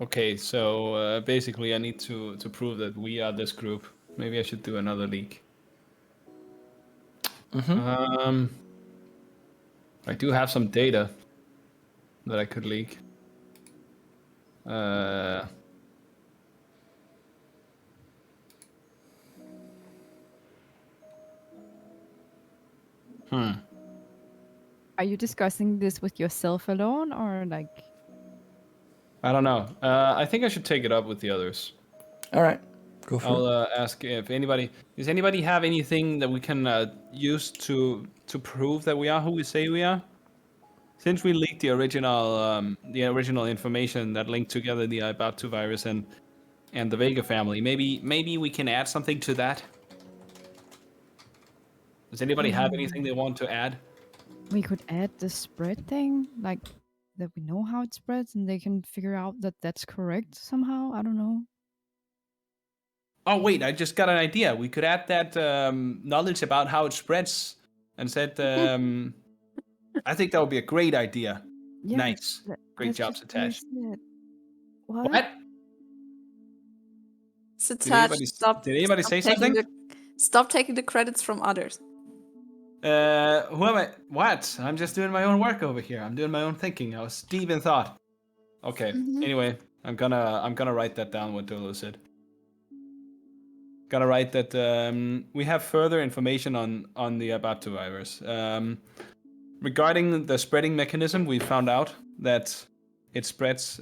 Okay, so basically I need to prove that we are this group. Maybe I should do another leak. I do have some data that I could leak. Are you discussing this with yourself alone, or like? I don't know. I think I should take it up with the others. All right, go for it. I'll ask if anybody. Does anybody have anything that we can use to prove that we are who we say we are? Since we leaked the original information that linked together the Ibatu virus and the Vega family, maybe we can add something to that. Does anybody have anything they want to add? We could add the spread thing, like that we know how it spreads, and they can figure out that that's correct somehow. I don't know. Oh wait, I just got an idea. We could add that knowledge about how it spreads, and said, I think that would be a great idea. Yeah, Nice, great job, just what I Satash. said. What? What? Satach, Did anybody say something? Stop taking the credits from others. Who am I? What? I'm just doing my own work over here. I'm doing my own thinking. I was deep in thought. Okay. Anyway, I'm gonna write that down. What Dolo said. Gotta write that we have further information on the Abapto virus. Regarding the spreading mechanism, we found out that it spreads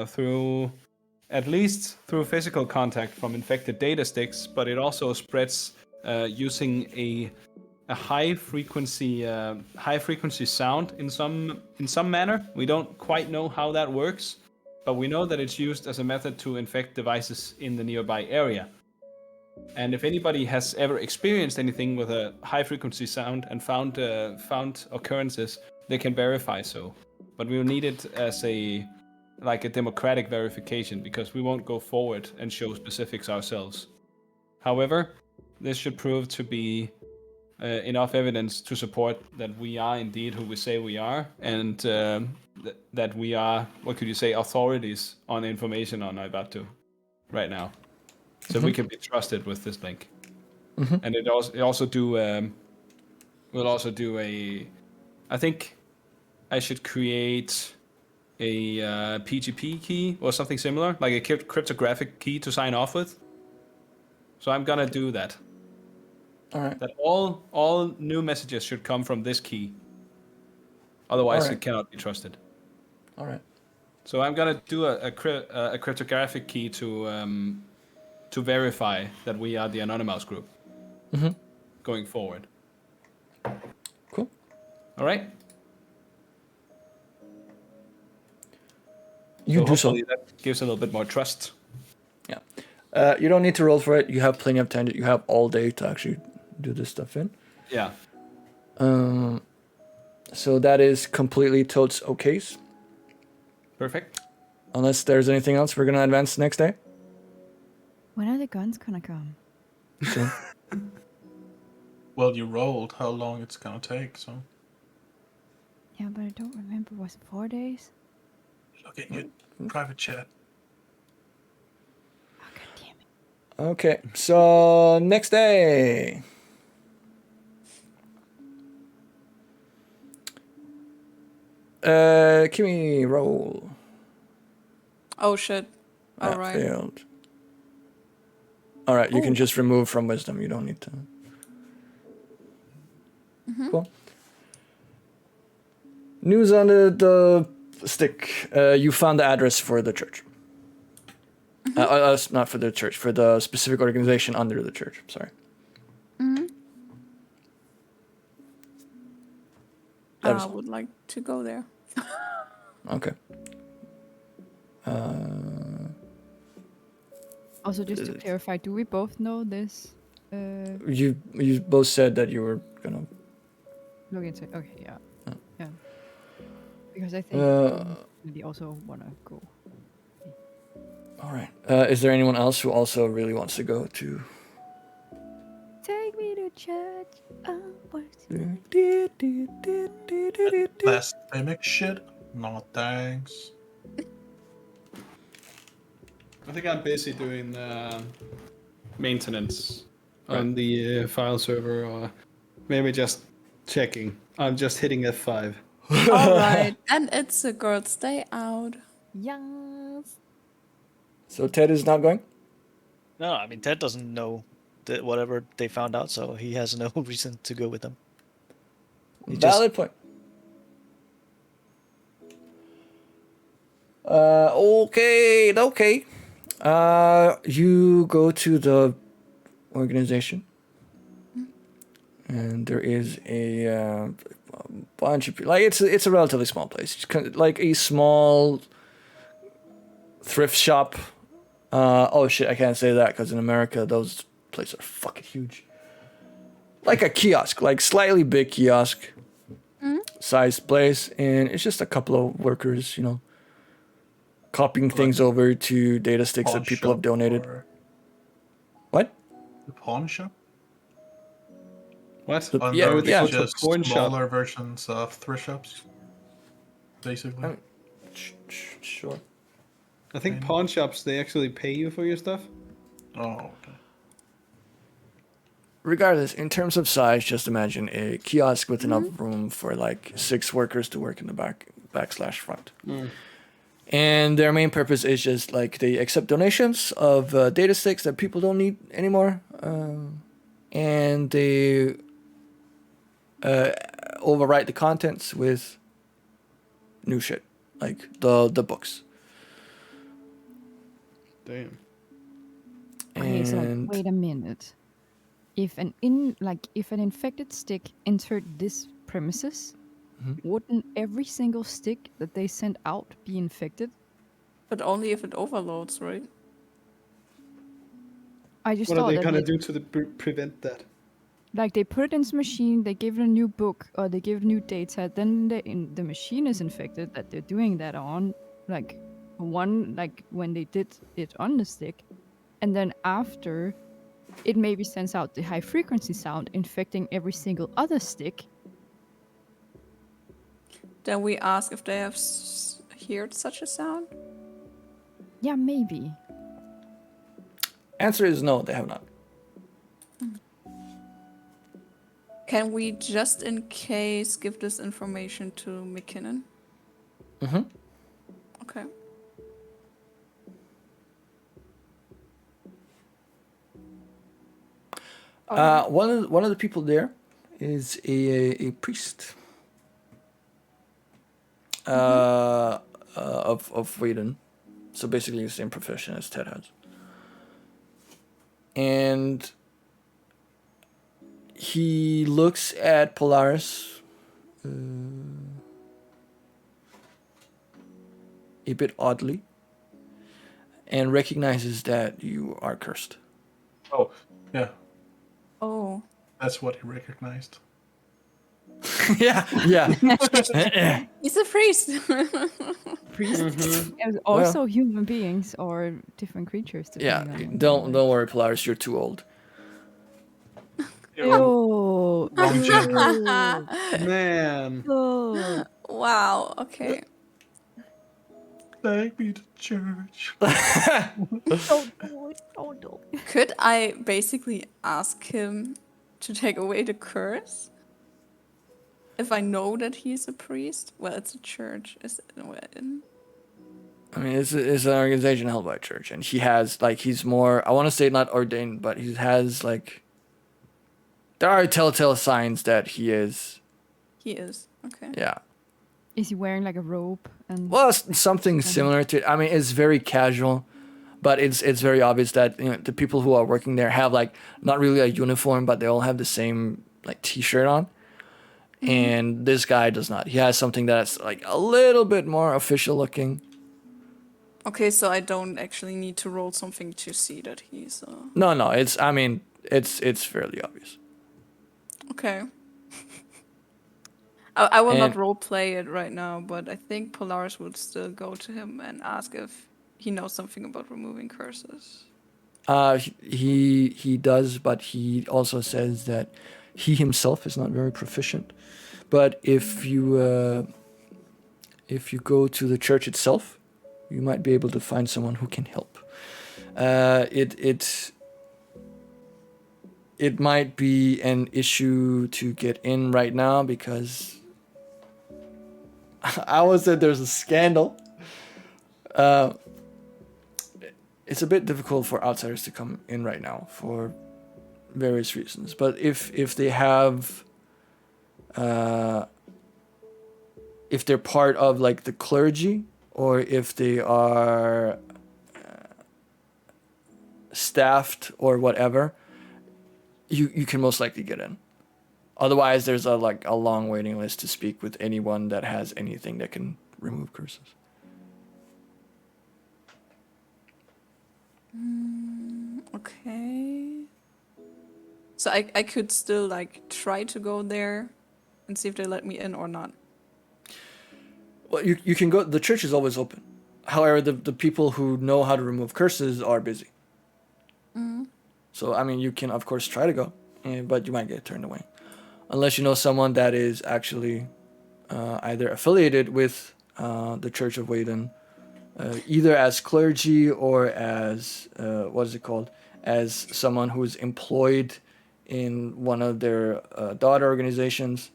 through, at least through physical contact from infected data sticks, but it also spreads using a high frequency sound in some manner. We don't quite know how that works, but we know that it's used as a method to infect devices in the nearby area. And if anybody has ever experienced anything with a high frequency sound and found occurrences, they can verify so. But we will need it as a democratic verification, because we won't go forward and show specifics ourselves. However, this should prove to be enough evidence to support that we are indeed who we say we are, and that we are, what could you say, authorities on information on Ibatu right now. So we can be trusted with this link. And it also do we'll also do a, I think I should create a PGP key or something similar, like a cryptographic key to sign off with. So I'm gonna do that. All right. That all new messages should come from this key. Otherwise, Alright. it cannot be trusted. All right. So I'm gonna do a cryptographic key to verify that we are the Anonymous group. Going forward. Cool. All right. You do so. Hopefully that gives a little bit more trust. Yeah. You don't need to roll for it. You have plenty of time. You have all day to actually do this stuff in. Yeah. So that is completely totes okays. Perfect. Unless there's anything else, we're gonna advance next day. When are the guns gonna come? So, Well, you rolled how long it's gonna take, so Yeah, but I don't remember. Was it 4 days? look at your private chat. Oh, God damn it. okay. So next day. Kimmy, roll. Oh shit. That Alright. failed. All right, you can Oh. just remove from wisdom. You don't need to. Cool. News on the stick. You found the address for the church. Not for the church, for the specific organization under the church. Sorry. That I was- would like to go there. Okay. Also, just to clarify, do we both know this? You both said that you were gonna. Look into it. Okay, yeah. Yeah. Because I think maybe also wanna go. All right. Is there anyone else who also really wants to go to? Take me to church. Oh, Blasphemic shit? No thanks. I think I'm busy doing maintenance on the file server, or maybe just checking. I'm just hitting F5. Alright. And it's a girl's day out. Yes. So Ted is not going. No, I mean Ted doesn't know whatever they found out, so he has no reason to go with them. He Valid point. Okay. You go to the organization, and there is a bunch of people. Like it's a relatively small place. It's kind of like a small thrift shop. Oh shit! I can't say that because in America those places are fucking huge. Like a kiosk, like slightly big kiosk sized place, and it's just a couple of workers, copying things over to data sticks that Pawn people have shop donated. or What? The pawn shop? What? The- And yeah, those yeah. Go to a just pawn shop. smaller versions of thrift shops, basically. Sure. I think pawn shops, they actually pay you for your stuff. Oh, okay. Regardless, in terms of size, just imagine a kiosk with enough room for like 6 workers to work in the back/front. And their main purpose is just like they accept donations of data sticks that people don't need anymore, and they overwrite the contents with new shit, like the books. Damn. Okay, so like, And wait a minute. If an infected stick entered this premises, wouldn't every single stick that they sent out be infected? But only if it overloads, right? I just What are thought they that gonna do to prevent that? like they put it into the machine, they give it a new book or they give it new data, then the machine is infected that they're doing that on, like when they did it on the stick, and then after it maybe sends out the high frequency sound infecting every single other stick. Then we ask if they have heard such a sound. Yeah, maybe. answer is no, they have not. Can we just in case give this information to McKinnon? Mm-hmm. Okay. One of the people there is a priest of Whedon, so basically the same profession as Ted has, and he looks at Polaris a bit oddly and recognizes that you are cursed. Oh, yeah. Oh. That's what he recognized. yeah. He's a priest. Priests and also human beings or different creatures. Yeah, depending on don't worry, Polaris, you're too old. Ew. Wrong gender. Man. Ew. Wow, okay. Take me to church. Don't do it. Don't do it. Could I basically ask him to take away the curse? If I know that he's a priest? Well, it's a church. Is it? I mean, it's an organization held by a church, and he has, like, he's more, I want to say not ordained, but he has, like, there are telltale signs that he is. He is. Okay. Yeah. Is he wearing like a robe? And Well, something similar to, I mean, it's very casual, but it's very obvious that, you know, the people who are working there have, like, not really a uniform, but they all have the same, like, t-shirt on. And this guy does not. He has something that's, like, a little bit more official looking. Okay, so I don't actually need to roll something to see that he's. No, it's, I mean, it's fairly obvious. Okay. I will not And- role play it right now, but I think Polaris would still go to him and ask if he knows something about removing curses. He does, but he also says that he himself is not very proficient. But if you go to the church itself, you might be able to find someone who can help. It might be an issue to get in right now because I would say there's a scandal. It's a bit difficult for outsiders to come in right now for various reasons. But if they have, if they're part of, like, the clergy, or if they are staffed or whatever, you can most likely get in. Otherwise, there's a long waiting list to speak with anyone that has anything that can remove curses. Okay. So I could still, like, try to go there and see if they let me in or not. Well, you can go. The church is always open. However, the people who know how to remove curses are busy. So, I mean, you can, of course, try to go, but you might get turned away. Unless you know someone that is actually either affiliated with the Church of Whedon, either as clergy or as, what is it called? As someone who is employed in one of their daughter organizations.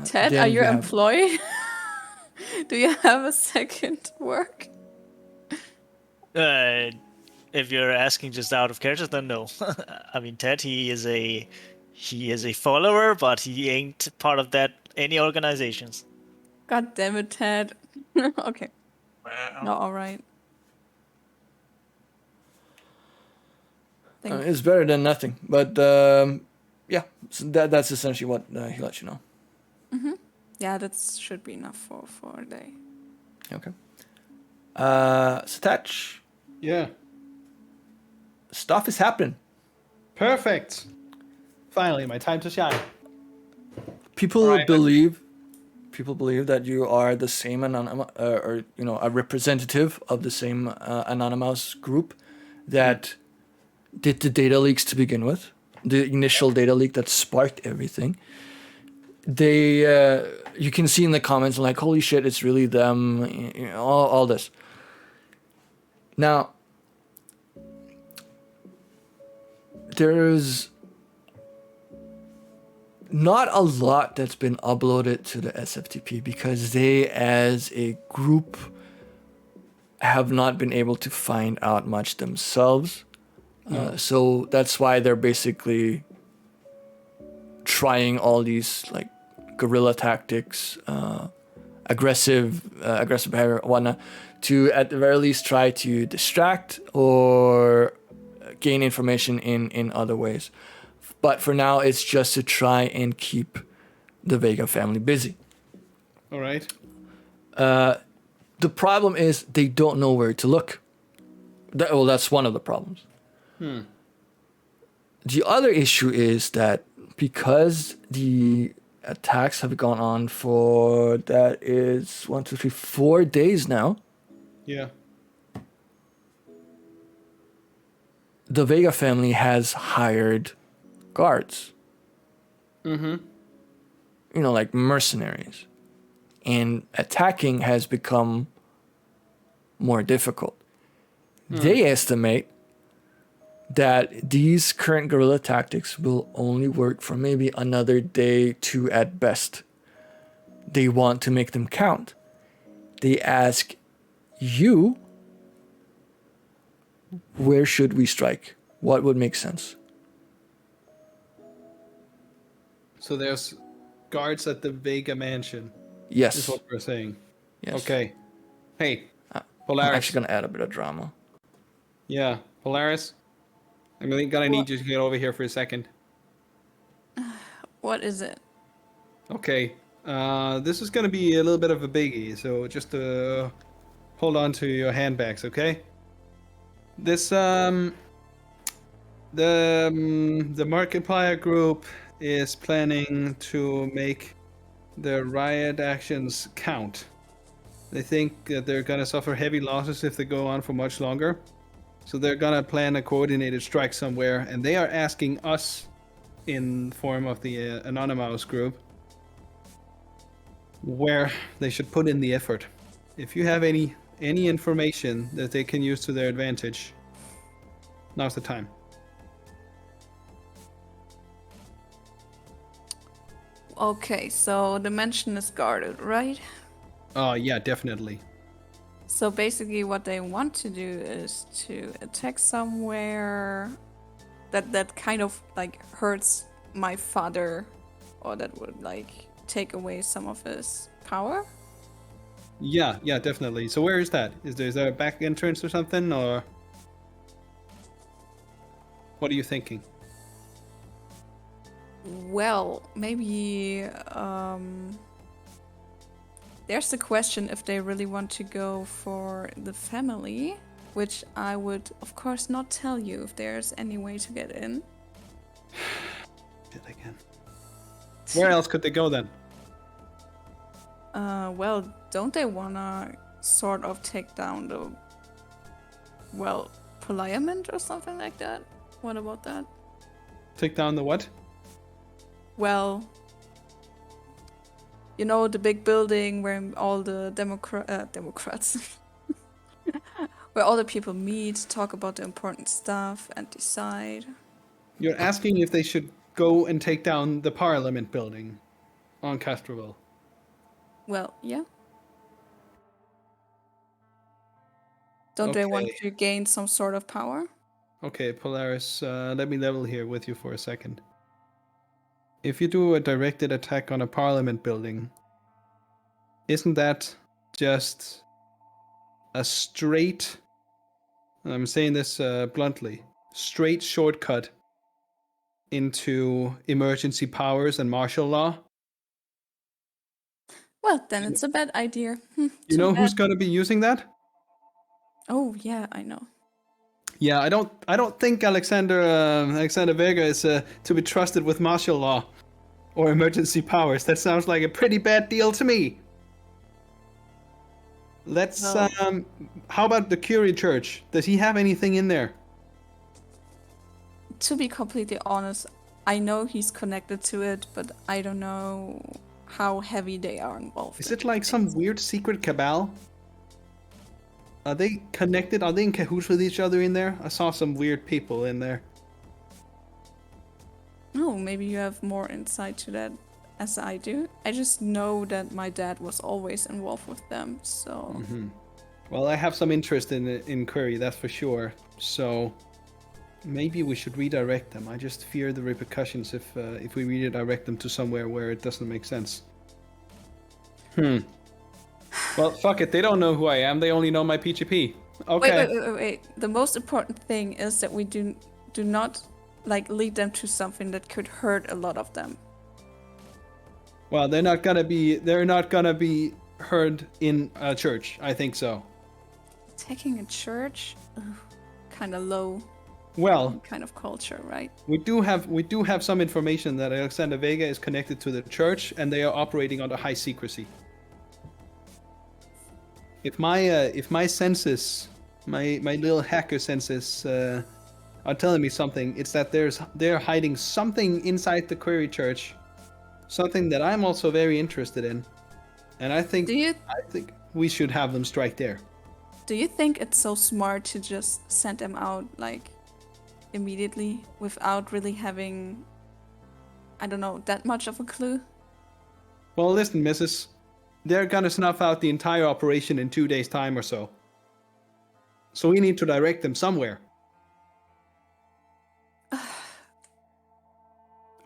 Ted, then are you have- employed? Do you have a second work? If you're asking just out of character, then no. I mean, Ted, he is a follower, but he ain't part of that any organizations. God damn it, Ted. Okay. Well, No, all right. Thank It's better than nothing. But yeah, so that's essentially what he lets you know. Yeah, that should be enough for a day. Okay. Satach, Yeah. stuff is happening. Perfect. Finally, my time to shine. People Alright. believe that you are the same or a representative of the same anonymous group that did the data leaks to begin with, the initial data leak that sparked everything. They you can see in the comments like, holy shit, it's really them, all this. Now there's not a lot that's been uploaded to the SFTP because they, as a group, have not been able to find out much themselves. So that's why they're basically trying all these like guerrilla tactics, aggressive behavior, whatnot, to at the very least try to distract or gain information in other ways. But for now, it's just to try and keep the Vega family busy. All right. The problem is they don't know where to look. That's one of the problems. The other issue is that because the attacks have gone on for, that is 4 days now, Yeah. the Vega family has hired guards. Like mercenaries. And attacking has become more difficult. They estimate that these current guerrilla tactics will only work for maybe another day, 2 at best. They want to make them count. They ask you, where should we strike? What would make sense? So there's guards at the Vega mansion. Yes. Is what we're saying. Yes. Okay. Hey, I'm Polaris. actually going to add a bit of drama. Yeah, Polaris. I'm really gonna need you to get over here for a second. What is it? Okay. This is gonna be a little bit of a biggie, so just hold on to your handbags, okay? This the Markiplier group is planning to make the riot actions count. They think that they're gonna suffer heavy losses if they go on for much longer. So they're gonna plan a coordinated strike somewhere, and they are asking us, in form of the Anonymous group, where they should put in the effort. If you have any information that they can use to their advantage, now's the time. Okay, so the mansion is guarded, right? Yeah, definitely. So basically what they want to do is to attack somewhere that kind of like hurts my father, or that would like take away some of his power. Yeah, definitely. So where is that? Is there a back entrance or something, or what are you thinking? Well, maybe there's the question if they really want to go for the family, which I would of course not tell you if there's any way to get in. Shit again. Where else could they go then? Well, don't they wanna sort of take down the, well, parliament or something like that? What about that? Take down the what? Well, you know, the big building where all the Democrats, where all the people meet, talk about the important stuff, and decide. You're asking if they should go and take down the Parliament building on Castroville. Well, yeah. Don't they want Okay. to gain some sort of power? Okay, Polaris, let me level here with you for a second. If you do a directed attack on a parliament building, isn't that just a straight, and I'm saying this bluntly, straight shortcut into emergency powers and martial law? Well, then it's a bad idea. You Too know bad. who's going to be using that? Oh yeah, I know. Yeah, I don't think Alexander Vega is to be trusted with martial law or emergency powers. That sounds like a pretty bad deal to me. Let's Well- how about the Curie Church? Does he have anything in there? To be completely honest, I know he's connected to it, but I don't know how heavy they are involved. Is in it like some things. weird secret cabal? Are they connected? Are they in cahoots with each other in there? I saw some weird people in there. Oh, maybe you have more insight to that as I do. I just know that my dad was always involved with them, so Well, I have some interest in Query, that's for sure. So maybe we should redirect them. I just fear the repercussions if we redirect them to somewhere where it doesn't make sense. Well, fuck it. They don't know who I am. They only know my PGP. Okay. Wait. The most important thing is that we do not like lead them to something that could hurt a lot of them. Well, they're not gonna be heard in a church. I think so. Attacking a church, kind of low Well, kind of culture, right? we do have some information that Alexander Vega is connected to the church and they are operating under high secrecy. If my senses, my little hacker senses, are telling me something, it's that they're hiding something inside the Query Church, something that I'm also very interested in, and I think we should have them strike there. Do you think it's so smart to just send them out like immediately without really having, I don't know, that much of a clue? Well, listen, Mrs. They're gonna snuff out the entire operation in 2 days' time or so. So we need to direct them somewhere.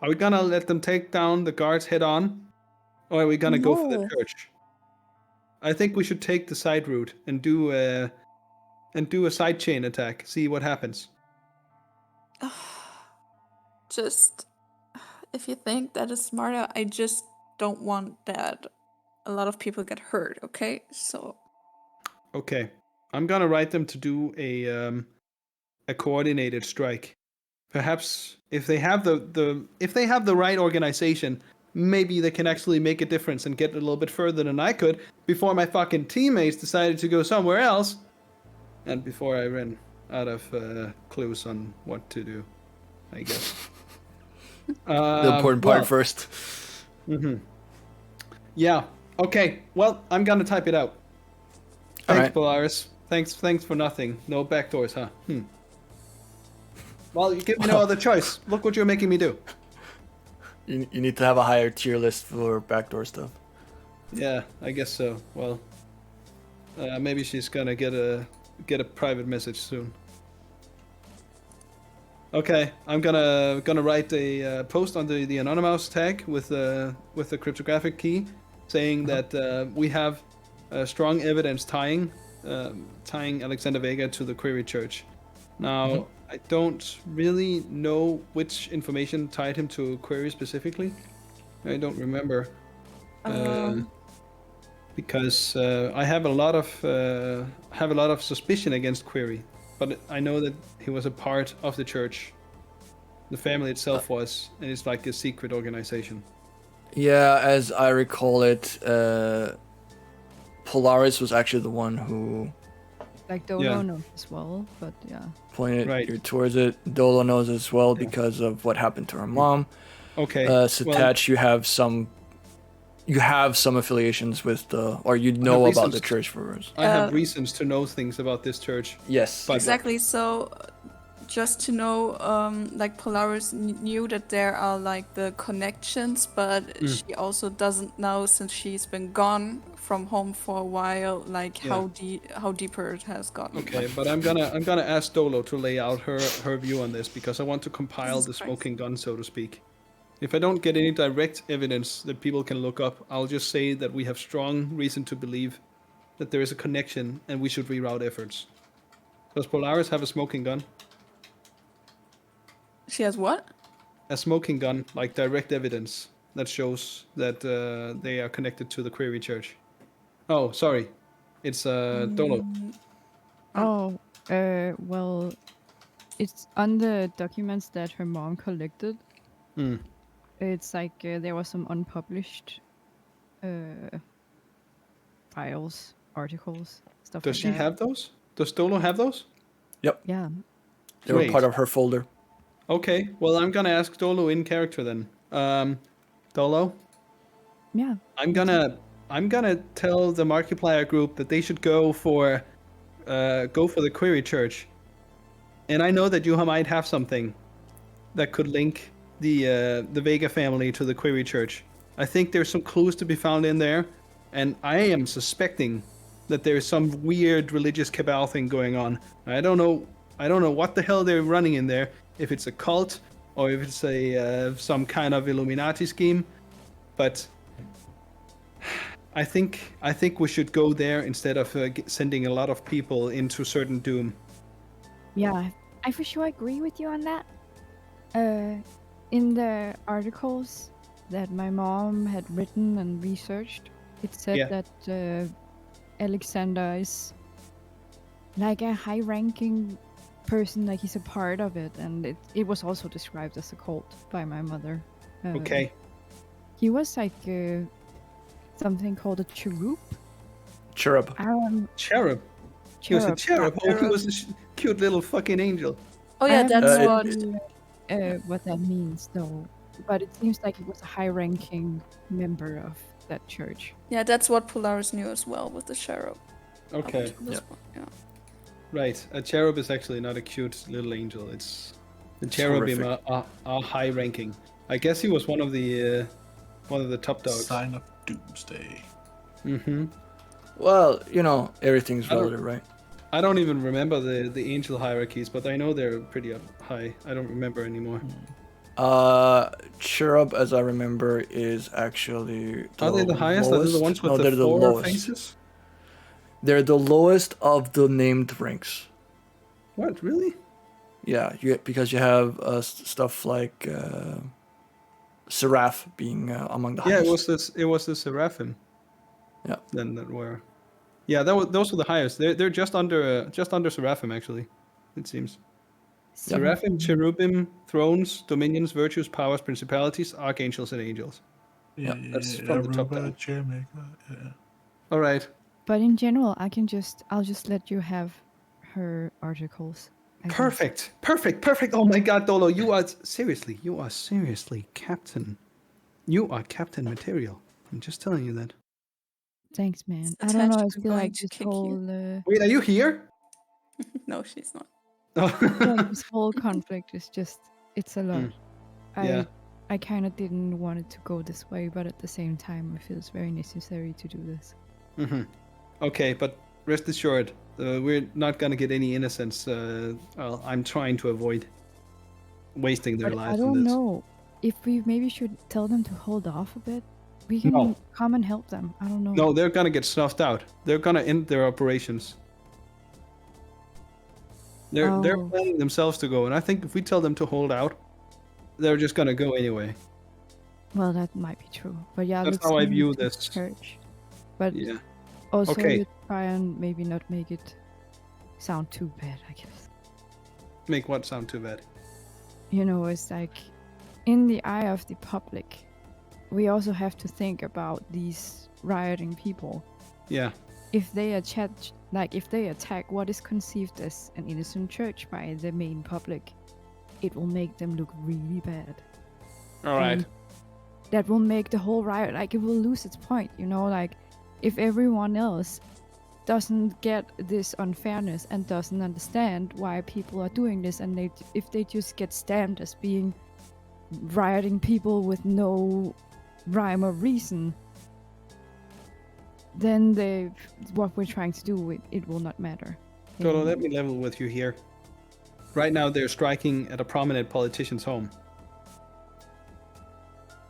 Are we gonna let them take down the guards head on? Or are we gonna go for the No. church? I think we should take the side route and do a side chain attack. See what happens. Just, if you think that is smarter, I just don't want that a lot of people get hurt, okay? So, Okay. I'm gonna write them to do a coordinated strike. Perhaps if they have the right organization, maybe they can actually make a difference and get a little bit further than I could before my fucking teammates decided to go somewhere else, and before I ran out of clues on what to do, I guess. The important part first. Yeah. Okay. Well, I'm gonna type it out. Thanks, Alright. Polaris. Thanks for nothing. No backdoors, huh? Well, you give me no other choice. Look what you're making me do. You need to have a higher tier list for backdoor stuff. Yeah, I guess so. Well, maybe she's gonna get a private message soon. Okay, I'm gonna write a post under the anonymous tag with the cryptographic key, saying that we have strong evidence tying Alexander Vega to the Query Church. Now, I don't really know which information tied him to Query specifically. I don't remember. Because I have a lot of suspicion against Query, but I know that he was a part of the church. The family itself was, and it's like a secret organization. Yeah, as I recall it, Polaris was actually the one who Like Dolo knows as well, but yeah. pointed you towards it. Dolo knows as well because of what happened to her mom. Okay. Satach, you have some affiliations with or you know about the church for us. I have reasons to know things about this church. Yes. Exactly. So just to know, like Polaris knew that there are like the connections, but she also doesn't know, since she's been gone from home for a while, like how deeper it has gotten. Okay, Like, but I'm gonna ask Dolo to lay out her view on this, because I want to compile Jesus the Christ. smoking gun, so to speak. If I don't get any direct evidence that people can look up, I'll just say that we have strong reason to believe that there is a connection and we should reroute efforts. Does Polaris have a smoking gun? she has what? A smoking gun, like direct evidence that shows that they are connected to the Query Church. Oh, sorry. It's Dolo. Oh, well, it's on the documents that her mom collected. It's like there was some unpublished files, articles, stuff Does like she that. have those? Does Dolo have those? Yep, Yeah. they were Great. part of her folder. Okay, well, I'm gonna ask Dolo in character then. Dolo, Yeah. I'm gonna tell the Markiplier group that they should go for the Query Church. And I know that you might have something that could link the Vega family to the Query Church. I think there's some clues to be found in there, and I am suspecting that there's some weird religious cabal thing going on. I don't know what the hell they're running in there. If it's a cult or if it's a some kind of Illuminati scheme, but I think we should go there instead of sending a lot of people into certain doom. Yeah, I for sure agree with you on that. In the articles that my mom had written and researched, it said that Alexander is like a high-ranking person, like he's a part of it, and it was also described as a cult by my mother. Okay. He was like something called a cherub. Cherub. Cherub. He was a cherub. Oh, he Cherub. was a cute little fucking angel. Oh I yeah, haven't that's known, what. what that means though, but it seems like he was a high-ranking member of that church. Yeah, that's what Polaris knew as well with the cherub. Okay. Up to this point, yeah. Right. A cherub is actually not a cute little angel. It's the cherubim horrific. are high ranking. I guess he was one of the top dogs. Sign of Doomsday. Mm-hmm. Well, you know, everything's I don't- relative, right? I don't even remember the angel hierarchies, but I know they're pretty up high. I don't remember anymore. Cherub, as I remember, is actually Are they the highest? Are they the ones with No, the they're the four lowest. faces? They're the lowest of the named ranks. What, really? Yeah, because you have stuff like Seraph being among the Yeah, highest. it was the seraphim. Yeah. Then that were. Yeah, those were the highest. They're just under seraphim actually, it seems. Seraphim, cherubim, thrones, dominions, virtues, powers, principalities, archangels, and angels. Yeah, that's from the top Aruba, down. Jamaica, yeah. All right. But in general, I'll just let you have her articles. I think. Perfect. Oh my God, Dolo, you are seriously captain. You are captain material. I'm just telling you that. Thanks, man. It's I don't know. I attached to feel going like to this kick you. whole Wait, are you here? No, she's not. this whole conflict is just it's a lot. Yeah. I kind of didn't want it to go this way, but at the same time, I feel it's very necessary to do this. Mm-hmm. Okay, but rest assured, we're not gonna get any innocents. I'm trying to avoid wasting their But lives I on don't this. know if we maybe should tell them to hold off a bit. We can No. come and help them. I don't know. No, they're gonna get snuffed out. They're gonna end their operations. They're Oh. planning themselves to go, and I think if we tell them to hold out, they're just gonna go anyway. Well, that might be true. But yeah, That's let's how I send view to this. church. But Yeah. also, Okay. let's try and maybe not make it sound too bad, I guess. Make what sound too bad? You know, it's like in the eye of the public, we also have to think about these rioting people. Yeah. If they attack what is conceived as an innocent church by the main public, it will make them look really bad. All right. And that will make the whole riot, like, it will lose its point, you know, like, if everyone else doesn't get this unfairness and doesn't understand why people are doing this, and if they just get stamped as being rioting people with no rhyme or reason, then what we're trying to do, it will not matter. Dolo, let me level with you here. Right now, they're striking at a prominent politician's home.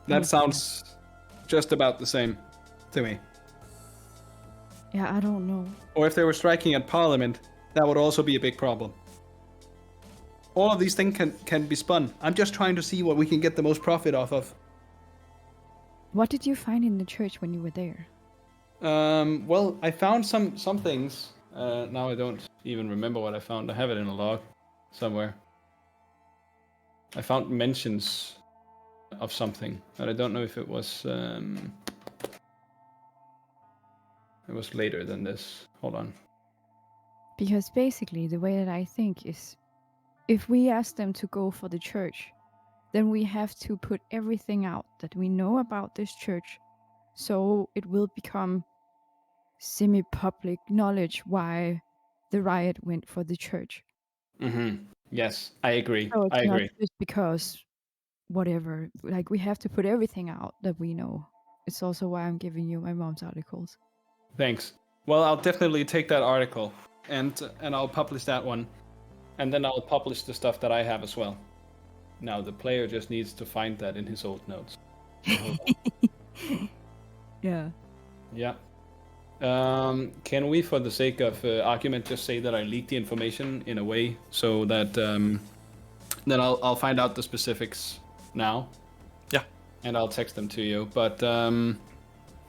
That sounds just about the same to me. Yeah, I don't know. Or if they were striking at Parliament, that would also be a big problem. All of these things can be spun. I'm just trying to see what we can get the most profit off of. What did you find in the church when you were there? Well, I found some things. Now I don't even remember what I found. I have it in a log somewhere. I found mentions of something, but I don't know if it was later than this. Hold on. Because basically, the way that I think is, if we ask them to go for the church, then we have to put everything out that we know about this church, so it will become semi-public knowledge why the riot went for the church. Mm-hmm. Yes, I agree. So it's I not agree. just because whatever. Like, we have to put everything out that we know. It's also why I'm giving you my mom's articles. Thanks. Well, I'll definitely take that article and I'll publish that one, and then I'll publish the stuff that I have as well. Now the player just needs to find that in his old notes. Yeah. Yeah. Can we, for the sake of argument, just say that I leaked the information in a way so that then I'll find out the specifics now. Yeah. And I'll text them to you. But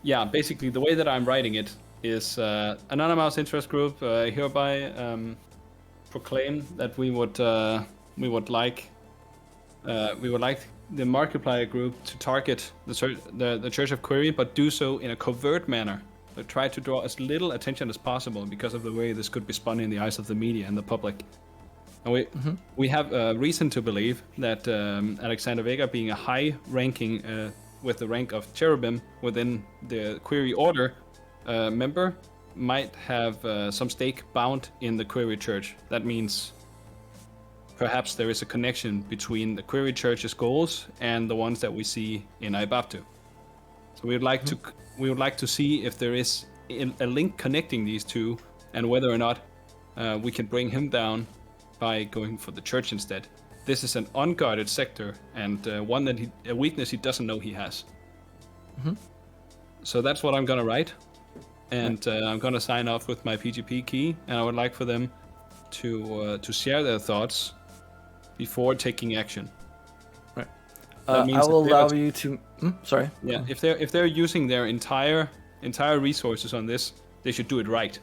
yeah, basically the way that I'm writing it is anonymous interest group hereby proclaim that we would like the Markiplier group to target the Church of Query, but do so in a covert manner. So try to draw as little attention as possible because of the way this could be spun in the eyes of the media and the public. And we have reason to believe that Alexander Vega, being a high-ranking with the rank of cherubim within the Query Order member, might have some stake bound in the Query Church. That means perhaps there is a connection between the Query Church's goals and the ones that we see in Aibaptu. So we would like to see if there is a link connecting these two, and whether or not we can bring him down by going for the church instead. This is an unguarded sector, and one that a weakness he doesn't know he has. So that's what I'm gonna write, and I'm gonna sign off with my PGP key, and I would like for them to share their thoughts before taking action. Right. That means I will that allow you to. Sorry. Yeah, if they're using their entire resources on this, they should do it right.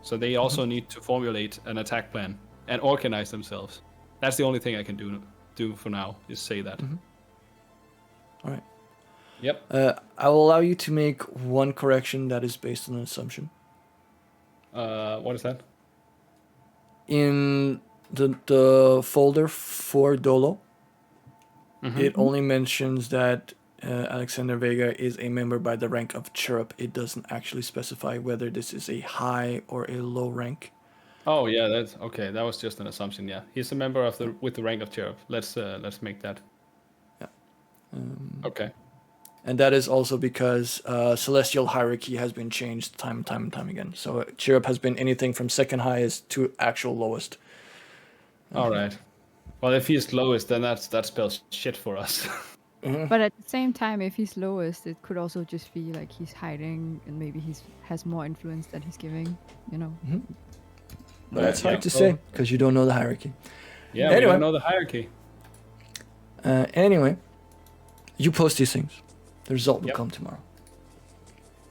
So they also need to formulate an attack plan and organize themselves. That's the only thing I can do for now, is say that. All right. Yep. I will allow you to make one correction that is based on an assumption. What is that? In the folder for Dolo, it only mentions that Alexander Vega is a member by the rank of Cherub. It doesn't actually specify whether this is a high or a low rank. Oh yeah, that's okay. That was just an assumption. Yeah, he's a member of with the rank of Cherub. Let's make that. Yeah. Okay. And that is also because celestial hierarchy has been changed time and time again. So Cherub has been anything from second highest to actual lowest. All right. Well, if he's lowest, then that spells shit for us. But at the same time, if he's lowest, it could also just be like he's hiding and maybe has more influence than he's giving, you know. But that's hard to say because you don't know the hierarchy. Yeah, anyway, we don't know the hierarchy. Anyway, you post these things. The result will come tomorrow.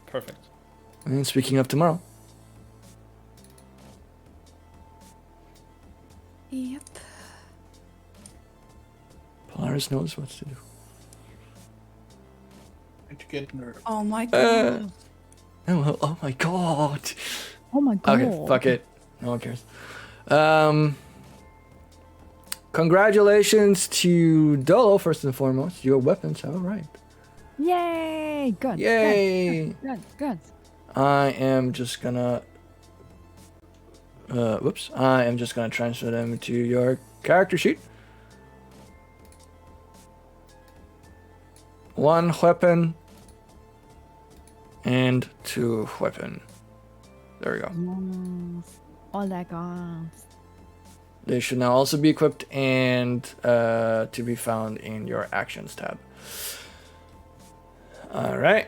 Perfect. And speaking of tomorrow. Yep. Polaris knows what to do. To get nerfed. Oh my god. Oh my god. Oh my god. Okay, fuck it. No one cares. Congratulations to Dolo, first and foremost. Your weapons are right. Yay! Guns. Yay! Guns. I am just gonna Whoops. I am just gonna transfer them to your character sheet. 1 weapon and 2 weapon. There we go. Yes. All that guns. They should now also be equipped and to be found in your actions tab. All right.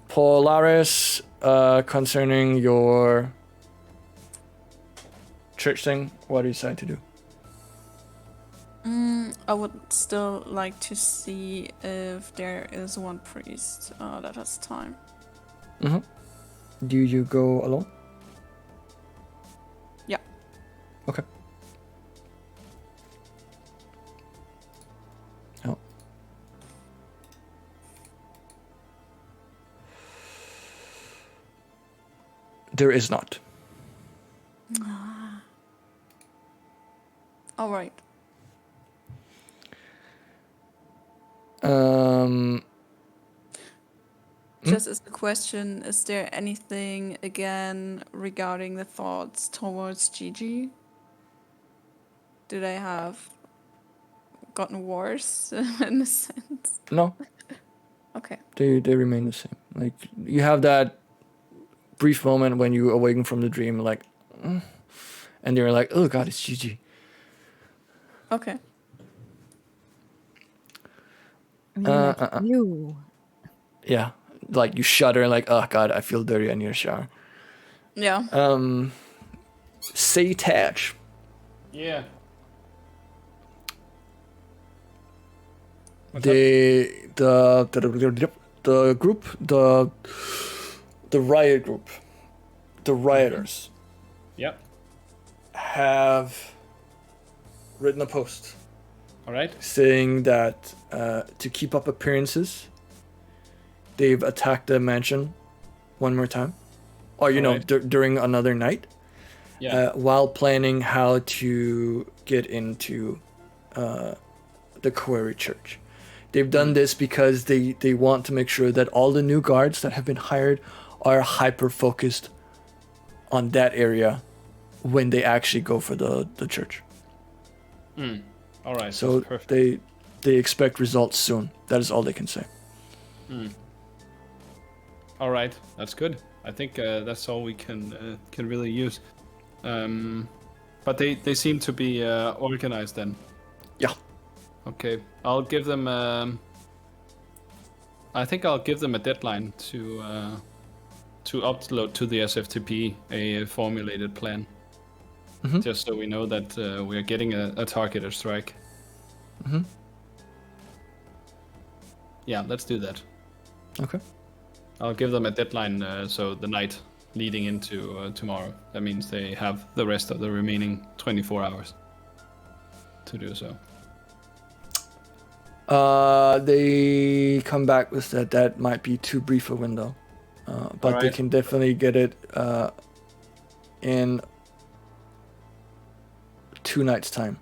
Polaris, concerning your church thing, what do you decide to do? I would still like to see if there is one priest that has time. Do you go alone? Yeah. Okay. Oh. There is not. All right. Just as a question, is there anything again regarding the thoughts towards Gigi? Do they have gotten worse in a sense? No, Okay. they remain the same. Like, you have that brief moment when you awaken from the dream, like, and you're like, oh god, it's Gigi. Okay. I mean, like you. Yeah, like you shudder, like, oh god, I feel dirty. I need a shower. Yeah. Say Taj. Yeah. The group, the Riot group, the rioters Yep. have written a post All right. saying that to keep up appearances, they've attacked the mansion one more time, or Alright. during another night, Yeah. while planning how to get into the Quarry Church. They've done this because they want to make sure that all the new guards that have been hired are hyper focused on that area when they actually go for the church. All right. So that's perfect. they expect results soon. That is all they can say. All right. That's good. I think that's all we can really use. But they seem to be organized then. Yeah. Okay. I'll give them. I think I'll give them a deadline to upload to the SFTP a formulated plan. Just so we know that we are getting a targeted strike. Yeah, let's do that. Okay. I'll give them a deadline, so the night leading into tomorrow. That means they have the rest of the remaining 24 hours to do so. They come back with that might be too brief a window, but they Alright. can definitely get it in 2 nights' time,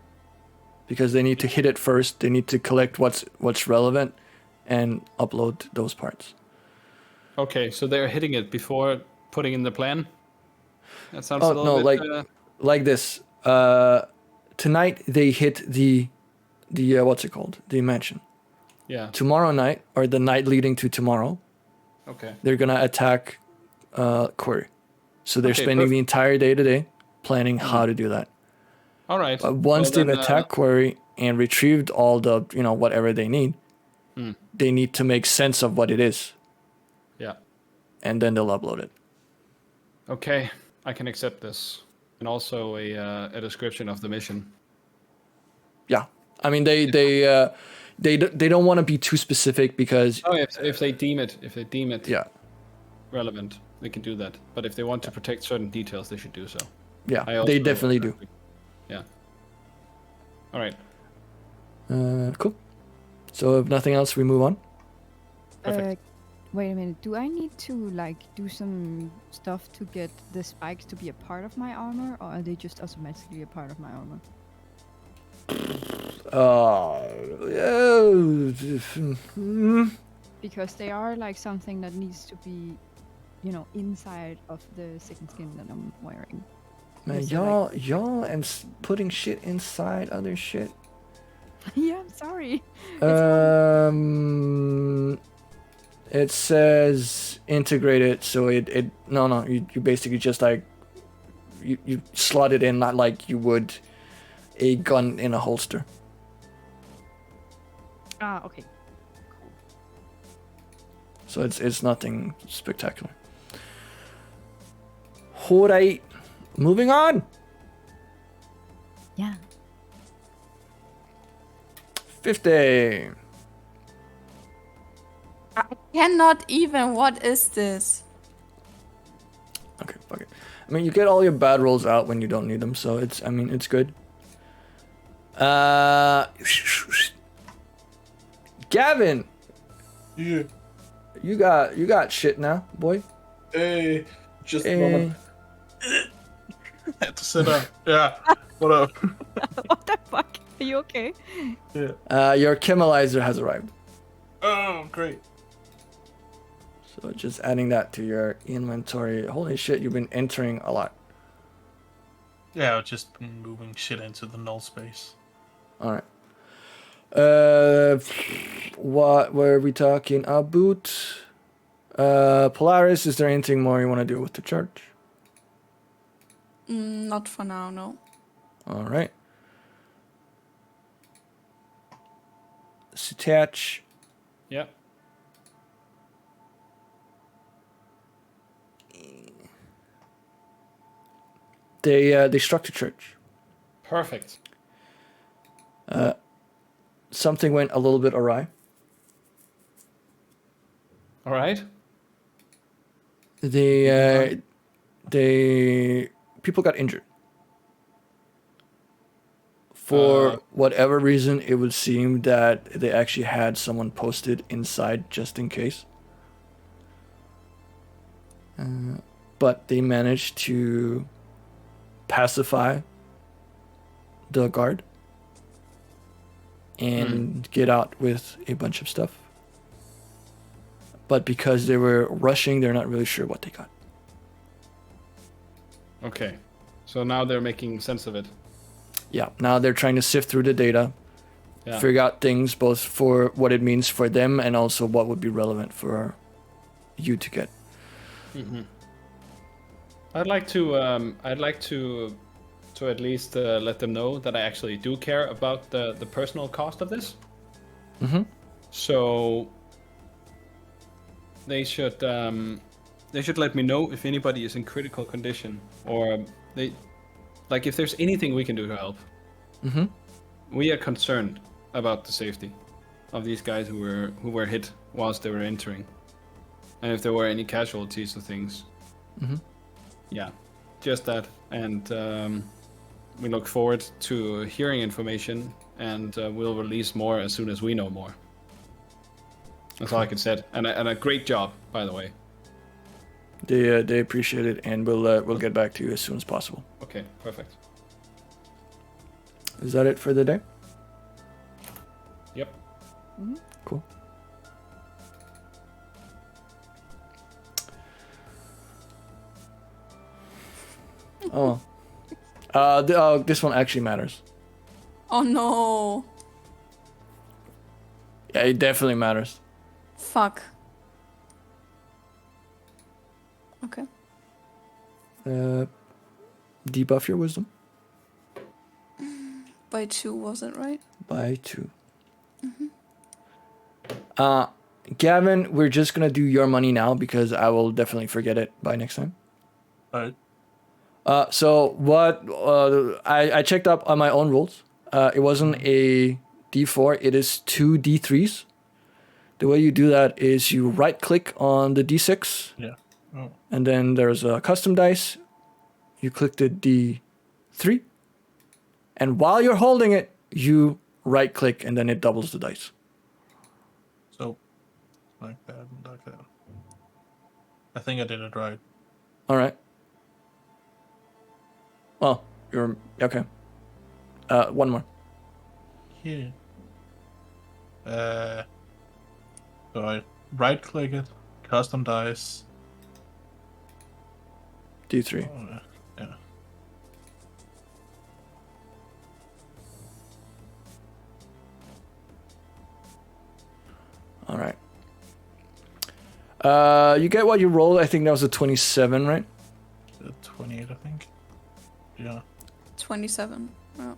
because they need to hit it first. They need to collect what's relevant and upload those parts. Okay, so they're hitting it before putting in the plan? That sounds Oh a little no, bit... like this. Tonight they hit the what's it called? The mansion. yeah, Tomorrow night, or the night leading to tomorrow, okay. they're gonna attack Quarry. So they're Okay, spending the perfect. entire day today planning how to do that. All right. But once Well, they've then, attacked Quarry and retrieved all the whatever they need, they need to make sense of what it is, yeah. and then they'll upload it. Okay, I can accept this. And also a description of the mission. Yeah, I mean they don't want to be too specific because Oh, if they deem it yeah, relevant, they can do that. But if they want to protect certain details, they should do so. yeah, I they also- definitely do. Yeah. All right. Cool. So if nothing else, we move on. Perfect. Wait a minute. Do I need to do some stuff to get the spikes to be a part of my armor, or are they just automatically a part of my armor? because they are like something that needs to be, inside of the second skin that I'm wearing. Man, Because they're, like, y'all and putting shit inside other shit. yeah, I'm sorry. It's hard. It says integrated, so you basically just like you slot it in, not like you would a gun in a holster. Ah, okay. So it's nothing spectacular. Alright, moving on. Yeah. 50. I cannot even. What is this? Okay, fuck it. I mean, you get all your bad rolls out when you don't need them, so it's good. Gavin, Yeah. you got shit now, boy. Hey, just Hey. a moment. Had to sit up. Yeah. What up? What the fuck? Are you okay? Yeah. Your chemilizer has arrived. Oh, great. So just adding that to your inventory. Holy shit, you've been entering a lot. Yeah, I've just been moving shit into the null space. All right. What were we talking about? Polaris, is there anything more you want to do with the church? Not for now, no. All right. Detach. Yeah. They struck the church. Perfect. Something went a little bit awry. All right. They people got injured. For whatever reason, it would seem that they actually had someone posted inside just in case. But they managed to pacify the guard and get out with a bunch of stuff. But because they were rushing, they're not really sure what they got. Okay. So now they're making sense of it. Yeah, now they're trying to sift through the data, Yeah. figure out things both for what it means for them and also what would be relevant for you to get. Mm-hmm. I'd like to at least let them know that I actually do care about the personal cost of this. Mm-hmm. So they should let me know if anybody is in critical condition, or if there's anything we can do to help. Mm-hmm. We are concerned about the safety of these guys who were hit whilst they were entering, and if there were any casualties or things. Mm-hmm. Yeah, just that, and we look forward to hearing information, and we'll release more as soon as we know more. That's all I can say. And a great job, by the way. They appreciate it, and we'll get back to you as soon as possible. Okay, perfect. Is that it for the day? Yep. Cool. This one actually matters. Oh no. Yeah, it definitely matters. Fuck. Okay. Debuff your wisdom By 2, wasn't right? by 2. Gavin, we're just gonna do your money now because I will definitely forget it by next time. Alright. So what I checked up on my own rules. It wasn't a D4, it is 2 D3s. The way you do that is you right click on the D6. Yeah. Oh. And then there's a custom dice. You click the D3. And while you're holding it, you right click and then it doubles the dice. So, like that, like that. I think I did it right. All right. Well, you're okay. One more. Yeah. So I right click it, custom dice. D3. Yeah. All right. You get what you rolled. I think that was a 27, right? 28, I think. Yeah. 27. Oh.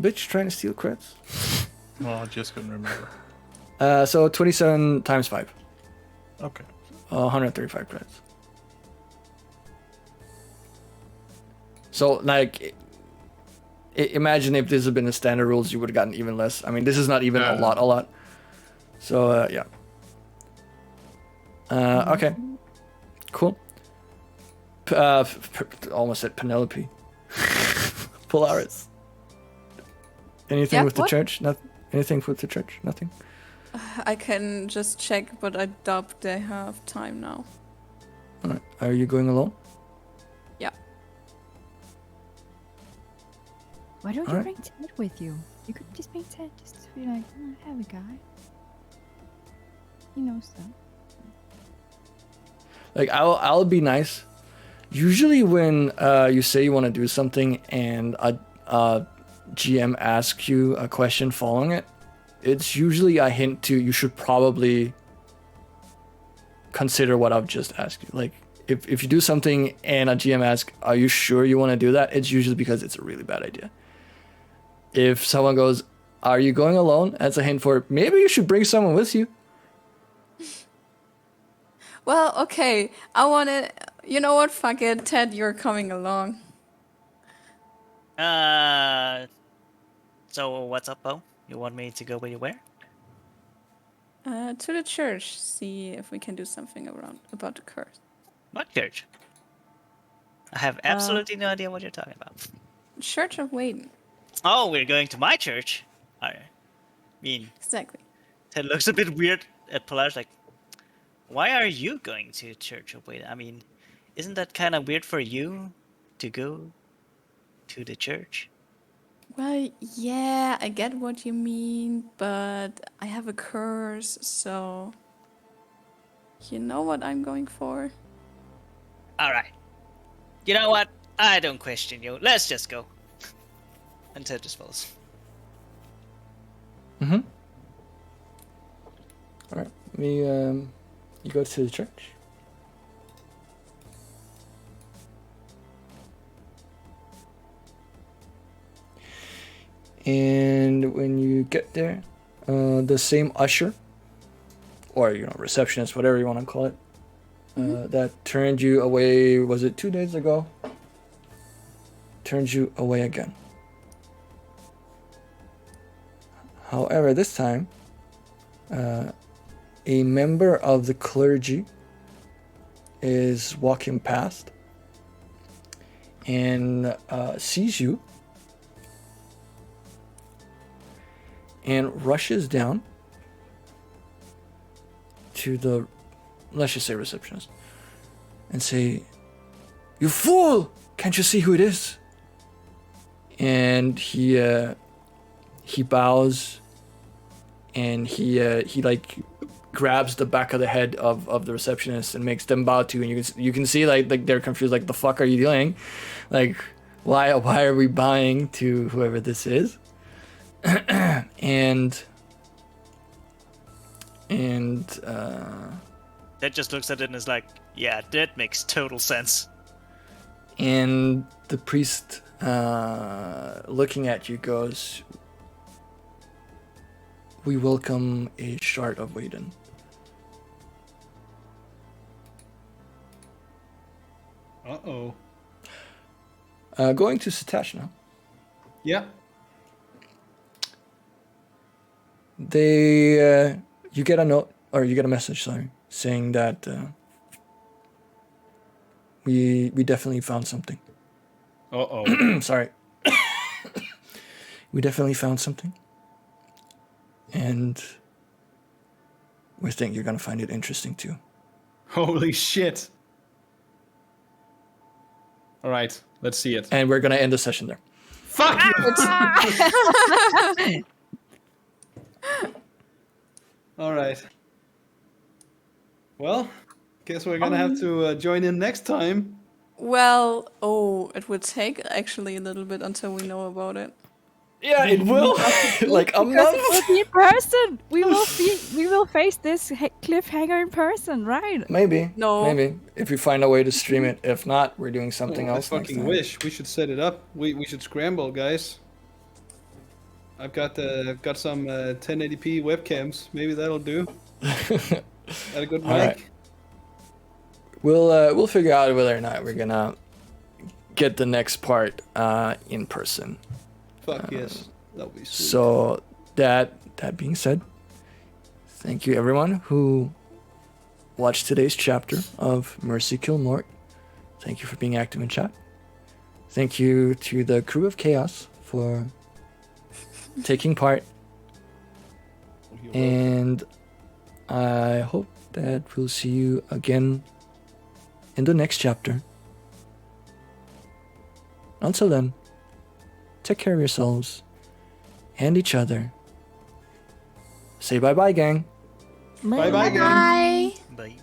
Bitch, trying to steal crits. Well, I just couldn't remember. So 27 times 5. Okay. 135 credits. So, like, imagine if this had been the standard rules, you would have gotten even less. I mean, this is not even a lot. So, yeah. Okay. Cool. Almost said Penelope. Polaris. Anything Yeah, with the what? church? Anything with the church? Nothing? I can just check, but I doubt they have time now. Alright. Are you going alone? Yeah. Why don't you Alright. bring Ted with you? You could just bring Ted just to be like, oh, I have a guy. He knows stuff. Like, I'll be nice. Usually when you say you want to do something and a GM asks you a question following it, it's usually a hint to you should probably consider what I've just asked you. Like, if you do something and a GM asks, are you sure you want to do that? It's usually because it's a really bad idea. If someone goes, are you going alone? That's a hint for maybe you should bring someone with you. Well, okay. I want to. You know what? Fuck it. Ted, you're coming along. So what's up, Bo? You want me to go where? To the church. See if we can do something about the curse. What church? I have absolutely no idea what you're talking about. Church of Waden. Oh, we're going to my church. I mean, Exactly. Ted looks a bit weird at Polaris, like, why are you going to Church of Wade? I mean, isn't that kind of weird for you to go to the church? Well, yeah, I get what you mean, but I have a curse, so you know what I'm going for. All right. You know what? I don't question you. Let's just go. And Ted just follows. Mm-hmm. All right. You go to the church. And when you get there, the same usher, or receptionist, whatever you want to call it, that turned you away. Was it 2 days ago? Turns you away again. However, this time, a member of the clergy is walking past and sees you and rushes down to the, let's just say, receptionist and say, "You fool! Can't you see who it is?" And he bows and he like grabs the back of the head of the receptionist and makes them bow to, and you can see like they're confused, like, the fuck are you doing? Like, why are we bowing to whoever this is? and Ted just looks at it and is like, yeah, that makes total sense. And the priest, looking at you, goes, "We welcome a shard of Waden." Uh-oh. Going to Satash now. Yeah. You get a note, or you get a message, sorry, saying that we definitely found something. Uh-oh. Sorry. We definitely found something. And we think you're going to find it interesting too. Holy shit. All right, let's see it. And we're going to end the session there. Fuck you! All right. Well, guess we're gonna have to join in next time. Well, it would take actually a little bit until we know about it. Yeah, it will. Like a Because it month. will be in person. We will face this cliffhanger in person, right? Maybe. No. Maybe if we find a way to stream it. If not, we're doing something I else next fucking time. wish we should set it up. We should scramble, guys. I've got some 1080p webcams. Maybe that'll do. Got a good mic. All right. We'll figure out whether or not we're gonna get the next part in person. Fuck yes, that'll be sweet. So that being said, thank you everyone who watched today's chapter of Merci-Ki11. Thank you for being active in chat. Thank you to the crew of Chaos for taking part. And I hope that we'll see you again in the next chapter. Until then, take care of yourselves and each other. Say bye-bye, gang. Bye bye, gang. Bye. Bye.